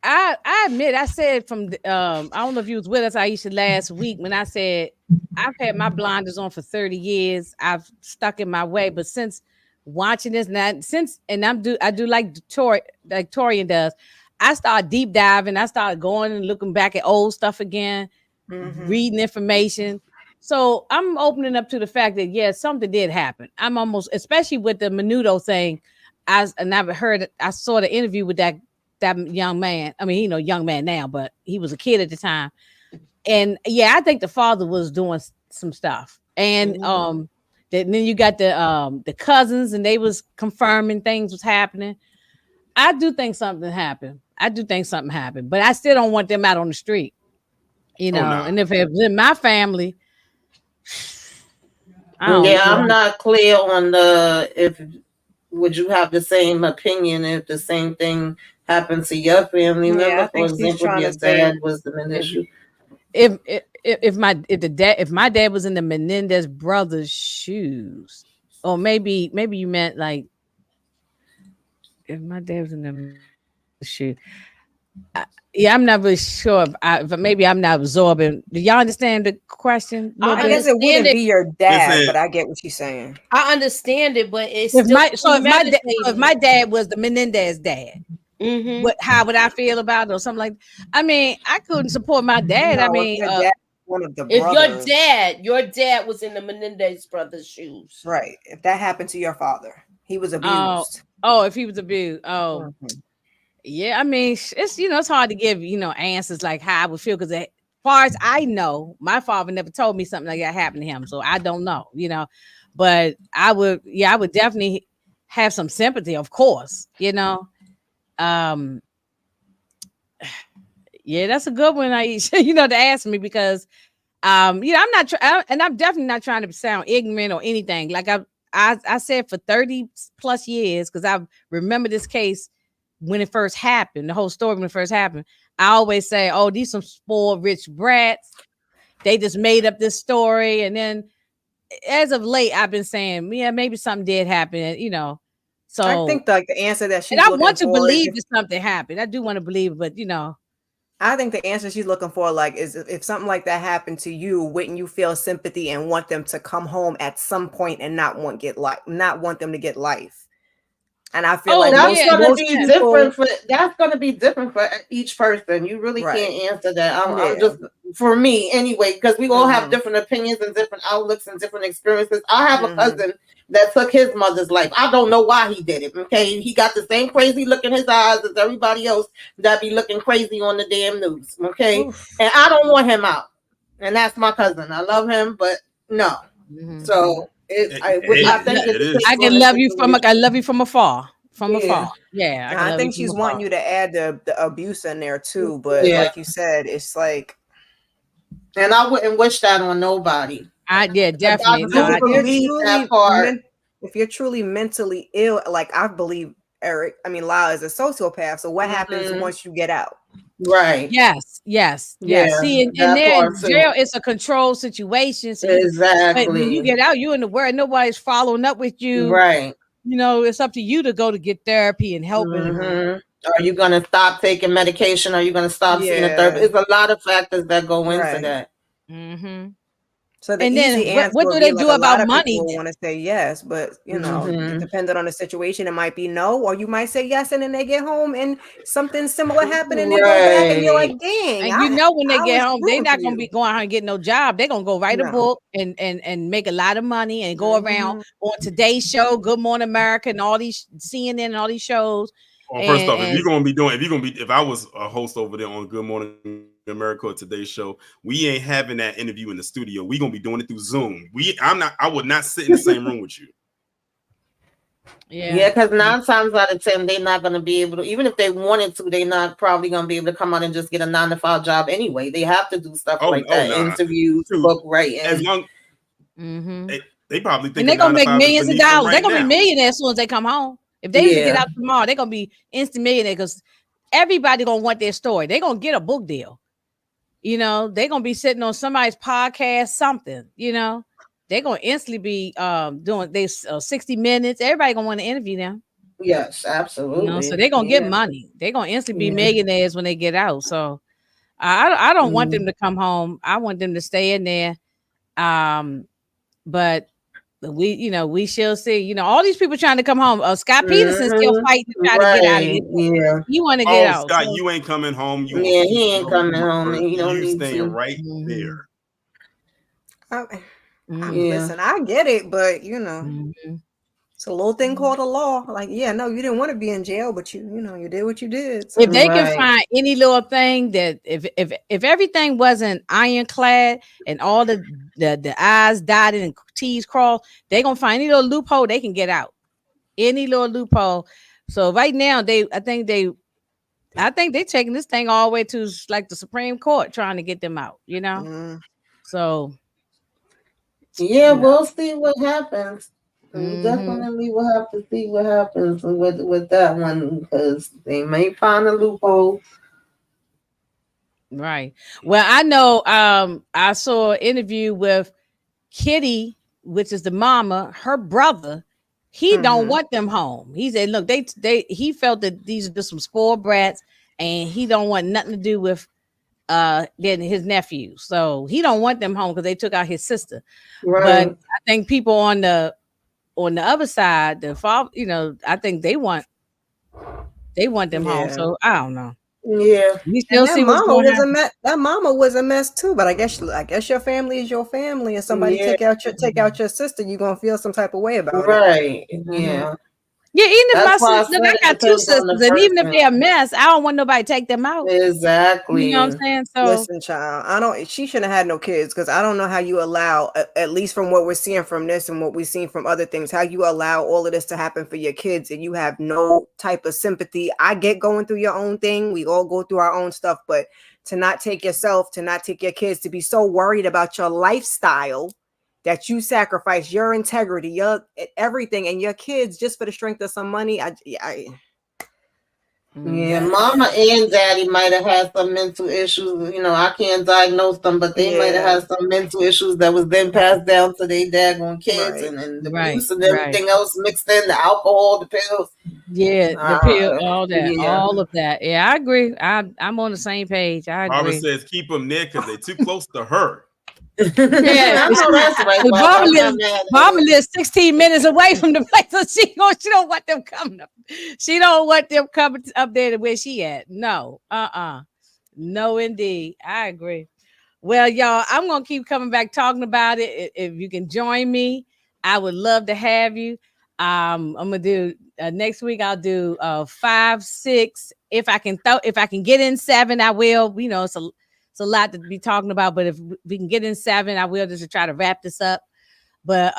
I admit, I said from I don't know if you was with us, Aisha, last week when I said I've had my blinders on for 30 years. I've stuck in my way, but since watching this, I do like Torian does. I started deep diving. I started going and looking back at old stuff again, reading information. So I'm opening up to the fact that something did happen. I'm almost, especially with the Menudo thing. I saw the interview with that young man. I mean, young man now, but he was a kid at the time. And I think the father was doing some stuff. And then you got the cousins, and they was confirming things was happening. I do think something happened. But I still don't want them out on the street. And if it was in my family, I'm not clear on would you have the same opinion if the same thing happened to your family member? For example, your dad was the issue. If my dad was in the Menendez brothers' shoes, or maybe you meant like if my dad was in the shoes. I'm not really sure if maybe I'm not absorbing. Do y'all understand the question? I guess it wouldn't be your dad, but I get what she's saying. I understand it, but it's if my dad was the Menendez dad, how would I feel about it or something like that? I mean, I couldn't support my dad. No, I mean, one of the if brothers. your dad was in the Menendez brothers' shoes, right? If that happened to your father, he was abused. If he was abused, yeah, I mean, it's it's hard to give answers like how I would feel, because as far as I know, my father never told me something like that happened to him, so I don't know, But I would definitely have some sympathy, of course, Yeah, that's a good one, Aisha, to ask me, because I'm not and I'm definitely not trying to sound ignorant or anything. Like I said for 30 plus years, because I remember this case when it first happened, the whole story when it first happened. I always say, "Oh, these some spoiled rich brats. They just made up this story." And then, as of late, I've been saying, maybe something did happen, So I think the answer that she's I want to believe that something happened. I do want to believe, but I think the answer she's looking for, is if something like that happened to you, wouldn't you feel sympathy and want them to come home at some point and not want them to get life? And I feel like that's going to be different for each person. You really can't answer that. I'm just, for me anyway, because we all have different opinions and different outlooks and different experiences. I have a cousin that took his mother's life. I don't know why he did it. Okay, he got the same crazy look in his eyes as everybody else that be looking crazy on the damn news. Okay, and I don't want him out. And that's my cousin. I love him, but no. So. I can love you from afar. Yeah, I think she's wanting you to add the abuse in there too. But like you said, it's like, and I wouldn't wish that on nobody. Definitely. If you're truly mentally ill, like I believe Lyle is a sociopath. So what happens once you get out? Right. Yes. See, and there in jail, it's a controlled situation. So exactly. But when you get out, you're in the world. Nobody's following up with you. Right. It's up to you to go to get therapy and help. Are you going to stop taking medication? Are you going to stop seeing a therapist? It's a lot of factors that go into that. Mm-hmm. So the easy answer what do they do about money? People want to say yes, but depending on the situation, it might be no, or you might say yes, and then they get home and something similar happened, and they go back, and you're like, dang. And when they get home, they're not gonna be going out and get no job. They're gonna go write a book and make a lot of money and go around on Today's Show, Good Morning America, and all these CNN and all these shows. Well, first off, if I was a host over there on Good Morning America or Today's Show, we ain't having that interview in the studio. We gonna be doing it through Zoom. I would not sit in the same room with you. Yeah, because 9 times out of 10, they're not gonna be able to. Even if they wanted to, they're not probably gonna be able to come out and just get a 9-to-5 job anyway. They have to do stuff that, interviews, book writing. As long, they probably think they're gonna make millions of dollars. They're gonna be millionaires as soon as they come home. If they get out tomorrow, they're gonna be instant millionaires because everybody gonna want their story. They're gonna get a book deal. They're gonna be sitting on somebody's podcast, something. They're gonna instantly be doing this 60 Minutes. Everybody gonna want to interview them. Yes, absolutely. So they're gonna get money. They're gonna instantly be millionaires when they get out. So I don't want them to come home. I want them to stay in there. But we shall see. All these people trying to come home. Scott Peterson still fighting to try to get out of here. Yeah, you want to get out. Scott, you ain't coming home. He ain't coming home. He don't need staying to. right there. Listen, I get it, but it's a little thing called a law. Like, you didn't want to be in jail, but you did what you did. So. If they can find any little thing that if everything wasn't ironclad and all the I's dotted and T's crossed, they're gonna find any little loophole they can get out. Any little loophole. So right now, I think they're taking this thing all the way to like the Supreme Court trying to get them out. So we'll see what happens. Definitely we'll have to see what happens with that one because they may find a loophole. Right. Well, I know I saw an interview with Kitty, which is the mama, her brother. He don't want them home. He said, look, he felt that these are just some spoiled brats and he don't want nothing to do with getting his nephew. So he don't want them home because they took out his sister. Right. But I think people on the other side, the father, I think they want them home. So I don't know. Yeah, we still see what's going on. That mama was a mess too. But I guess your family is your family, and somebody take out your sister, you're gonna feel some type of way about it. Right? Yeah. Yeah, even if my sister, I got 2 sisters, and even if they're a mess, I don't want nobody to take them out. Exactly. You know what I'm saying? So listen, child, she shouldn't have had no kids because I don't know how you allow, at least from what we're seeing from this and what we've seen from other things, how you allow all of this to happen for your kids and you have no type of sympathy. I get going through your own thing. We all go through our own stuff, but to not take yourself, to not take your kids, to be so worried about your lifestyle that you sacrifice your integrity, your everything, and your kids just for the strength of some money. Mama and daddy might have had some mental issues. I can't diagnose them, but they might have had some mental issues that was then passed down to their daggone kids, and the abuse and everything else mixed in, the alcohol, the pills. Yeah, the pill, all that, all of that. Yeah, I agree. I'm on the same page. I agree. Barbara says keep them near because they're too close to her. Yeah, that's right. Barbara lives 16 minutes away from the place, so she don't want them coming up. She don't want them coming up there to where she at. No, no, indeed. I agree. Well, y'all, I'm gonna keep coming back talking about it. If you can join me, I would love to have you. I'm gonna do next week. I'll do 5, 6. If I can get in 7, I will. It's a lot to be talking about, but if we can get in 7, I will, just to try to wrap this up. But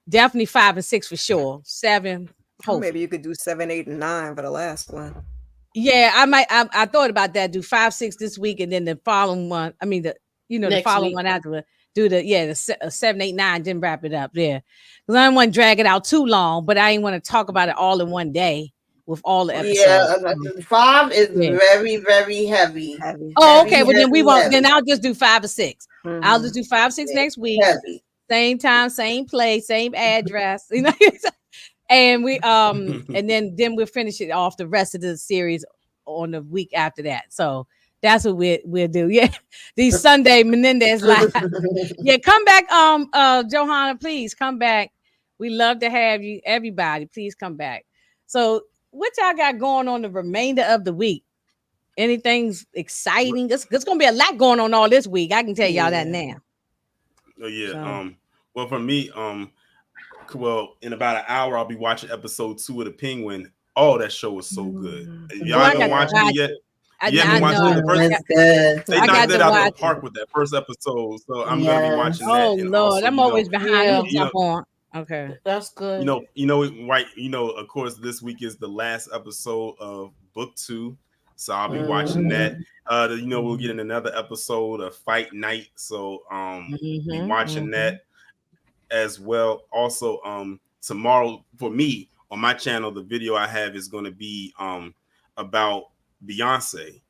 definitely 5 and 6 for sure. 7. Hopefully. Maybe you could do 7, 8, and 9 for the last one. Yeah, I might. I thought about that. Do 5, 6 this week, and then the following one. I mean, the following one after. Do the 7, 8, 9. Then wrap it up there, because I don't want to drag it out too long. But I ain't want to talk about it all in one day. With all the episodes. Yeah, 5 is very, very heavy. Oh, okay. Well, then we won't. Heavy. Then I'll just do 5 or 6. I'll just do 5, 6 next week. Heavy. Same time, same place, same address. And we and then we'll finish it off the rest of the series on the week after that. So that's what we'll do. Yeah, these Sunday Menendez live. Yeah, come back, Johanna, please come back. We love to have you, everybody. Please come back. So, what y'all got going on the remainder of the week? Anything's exciting? It's gonna be a lot going on all this week. I can tell y'all that now. Oh yeah. So. Well, for me, well, in about an hour, I'll be watching episode 2 of The Penguin. Oh, that show was so good. Y'all haven't watched it yet? You haven't watched it? That's good. They knocked it out of the park with that first episode, so I'm gonna be watching that. Oh Lord, also, I'm always behind. Jump on. Okay, that's good. Right. Of course, this week is the last episode of Book 2, so I'll be watching that. We'll get in another episode of Fight Night, so be watching that as well. Also, tomorrow for me on my channel, the video I have is going to be about Beyonce.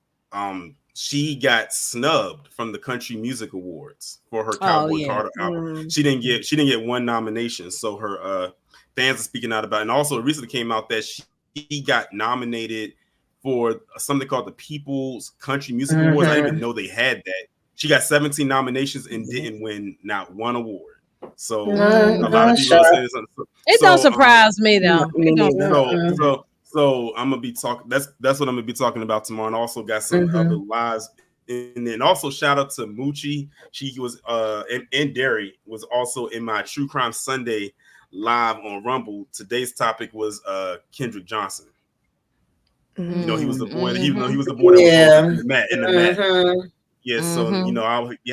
She got snubbed from the Country Music Awards for her Cowboy Carter album. She didn't get one nomination, so her fans are speaking out about it. And also, it recently came out that she got nominated for something called the People's Country Music Awards. I didn't even know they had that. She got 17 nominations and didn't win not one award. So a lot of people are saying something. It don't surprise me though. So I'm gonna be talking. That's what I'm gonna be talking about tomorrow. And also got some other lives. And then also shout out to Moochie. She was and Derry was also in my True Crime Sunday live on Rumble. Today's topic was Kendrick Johnson. He was the boy. He was the boy that was in the mat. Yeah, so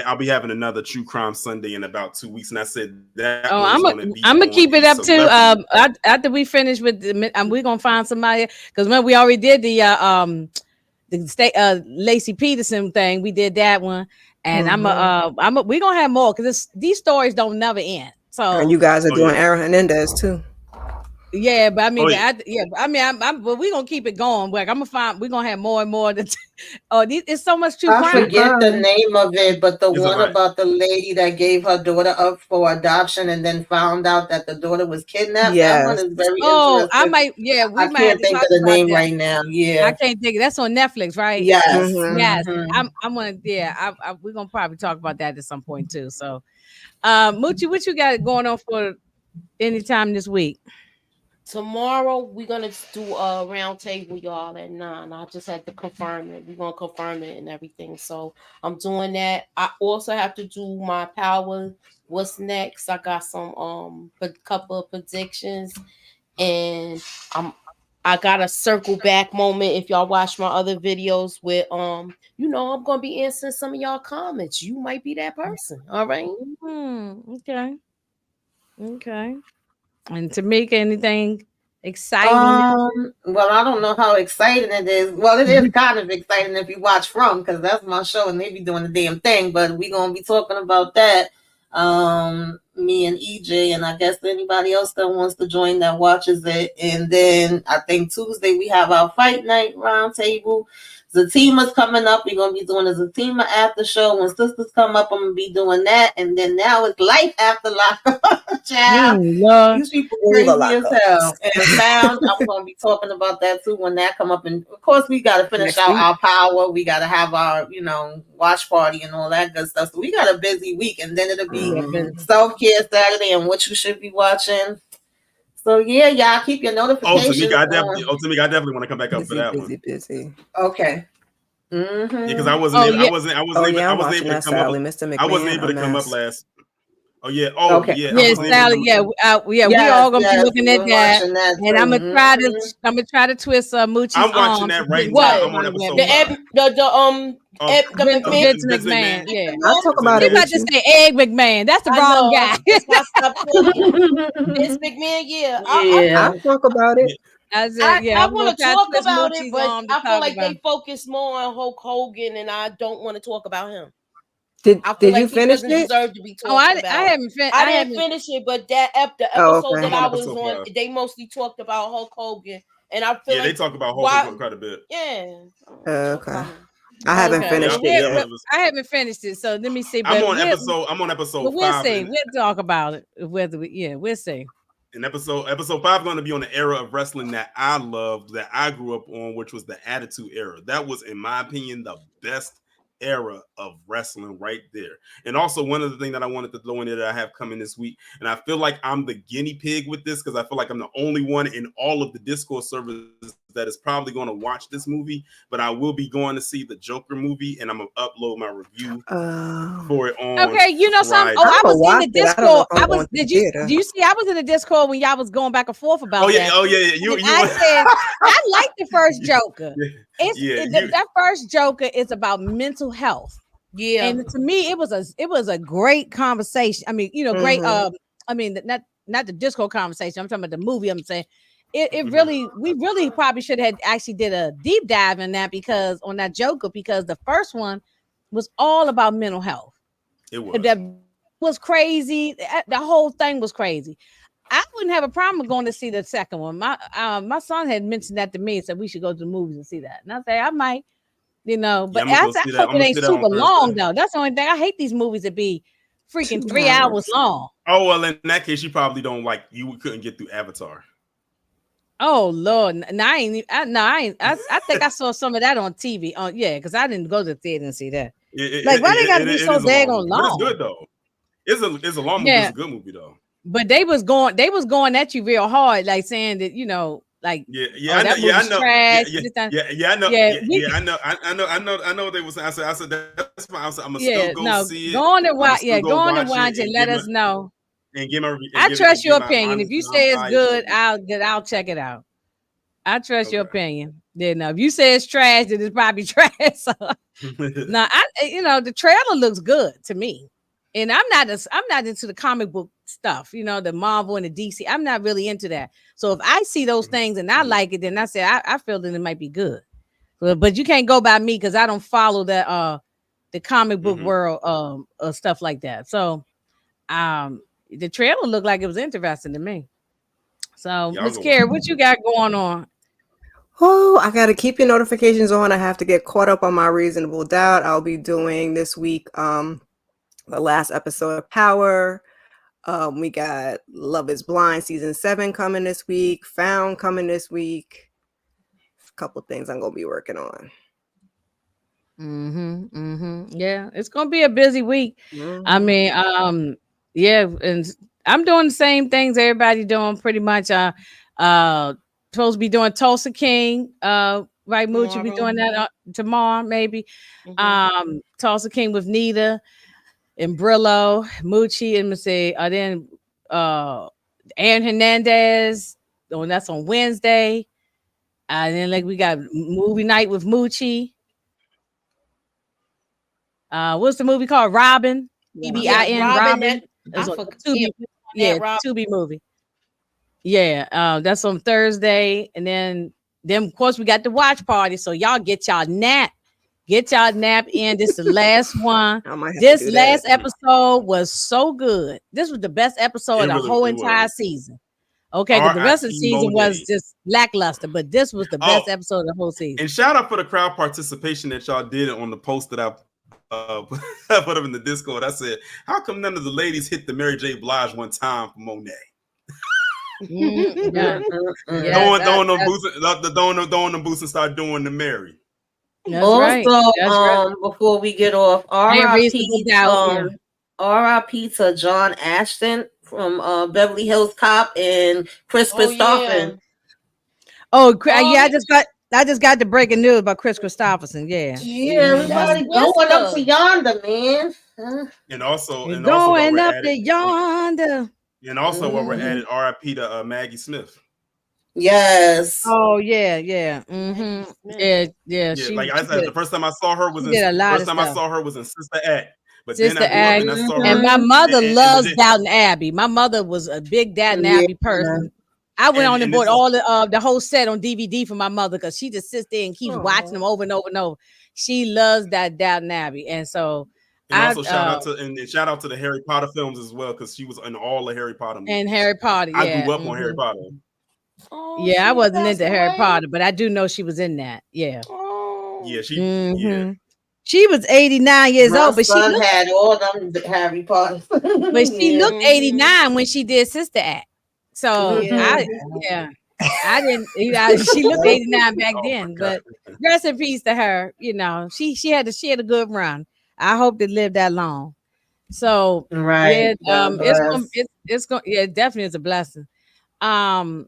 I'll be having another True Crime Sunday in about 2 weeks, and I said that. I'm gonna keep it up too. After we finish with we're gonna find somebody because when we already did the state Lacey Peterson thing, we did that one, and we're gonna have more because these stories don't never end. So and you guys are doing Erik Menendez too. Yeah, but I mean, but we're gonna keep it going. Like we're gonna have more and more. It's so much true crime. I forget the name of it, but the one about the lady that gave her daughter up for adoption and then found out that the daughter was kidnapped. That one is very interesting. I might. Yeah, I can't think of the name right now. Yeah, I can't think. That's on Netflix, right? Yes, yes. I'm gonna. Yeah, we're gonna probably talk about that at some point too. So, Moochie, what you got going on for anytime this week? Tomorrow we're gonna do a round table, y'all, at 9. I just had to confirm it. We're gonna confirm it and everything. So I'm doing that. I also have to do my power. What's next? I got some a couple of predictions, and I got a circle back moment. If y'all watch my other videos with I'm gonna be answering some of y'all comments. You might be that person. All right. Okay. And Tamika, anything exciting? Well, I don't know how exciting it is. Well, it is kind of exciting if you watch From, because that's my show and they be doing the damn thing. But we're gonna be talking about that. Me and EJ, and I guess anybody else that wants to join that watches it. And then I think Tuesday we have our fight night roundtable. Zatima's coming up. We're gonna be doing a Zatima after show. When sisters come up, I'm gonna be doing that. And then now it's life after lockup. Child, these people crazy as hell. And Sound, I'm gonna be talking about that too when that come up. And of course, we gotta finish out our power. We gotta have our watch party and all that good stuff. So we got a busy week, and then it'll be self-care Saturday and what you should be watching. So yeah, y'all keep your notifications. Tamika, I definitely want to come back up for that one. Busy. Okay. Yeah, because I wasn't able to come up last. Oh yeah. Oh okay. Yeah. Sally. We all gonna be looking at that, and I'm gonna try to twist Moochie's I'm watching that right now. I'm on episode Vince McMahon. Yeah, I'll talk about it. You about to say Egg McMahon? That's the wrong guy. Vince McMahon. Yeah. I'll talk about it. I want to talk about it, but I feel like they focus more on Hulk Hogan, and I don't want to talk about him. Did you finish it? Deserve to be talked about. I haven't finished. I didn't finish it, but the episode that I was on, they mostly talked about Hulk Hogan, and I feel they talk about Hulk Hogan quite a bit. Yeah. Okay. I haven't finished it yet. I haven't finished it, so let me see. I'm on episode 5. We'll see. We'll talk about it. We'll see. And episode 5 going to be on the era of wrestling that I loved, that I grew up on, which was the Attitude Era. That was, in my opinion, the best era of wrestling right there. And also, one of the things that I wanted to throw in there that I have coming this week, and I feel like I'm the guinea pig with this because I feel like I'm the only one in all of the Discord servers that is probably going to watch this movie, but I will be going to see the Joker movie, and I'm gonna upload my review for it on. Okay, you know something. Oh, I was in the Discord. I was. Did you see? I was in the Discord when y'all was going back and forth about that. Oh yeah. I said I like the first Joker. That first Joker is about mental health. Yeah, and to me, it was a great conversation. I mean, great. I mean, not the Discord conversation. I'm talking about the movie. I'm saying. We really probably should have actually did a deep dive in that because on that Joker, because the first one was all about mental health. It was. That was crazy. The whole thing was crazy. I wouldn't have a problem going to see the second one. My son had mentioned that to me and said we should go to the movies and see that. And I say I might, but I hope it ain't super long though. That's the only thing. I hate these movies that be freaking 3 hours long. Oh well, in that case, you probably don't like. You couldn't get through Avatar. Oh Lord, I think I saw some of that on TV. Because I didn't go to the theater and see that. Why they gotta be so daggone long? It's good though. It's a long movie. It's a good movie though. But they was going at you real hard, like saying that I know. I know what they was saying. I said that's fine. I'm gonna still go see it. Go on and watch. Go on and watch it. Let us know. And give my review. I trust your opinion. If you say it's good, I'll check it out. I trust your opinion. Then if you say it's trash, then it's probably trash. So, now the trailer looks good to me, and I'm not into the comic book stuff. The Marvel and the DC. I'm not really into that. So if I see those things and I like it, then I say I feel that it might be good. But you can't go by me because I don't follow that the comic book world stuff like that. So the trailer looked like it was interesting to me. So, Miss Carrie, what you got going on? Oh, I got to keep your notifications on. I have to get caught up on my Reasonable Doubt. I'll be doing this week the last episode of Power. We got Love is Blind season 7 coming this week. Found coming this week. A couple things I'm going to be working on. Yeah, it's going to be a busy week. I mean, yeah, and I'm doing the same things everybody doing pretty much. Supposed to be doing Tulsa King. Right, Moochie be doing that tomorrow, maybe. Tulsa King with Nita and Brillo, Moochie, and then Erik Menendez. That's on Wednesday. And then we got movie night with Moochie. What's the movie called? Robin. EBIN. Robin. It's a Tubi movie. Yeah, that's on Thursday, and then of course we got the watch party. So y'all get y'all nap in. This is the last one. This last episode was so good. This was the best episode of the whole entire season. Okay, because the rest of the season was just lackluster, but this was the best episode of the whole season. And shout out for the crowd participation that y'all did on the post that I put up in the Discord. I said, how come none of the ladies hit the Mary J. Blige one time for Monet? Throwing them boots and start doing the Mary. Before we get off, R.I.P. to John Ashton from Beverly Hills Cop and Chris Christopherson. I just got the breaking news about Chris Christopherson. Everybody going up to yonder, man. And also going up to yonder. And also, while we're at it, R.I.P. to Maggie Smith. Yes. Oh yeah. Yeah. Like I said, the first time I saw her was in Sister Act. But Sister Act, and my mother loves Downton Abbey. My mother was a big Downton Abbey person. I went on and bought all the whole set on DVD for my mother because she just sits there and keeps watching them over and over and over. She loves that Downton Abbey, and so. And also shout out to the Harry Potter films as well because she was in all the Harry Potter movies. And Harry Potter, yeah. I grew up on Harry Potter. I wasn't into Harry Potter, but I do know she was in that. Yeah. Yeah, she was 89 years old, but she had all them Harry Potter. But she looked 89 when she did Sister Act. So I didn't. She looked 89 back then, but rest in peace to her. She had a good run. I hope they lived that long. So right. It's going it definitely is a blessing. So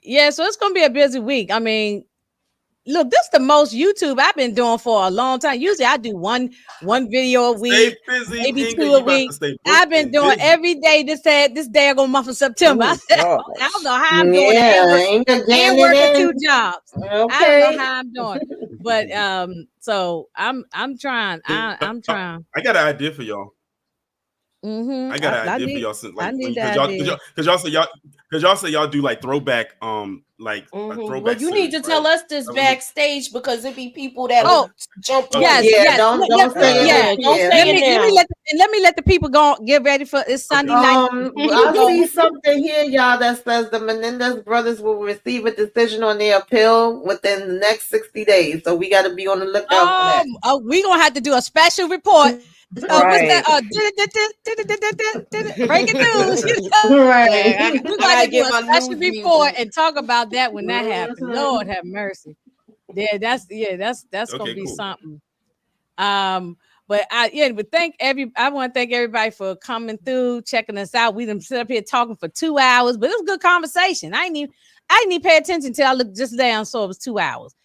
it's gonna be a busy week. I mean, look, this is the most YouTube I've been doing for a long time. Usually I do one video a week, maybe two a week. I've been doing every day this daggone month of September. I don't know how I'm doing it. And working 2 jobs. Okay. I don't know how I'm doing. But so I'm trying. I'm trying. I got an idea for y'all. Mm-hmm. I got an idea for y'all since because y'all say y'all do like throwback like throwback. Well, you need to tell us this backstage because it be people that jump on. Yes. Don't say it. Don't say it now. Let me let the people go get ready for it's Sunday night. I see something here, y'all, that says the Menendez brothers will receive a decision on their appeal within the next 60 days. So we got to be on the lookout for that. We're gonna have to do a special report. What's that? Breaking news. Right. We're gonna do a special report and talk about that when that happens. Lord have mercy. Yeah, that's gonna be something. But I want to thank everybody for coming through, checking us out. We done sit up here talking for 2 hours, but it was a good conversation. I didn't even pay attention until I looked just down, so it was 2 hours.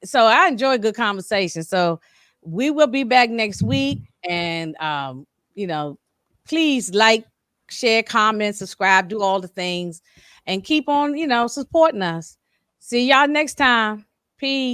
So I enjoyed good conversation. So we will be back next week, and please like, share, comment, subscribe, do all the things, and keep on supporting us. See y'all next time. Peace.